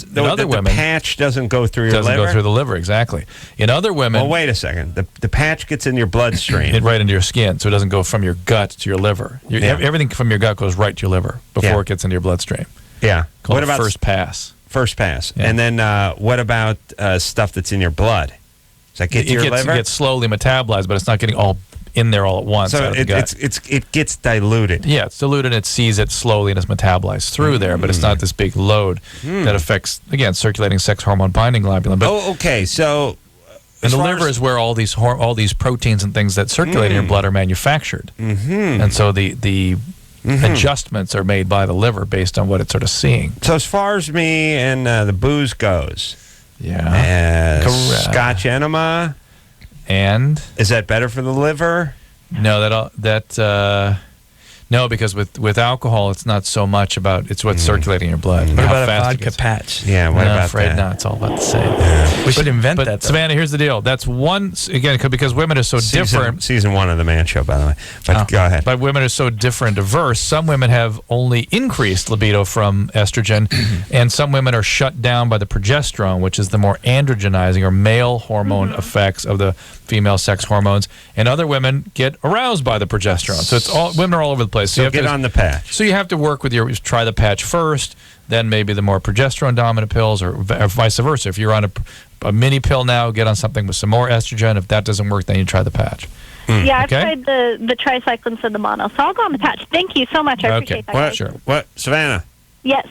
Speaker 4: women,
Speaker 3: the patch doesn't go through your liver?
Speaker 4: Doesn't go through the liver, exactly. In other women...
Speaker 3: Well, wait a second. The patch gets in your bloodstream.
Speaker 4: Right into your skin, so it doesn't go from your gut to your liver. Everything from your gut goes right to your liver before it gets into your bloodstream.
Speaker 3: Yeah.
Speaker 4: What about first pass?
Speaker 3: First pass. Yeah. And then what about stuff that's in your blood? Does that get to your liver?
Speaker 4: It gets slowly metabolized, but it's not getting all in there all at once.
Speaker 3: So it gets diluted.
Speaker 4: Yeah, it's diluted. It sees it slowly and it's metabolized through there, but it's not this big load that affects, again, circulating sex hormone binding globulin. But,
Speaker 3: okay. So,
Speaker 4: and the liver is where all these proteins and things that circulate in your blood are manufactured. And so the adjustments are made by the liver based on what it's sort of seeing.
Speaker 3: So as far as me and the booze goes, Scotch enema,
Speaker 4: and
Speaker 3: is that better for the liver?
Speaker 4: No, no, because with alcohol, it's not so much about it's what's circulating in your blood.
Speaker 5: What about a vodka patch?
Speaker 3: Yeah, what about
Speaker 4: afraid
Speaker 3: that?
Speaker 4: No, it's all about the same.
Speaker 5: We should invent that.
Speaker 4: But Savannah, here's the deal. That's one again because women are so different.
Speaker 3: Season 1 of the Man Show, by the way. But go ahead.
Speaker 4: But women are so different, diverse. Some women have only increased libido from estrogen, and some women are shut down by the progesterone, which is the more androgenizing or male hormone effects of the female sex hormones, and other women get aroused by the progesterone. So it's all women are all over the place.
Speaker 3: So you get on the patch.
Speaker 4: So you have to work with try the patch first, then maybe the more progesterone dominant pills, or vice versa. If you're on a mini pill now, get on something with some more estrogen. If that doesn't work, then you try the patch.
Speaker 1: Yeah, I've tried the tricyclines and the mono, so I'll go on the patch. Thank you so much. I appreciate that.
Speaker 4: Sure.
Speaker 3: What, Savannah?
Speaker 1: Yes.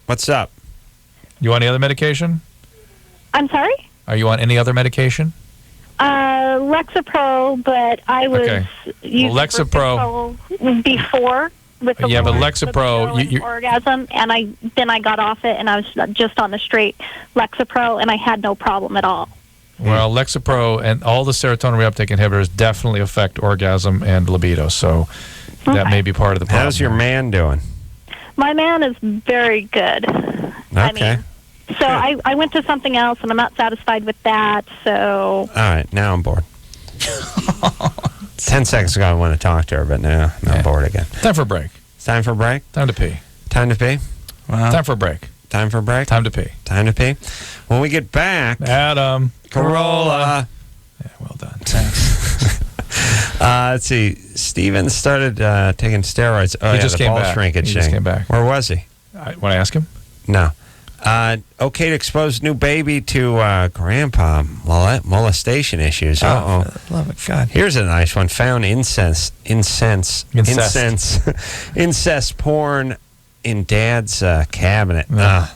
Speaker 3: What's up?
Speaker 4: You on any other medication?
Speaker 1: I'm sorry?
Speaker 4: Are you on any other medication?
Speaker 1: Lexapro, but I was using Lexapro before with the
Speaker 4: but Lexapro
Speaker 1: orgasm, and I got off it, and I was just on the straight Lexapro, and I had no problem at all.
Speaker 4: Well, Lexapro and all the serotonin reuptake inhibitors definitely affect orgasm and libido, so that may be part of the problem.
Speaker 3: How's your man doing?
Speaker 1: My man is very good.
Speaker 3: Okay.
Speaker 1: I mean, so I went to something else, and I'm not satisfied with that, so...
Speaker 3: All right, now I'm bored. 10 seconds ago, I wanted to talk to her, but now I'm bored again.
Speaker 4: Time for a break.
Speaker 3: It's time for a break?
Speaker 4: Time to pee.
Speaker 3: Time to pee?
Speaker 5: Wow.
Speaker 4: Time for a break.
Speaker 3: Time for a break?
Speaker 4: Time to pee.
Speaker 3: Time to pee. When we get back...
Speaker 4: Adam
Speaker 3: Carolla. Let's see. Steven started taking steroids. Oh,
Speaker 4: He just
Speaker 3: the
Speaker 4: came
Speaker 3: ball
Speaker 4: back.
Speaker 3: shrinkage
Speaker 4: He just
Speaker 3: thing.
Speaker 4: came back.
Speaker 3: Where was he?
Speaker 4: Want to ask him?
Speaker 3: No. Okay to expose new baby to grandpa molestation issues. Uh-oh.
Speaker 5: Love it. God.
Speaker 3: Here's a nice one. Found incest porn in dad's cabinet. How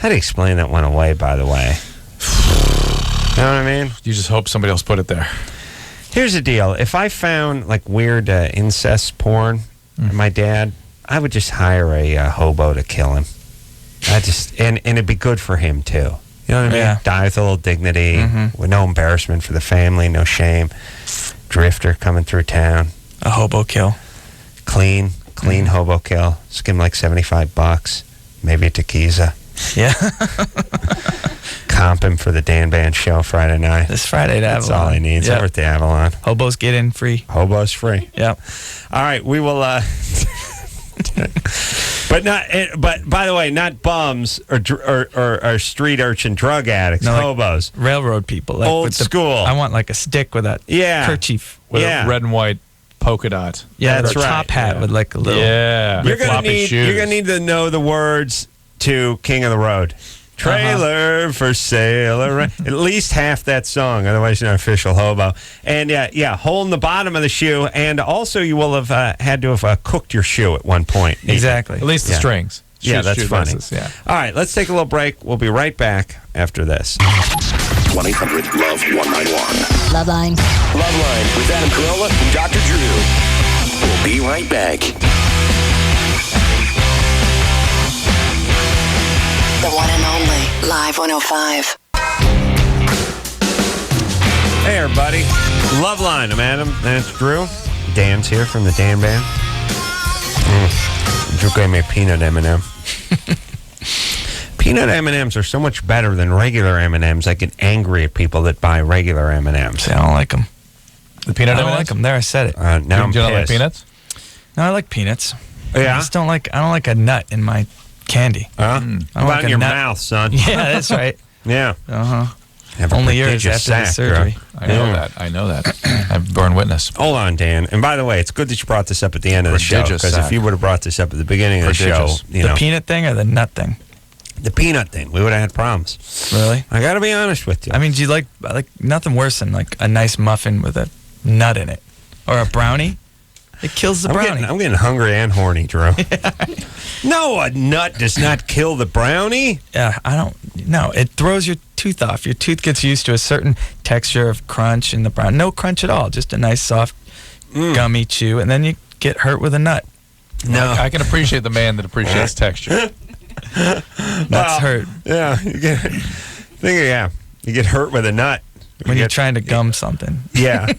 Speaker 3: do you explain that one away, by the way? You know what I mean?
Speaker 4: You just hope somebody else put it there.
Speaker 3: Here's the deal. If I found like weird incest porn, my dad, I would just hire a hobo to kill him. And it'd be good for him too. You know what I mean?
Speaker 5: Yeah.
Speaker 3: Die with a little dignity, with no embarrassment for the family, no shame. Drifter coming through town.
Speaker 5: A hobo kill.
Speaker 3: Clean hobo kill. Skim like $75. Maybe a tequila.
Speaker 5: Yeah.
Speaker 3: Comp him for the Dan Band show Friday night.
Speaker 5: This Friday at
Speaker 3: That's
Speaker 5: Avalon.
Speaker 3: all he needs.
Speaker 5: Yep.
Speaker 3: Over at the Avalon.
Speaker 5: Hobos get in free.
Speaker 3: Hobos free.
Speaker 5: Yep.
Speaker 3: All right, we will. But by the way, not bums or street urchin drug addicts.
Speaker 5: No, like
Speaker 3: hobos.
Speaker 5: Railroad people. Like
Speaker 3: Old
Speaker 5: with the-
Speaker 3: school.
Speaker 5: I want like a stick with a kerchief.
Speaker 4: With a red and white polka dot.
Speaker 5: Yeah,
Speaker 3: That's
Speaker 5: or a top hat with like a little.
Speaker 4: Yeah.
Speaker 3: You're gonna
Speaker 4: floppy shoes.
Speaker 3: You're gonna need to know the words to King of the Road. Trailer for sale. At least half that song, otherwise you're not official hobo. And hole in the bottom of the shoe, and also you will have had to have cooked your shoe at one point.
Speaker 5: Exactly.
Speaker 4: At least the strings.
Speaker 3: Yeah, that's funny.
Speaker 4: Yeah.
Speaker 3: All right, let's take a little break. We'll be right back after this.
Speaker 12: 1-800-LOVE-191.
Speaker 8: LoveLine.
Speaker 12: LoveLine with Adam Carolla and Dr. Drew. We'll be right back.
Speaker 8: The one and only Live 105.
Speaker 3: Hey, everybody. LoveLine. I'm Adam, and it's Drew. Dan's here from the Dan Band. Drew gave me a peanut M&M. Peanut M&Ms are so much better than regular M&Ms. I get angry at people that buy regular M&Ms.
Speaker 5: I don't like them.
Speaker 4: The peanut
Speaker 5: I don't
Speaker 4: M&Ms?
Speaker 5: like them. There, I said it.
Speaker 3: Now I'm
Speaker 4: you don't like
Speaker 3: pissed.
Speaker 4: peanuts?
Speaker 5: No, I like peanuts.
Speaker 3: Yeah?
Speaker 5: I just don't like. I don't like a nut in my candy.
Speaker 3: How
Speaker 5: I don't
Speaker 3: about
Speaker 5: like
Speaker 3: in
Speaker 5: a
Speaker 3: your
Speaker 5: nut.
Speaker 3: mouth, son?
Speaker 5: Yeah, that's right.
Speaker 3: Yeah. Have a
Speaker 5: Only yours
Speaker 3: prodigious
Speaker 5: after the
Speaker 3: sack,
Speaker 5: surgery.
Speaker 3: bro.
Speaker 4: I know that. I've borne witness.
Speaker 3: Hold on, Dan. And by the way, it's good that you brought this up at the end of the show,
Speaker 4: Prodigious
Speaker 3: because if
Speaker 4: sack.
Speaker 3: you would have brought this up at the beginning of the show,
Speaker 4: Prodigious.
Speaker 3: you
Speaker 5: The
Speaker 3: know,
Speaker 5: peanut thing or the nut thing?
Speaker 3: the peanut thing, we would have had problems.
Speaker 5: Really?
Speaker 3: I got to be honest with you.
Speaker 5: I mean, do you like nothing worse than like a nice muffin with a nut in it, or a brownie? It kills the brownie.
Speaker 3: I'm getting hungry and horny, Drew. No, a nut does not kill the brownie.
Speaker 5: Yeah, I don't. No, it throws your tooth off. Your tooth gets used to a certain texture of crunch in the brown. No crunch at all. Just a nice soft gummy chew, and then you get hurt with a nut.
Speaker 3: No,
Speaker 4: I can appreciate the man that appreciates texture.
Speaker 5: Nuts hurt.
Speaker 3: Yeah, you get hurt with a nut
Speaker 5: when you're trying to gum something.
Speaker 3: Yeah.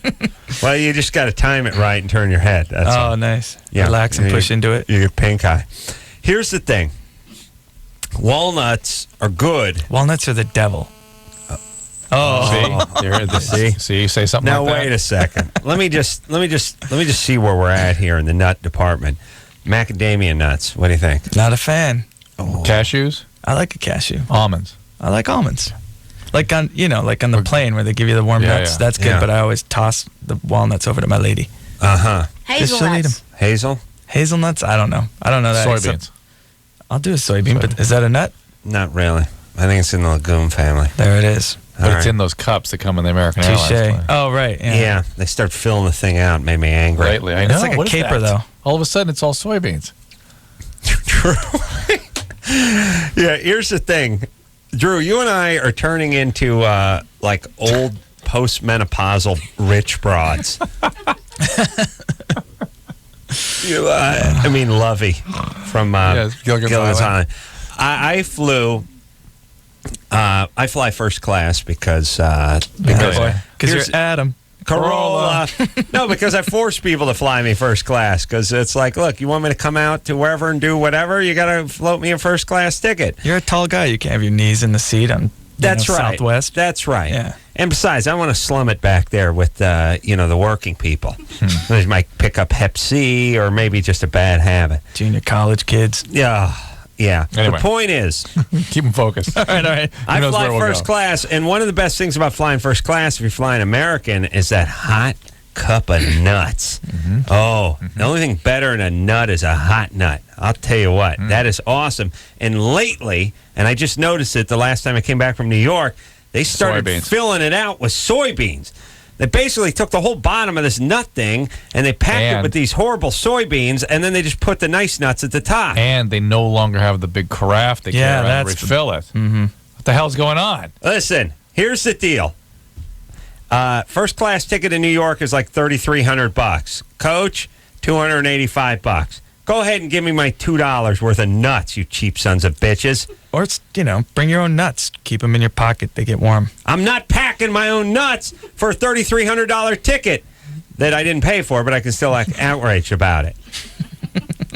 Speaker 3: Well, you just got to time it right and turn your head. That's all.
Speaker 5: Nice.
Speaker 3: Yeah.
Speaker 5: Relax and push into it.
Speaker 3: You get pink eye. Here's the thing. Walnuts are good.
Speaker 5: Walnuts are the devil.
Speaker 4: See, you say something
Speaker 3: now
Speaker 4: like that.
Speaker 3: wait a second. let me just see where we're at here in the nut department. Macadamia nuts. What do you think?
Speaker 5: Not a fan.
Speaker 4: Cashews?
Speaker 5: I like a cashew.
Speaker 4: Almonds.
Speaker 5: I like almonds. Like on the plane where they give you the warm
Speaker 4: Yeah,
Speaker 5: nuts.
Speaker 4: yeah.
Speaker 5: That's good,
Speaker 3: Yeah.
Speaker 5: but I always toss the walnuts over to my lady.
Speaker 13: Hazelnuts.
Speaker 5: Eat 'em.
Speaker 3: Hazel?
Speaker 5: Hazelnuts? I don't know that.
Speaker 4: Soybeans.
Speaker 5: I'll do a soybean, but is that a nut?
Speaker 3: Not really. I think it's in the legume family.
Speaker 5: There it is.
Speaker 4: But
Speaker 3: All
Speaker 4: it's
Speaker 3: right.
Speaker 4: in those cups that come in the American Airlines
Speaker 5: Touche.
Speaker 4: plane.
Speaker 5: Oh, right. Yeah.
Speaker 3: Yeah, they start filling the thing out. Made me angry.
Speaker 4: Lately, I know.
Speaker 5: It's like a
Speaker 4: What is
Speaker 5: caper,
Speaker 4: that?
Speaker 5: though.
Speaker 4: All of a sudden, it's all soybeans.
Speaker 3: True. Yeah, here's the thing. Drew, you and I are turning into like old postmenopausal rich broads. I mean, Lovey from Gilligan's Island. I flew. I fly first class because
Speaker 5: Because
Speaker 3: here's-
Speaker 5: you're Adam.
Speaker 3: Corolla. No, because I force people to fly me first class because it's like, look, you want me to come out to wherever and do whatever, you got to float me a first class ticket.
Speaker 5: You're a tall guy. You can't have your knees in the seat on
Speaker 3: That's right.
Speaker 5: Southwest.
Speaker 3: That's right.
Speaker 5: Yeah.
Speaker 3: And besides, I want to slum it back there with, the working people. They might pick up Hep C or maybe just a bad habit.
Speaker 5: Junior college kids.
Speaker 3: Yeah. Yeah.
Speaker 4: Anyway.
Speaker 3: The point is,
Speaker 4: Keep them focused.
Speaker 5: All right.
Speaker 3: I fly
Speaker 4: where we'll
Speaker 3: first
Speaker 4: go.
Speaker 3: class, and one of the best things about flying first class, if you're flying American, is that hot, cup of nuts. Oh, the only thing better than a nut is a hot nut. I'll tell you what, that is awesome. And lately, and I just noticed it the last time I came back from New York, they started filling it out with soybeans. They basically took the whole bottom of this nut thing and they packed it with these horrible soybeans, and then they just put the nice nuts at the top.
Speaker 4: And they no longer have the big carafe they carry around to refill it. What the hell's going on?
Speaker 3: Listen, here's the deal. First class ticket in New York is like $3,300. Coach, $285. Go ahead and give me my $2 worth of nuts, you cheap sons of bitches.
Speaker 5: Or, bring your own nuts. Keep them in your pocket. They get warm.
Speaker 3: I'm not packing my own nuts for a $3,300 ticket that I didn't pay for, but I can still act outraged about it.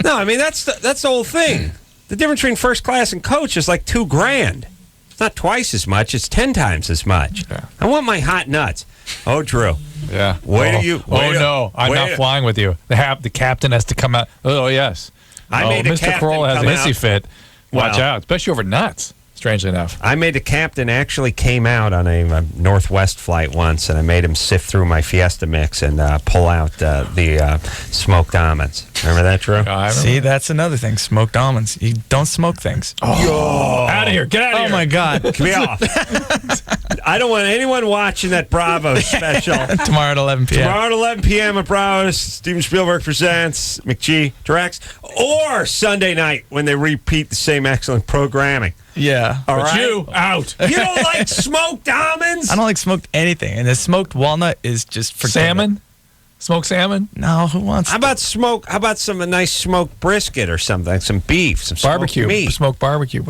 Speaker 3: No, I mean, that's the whole thing. The difference between first class and coach is like $2,000. It's not twice as much. It's 10 times as much. Yeah. I want my hot nuts. Oh, Drew.
Speaker 4: Yeah.
Speaker 3: No.
Speaker 4: I'm not flying with you. The captain has to come out. Oh, yes. Mr. Corolla has a hissy fit. Watch out, especially over nuts, strangely enough.
Speaker 3: I made the captain actually came out on a Northwest flight once, and I made him sift through my Fiesta mix and pull out the smoked almonds. Remember that, Drew?
Speaker 5: See, that's another thing. Smoked almonds. You don't smoke things.
Speaker 4: Out of here. Get out of here.
Speaker 5: Oh, my God.
Speaker 3: Get me off. I don't want anyone watching that Bravo special.
Speaker 5: Tomorrow at 11 p.m.
Speaker 3: Tomorrow at 11 p.m. at Bravo, Steven Spielberg presents, McGee directs, or Sunday night when they repeat the same excellent programming.
Speaker 5: Yeah.
Speaker 3: All right?
Speaker 4: You, out.
Speaker 3: You don't like smoked almonds?
Speaker 5: I don't like smoked anything. And the smoked walnut is just for
Speaker 4: salmon? Smoked salmon?
Speaker 5: No, who wants
Speaker 3: How about some nice smoked brisket or something? Some beef, some
Speaker 4: barbecue
Speaker 3: meat.
Speaker 4: Smoked barbecue.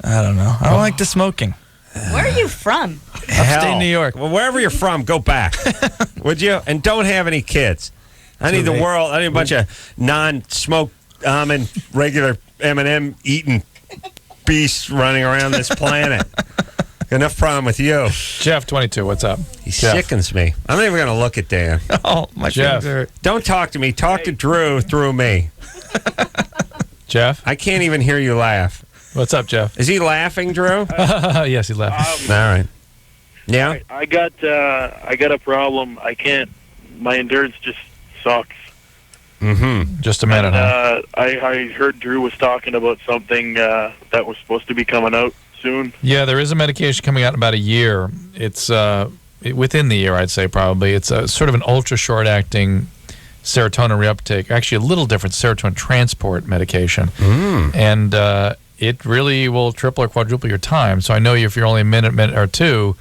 Speaker 5: I don't know. I don't like the smoking.
Speaker 13: Where are you from?
Speaker 5: Upstate New York.
Speaker 3: Well, wherever you're from, go back. Would you? And don't have any kids. I need a bunch of non-smoked almond, regular M&M eating beasts running around this planet. Enough problem with you.
Speaker 4: Jeff, 22, what's up?
Speaker 3: He sickens me. I'm not even going to look at Dan.
Speaker 5: Oh, my
Speaker 4: Jeff.
Speaker 5: fingers hurt.
Speaker 3: Don't talk to me. Talk to Drew through me.
Speaker 4: Jeff?
Speaker 3: I can't even hear you laugh.
Speaker 4: What's up, Jeff?
Speaker 3: Is he laughing, Drew?
Speaker 4: Yes, he laughed.
Speaker 3: All right. Yeah?
Speaker 15: I got a problem. I can't. My endurance just sucks.
Speaker 4: Just a minute, huh?
Speaker 15: I heard Drew was talking about something that was supposed to be coming out soon.
Speaker 4: Yeah, there is a medication coming out in about a year. It's within the year, I'd say, probably. It's a sort of an ultra-short-acting serotonin reuptake, actually a little different serotonin transport medication. And it really will triple or quadruple your time. So I know if you're only a minute or two,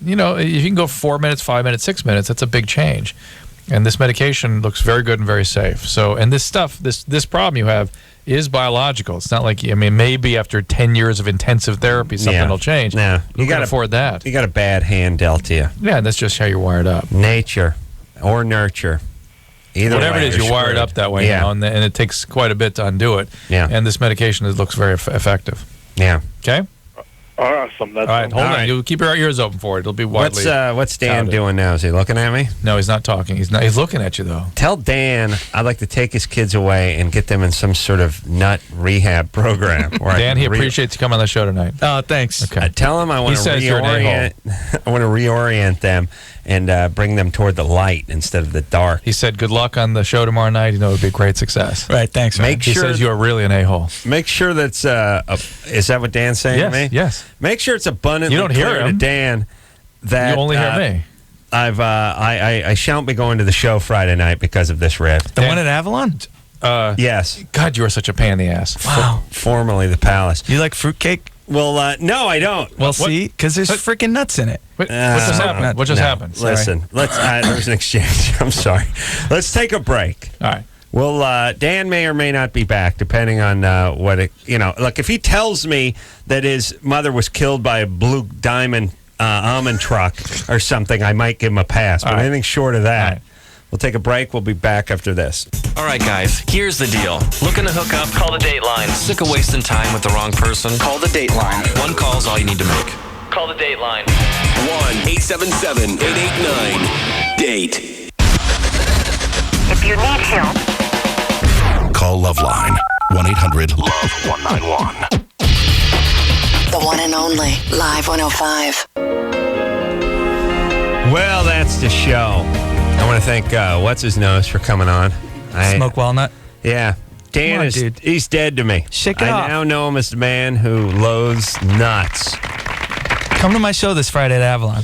Speaker 4: if you can go 4 minutes, 5 minutes, 6 minutes, that's a big change. And this medication looks very good and very safe. So, and this stuff, this problem you have is biological. It's not like, maybe after 10 years of intensive therapy, something will change.
Speaker 3: No,
Speaker 4: you got to afford that.
Speaker 3: You got a bad hand dealt to you.
Speaker 4: Yeah, that's just how you're wired up.
Speaker 3: Nature or nurture. Either
Speaker 4: whatever
Speaker 3: way,
Speaker 4: it is, you're wired up that way now, and it takes quite a bit to undo it.
Speaker 3: Yeah.
Speaker 4: And this medication looks very effective.
Speaker 3: Yeah.
Speaker 4: Okay?
Speaker 15: Awesome. That's
Speaker 4: all right, hold on. You keep your ears open for it. It'll be widely
Speaker 3: What's Dan doing now? Is he looking at me?
Speaker 4: No, he's not talking. He's not. He's looking at you, though.
Speaker 3: Tell Dan I'd like to take his kids away and get them in some sort of nut rehab program.
Speaker 4: Dan, he appreciates you coming on the show tonight.
Speaker 5: Oh, thanks.
Speaker 3: Okay. Tell him I want to reorient. I want to reorient them and bring them toward the light instead of the dark.
Speaker 4: He said, "Good luck on the show tomorrow night. It would be a great success."
Speaker 5: Right. Thanks.
Speaker 4: He says you are really an a-hole.
Speaker 3: Make sure that's is that what Dan's saying to me?
Speaker 4: Yes.
Speaker 3: Make sure it's abundantly
Speaker 4: you don't hear
Speaker 3: clear
Speaker 4: him.
Speaker 3: to Dan that
Speaker 4: you only hear me.
Speaker 3: I shan't be going to the show Friday night because of this rift.
Speaker 5: The one at Avalon?
Speaker 3: Yes.
Speaker 4: God, you are such a pain in the ass.
Speaker 5: Wow.
Speaker 3: Formerly the Palace.
Speaker 5: You like fruitcake?
Speaker 3: Well, no, I don't.
Speaker 5: Well, see, because there's freaking nuts in it.
Speaker 4: What just happened? What just happened?
Speaker 3: Listen, let's. There's an exchange. I'm sorry. Let's take a break.
Speaker 4: All right.
Speaker 3: Well, Dan may or may not be back, depending on what it. Look, if he tells me that his mother was killed by a blue diamond almond truck or something, I might give him a pass. But anything short of that. We'll take a break. We'll be back after this.
Speaker 2: All right, guys, here's the deal. Looking to hook up? Call the Dateline. Sick of wasting time with the wrong person?
Speaker 12: Call the Dateline.
Speaker 2: One call's all you need to make. Call the Dateline.
Speaker 12: 1-877-889-DATE.
Speaker 8: If you need help,
Speaker 16: call LoveLine. 1-800-LOVE-191.
Speaker 8: the one and only Live 105.
Speaker 3: Well, that's the show. I want to thank What's-His-Nose for coming on.
Speaker 5: Smoke Walnut?
Speaker 3: Yeah. Dan is
Speaker 5: dude.
Speaker 3: He's dead to me.
Speaker 5: Shake it
Speaker 3: I
Speaker 5: off.
Speaker 3: now know him as the man who loathes nuts.
Speaker 5: Come to my show this Friday at Avalon.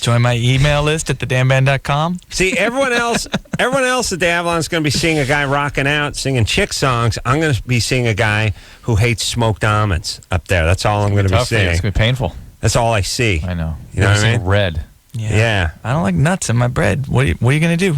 Speaker 5: Join my email list at thedanband.com.
Speaker 3: See, everyone else at the Avalon is going to be seeing a guy rocking out, singing chick songs. I'm going to be seeing a guy who hates smoked almonds up there. That's all I'm going to be seeing.
Speaker 6: It's going to be painful.
Speaker 3: That's all I see.
Speaker 6: I know.
Speaker 3: You know what I mean?
Speaker 6: Red.
Speaker 3: Yeah.
Speaker 5: I don't like nuts in my bread. What are you going to do?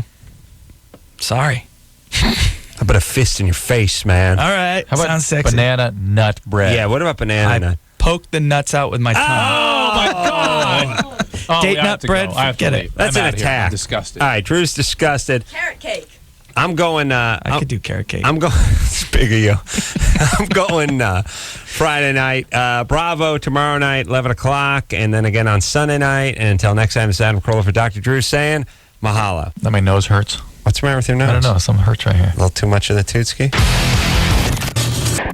Speaker 5: Sorry.
Speaker 3: How about a fist in your face, man?
Speaker 5: All right.
Speaker 6: How about
Speaker 5: sounds sexy.
Speaker 6: banana nut bread?
Speaker 3: Yeah, what about banana nut?
Speaker 5: Poke the nuts out with my tongue.
Speaker 6: Oh, my God.
Speaker 5: Date nut bread, forget it.
Speaker 3: That's an attack.
Speaker 6: I'm disgusted.
Speaker 3: All right, Drew's disgusted.
Speaker 13: Carrot cake.
Speaker 3: I'm going.
Speaker 5: I could do carrot cake.
Speaker 3: I'm going. It's big of you. I'm going Friday night. Bravo tomorrow night, 11 o'clock, and then again on Sunday night. And until next time, it's Adam Carolla for Dr. Drew saying mahalo.
Speaker 4: Now my nose hurts.
Speaker 3: What's the matter with your nose?
Speaker 4: I don't know. Something hurts right here.
Speaker 3: A little too much of the Tootski?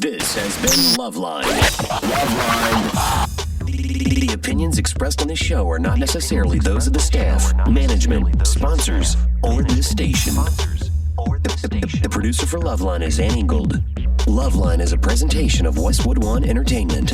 Speaker 12: This has been LoveLine. The opinions expressed on this show are not necessarily those of the staff, management, sponsors, or this station. The producer for LoveLine is Ann Ingold. LoveLine is a presentation of Westwood One Entertainment.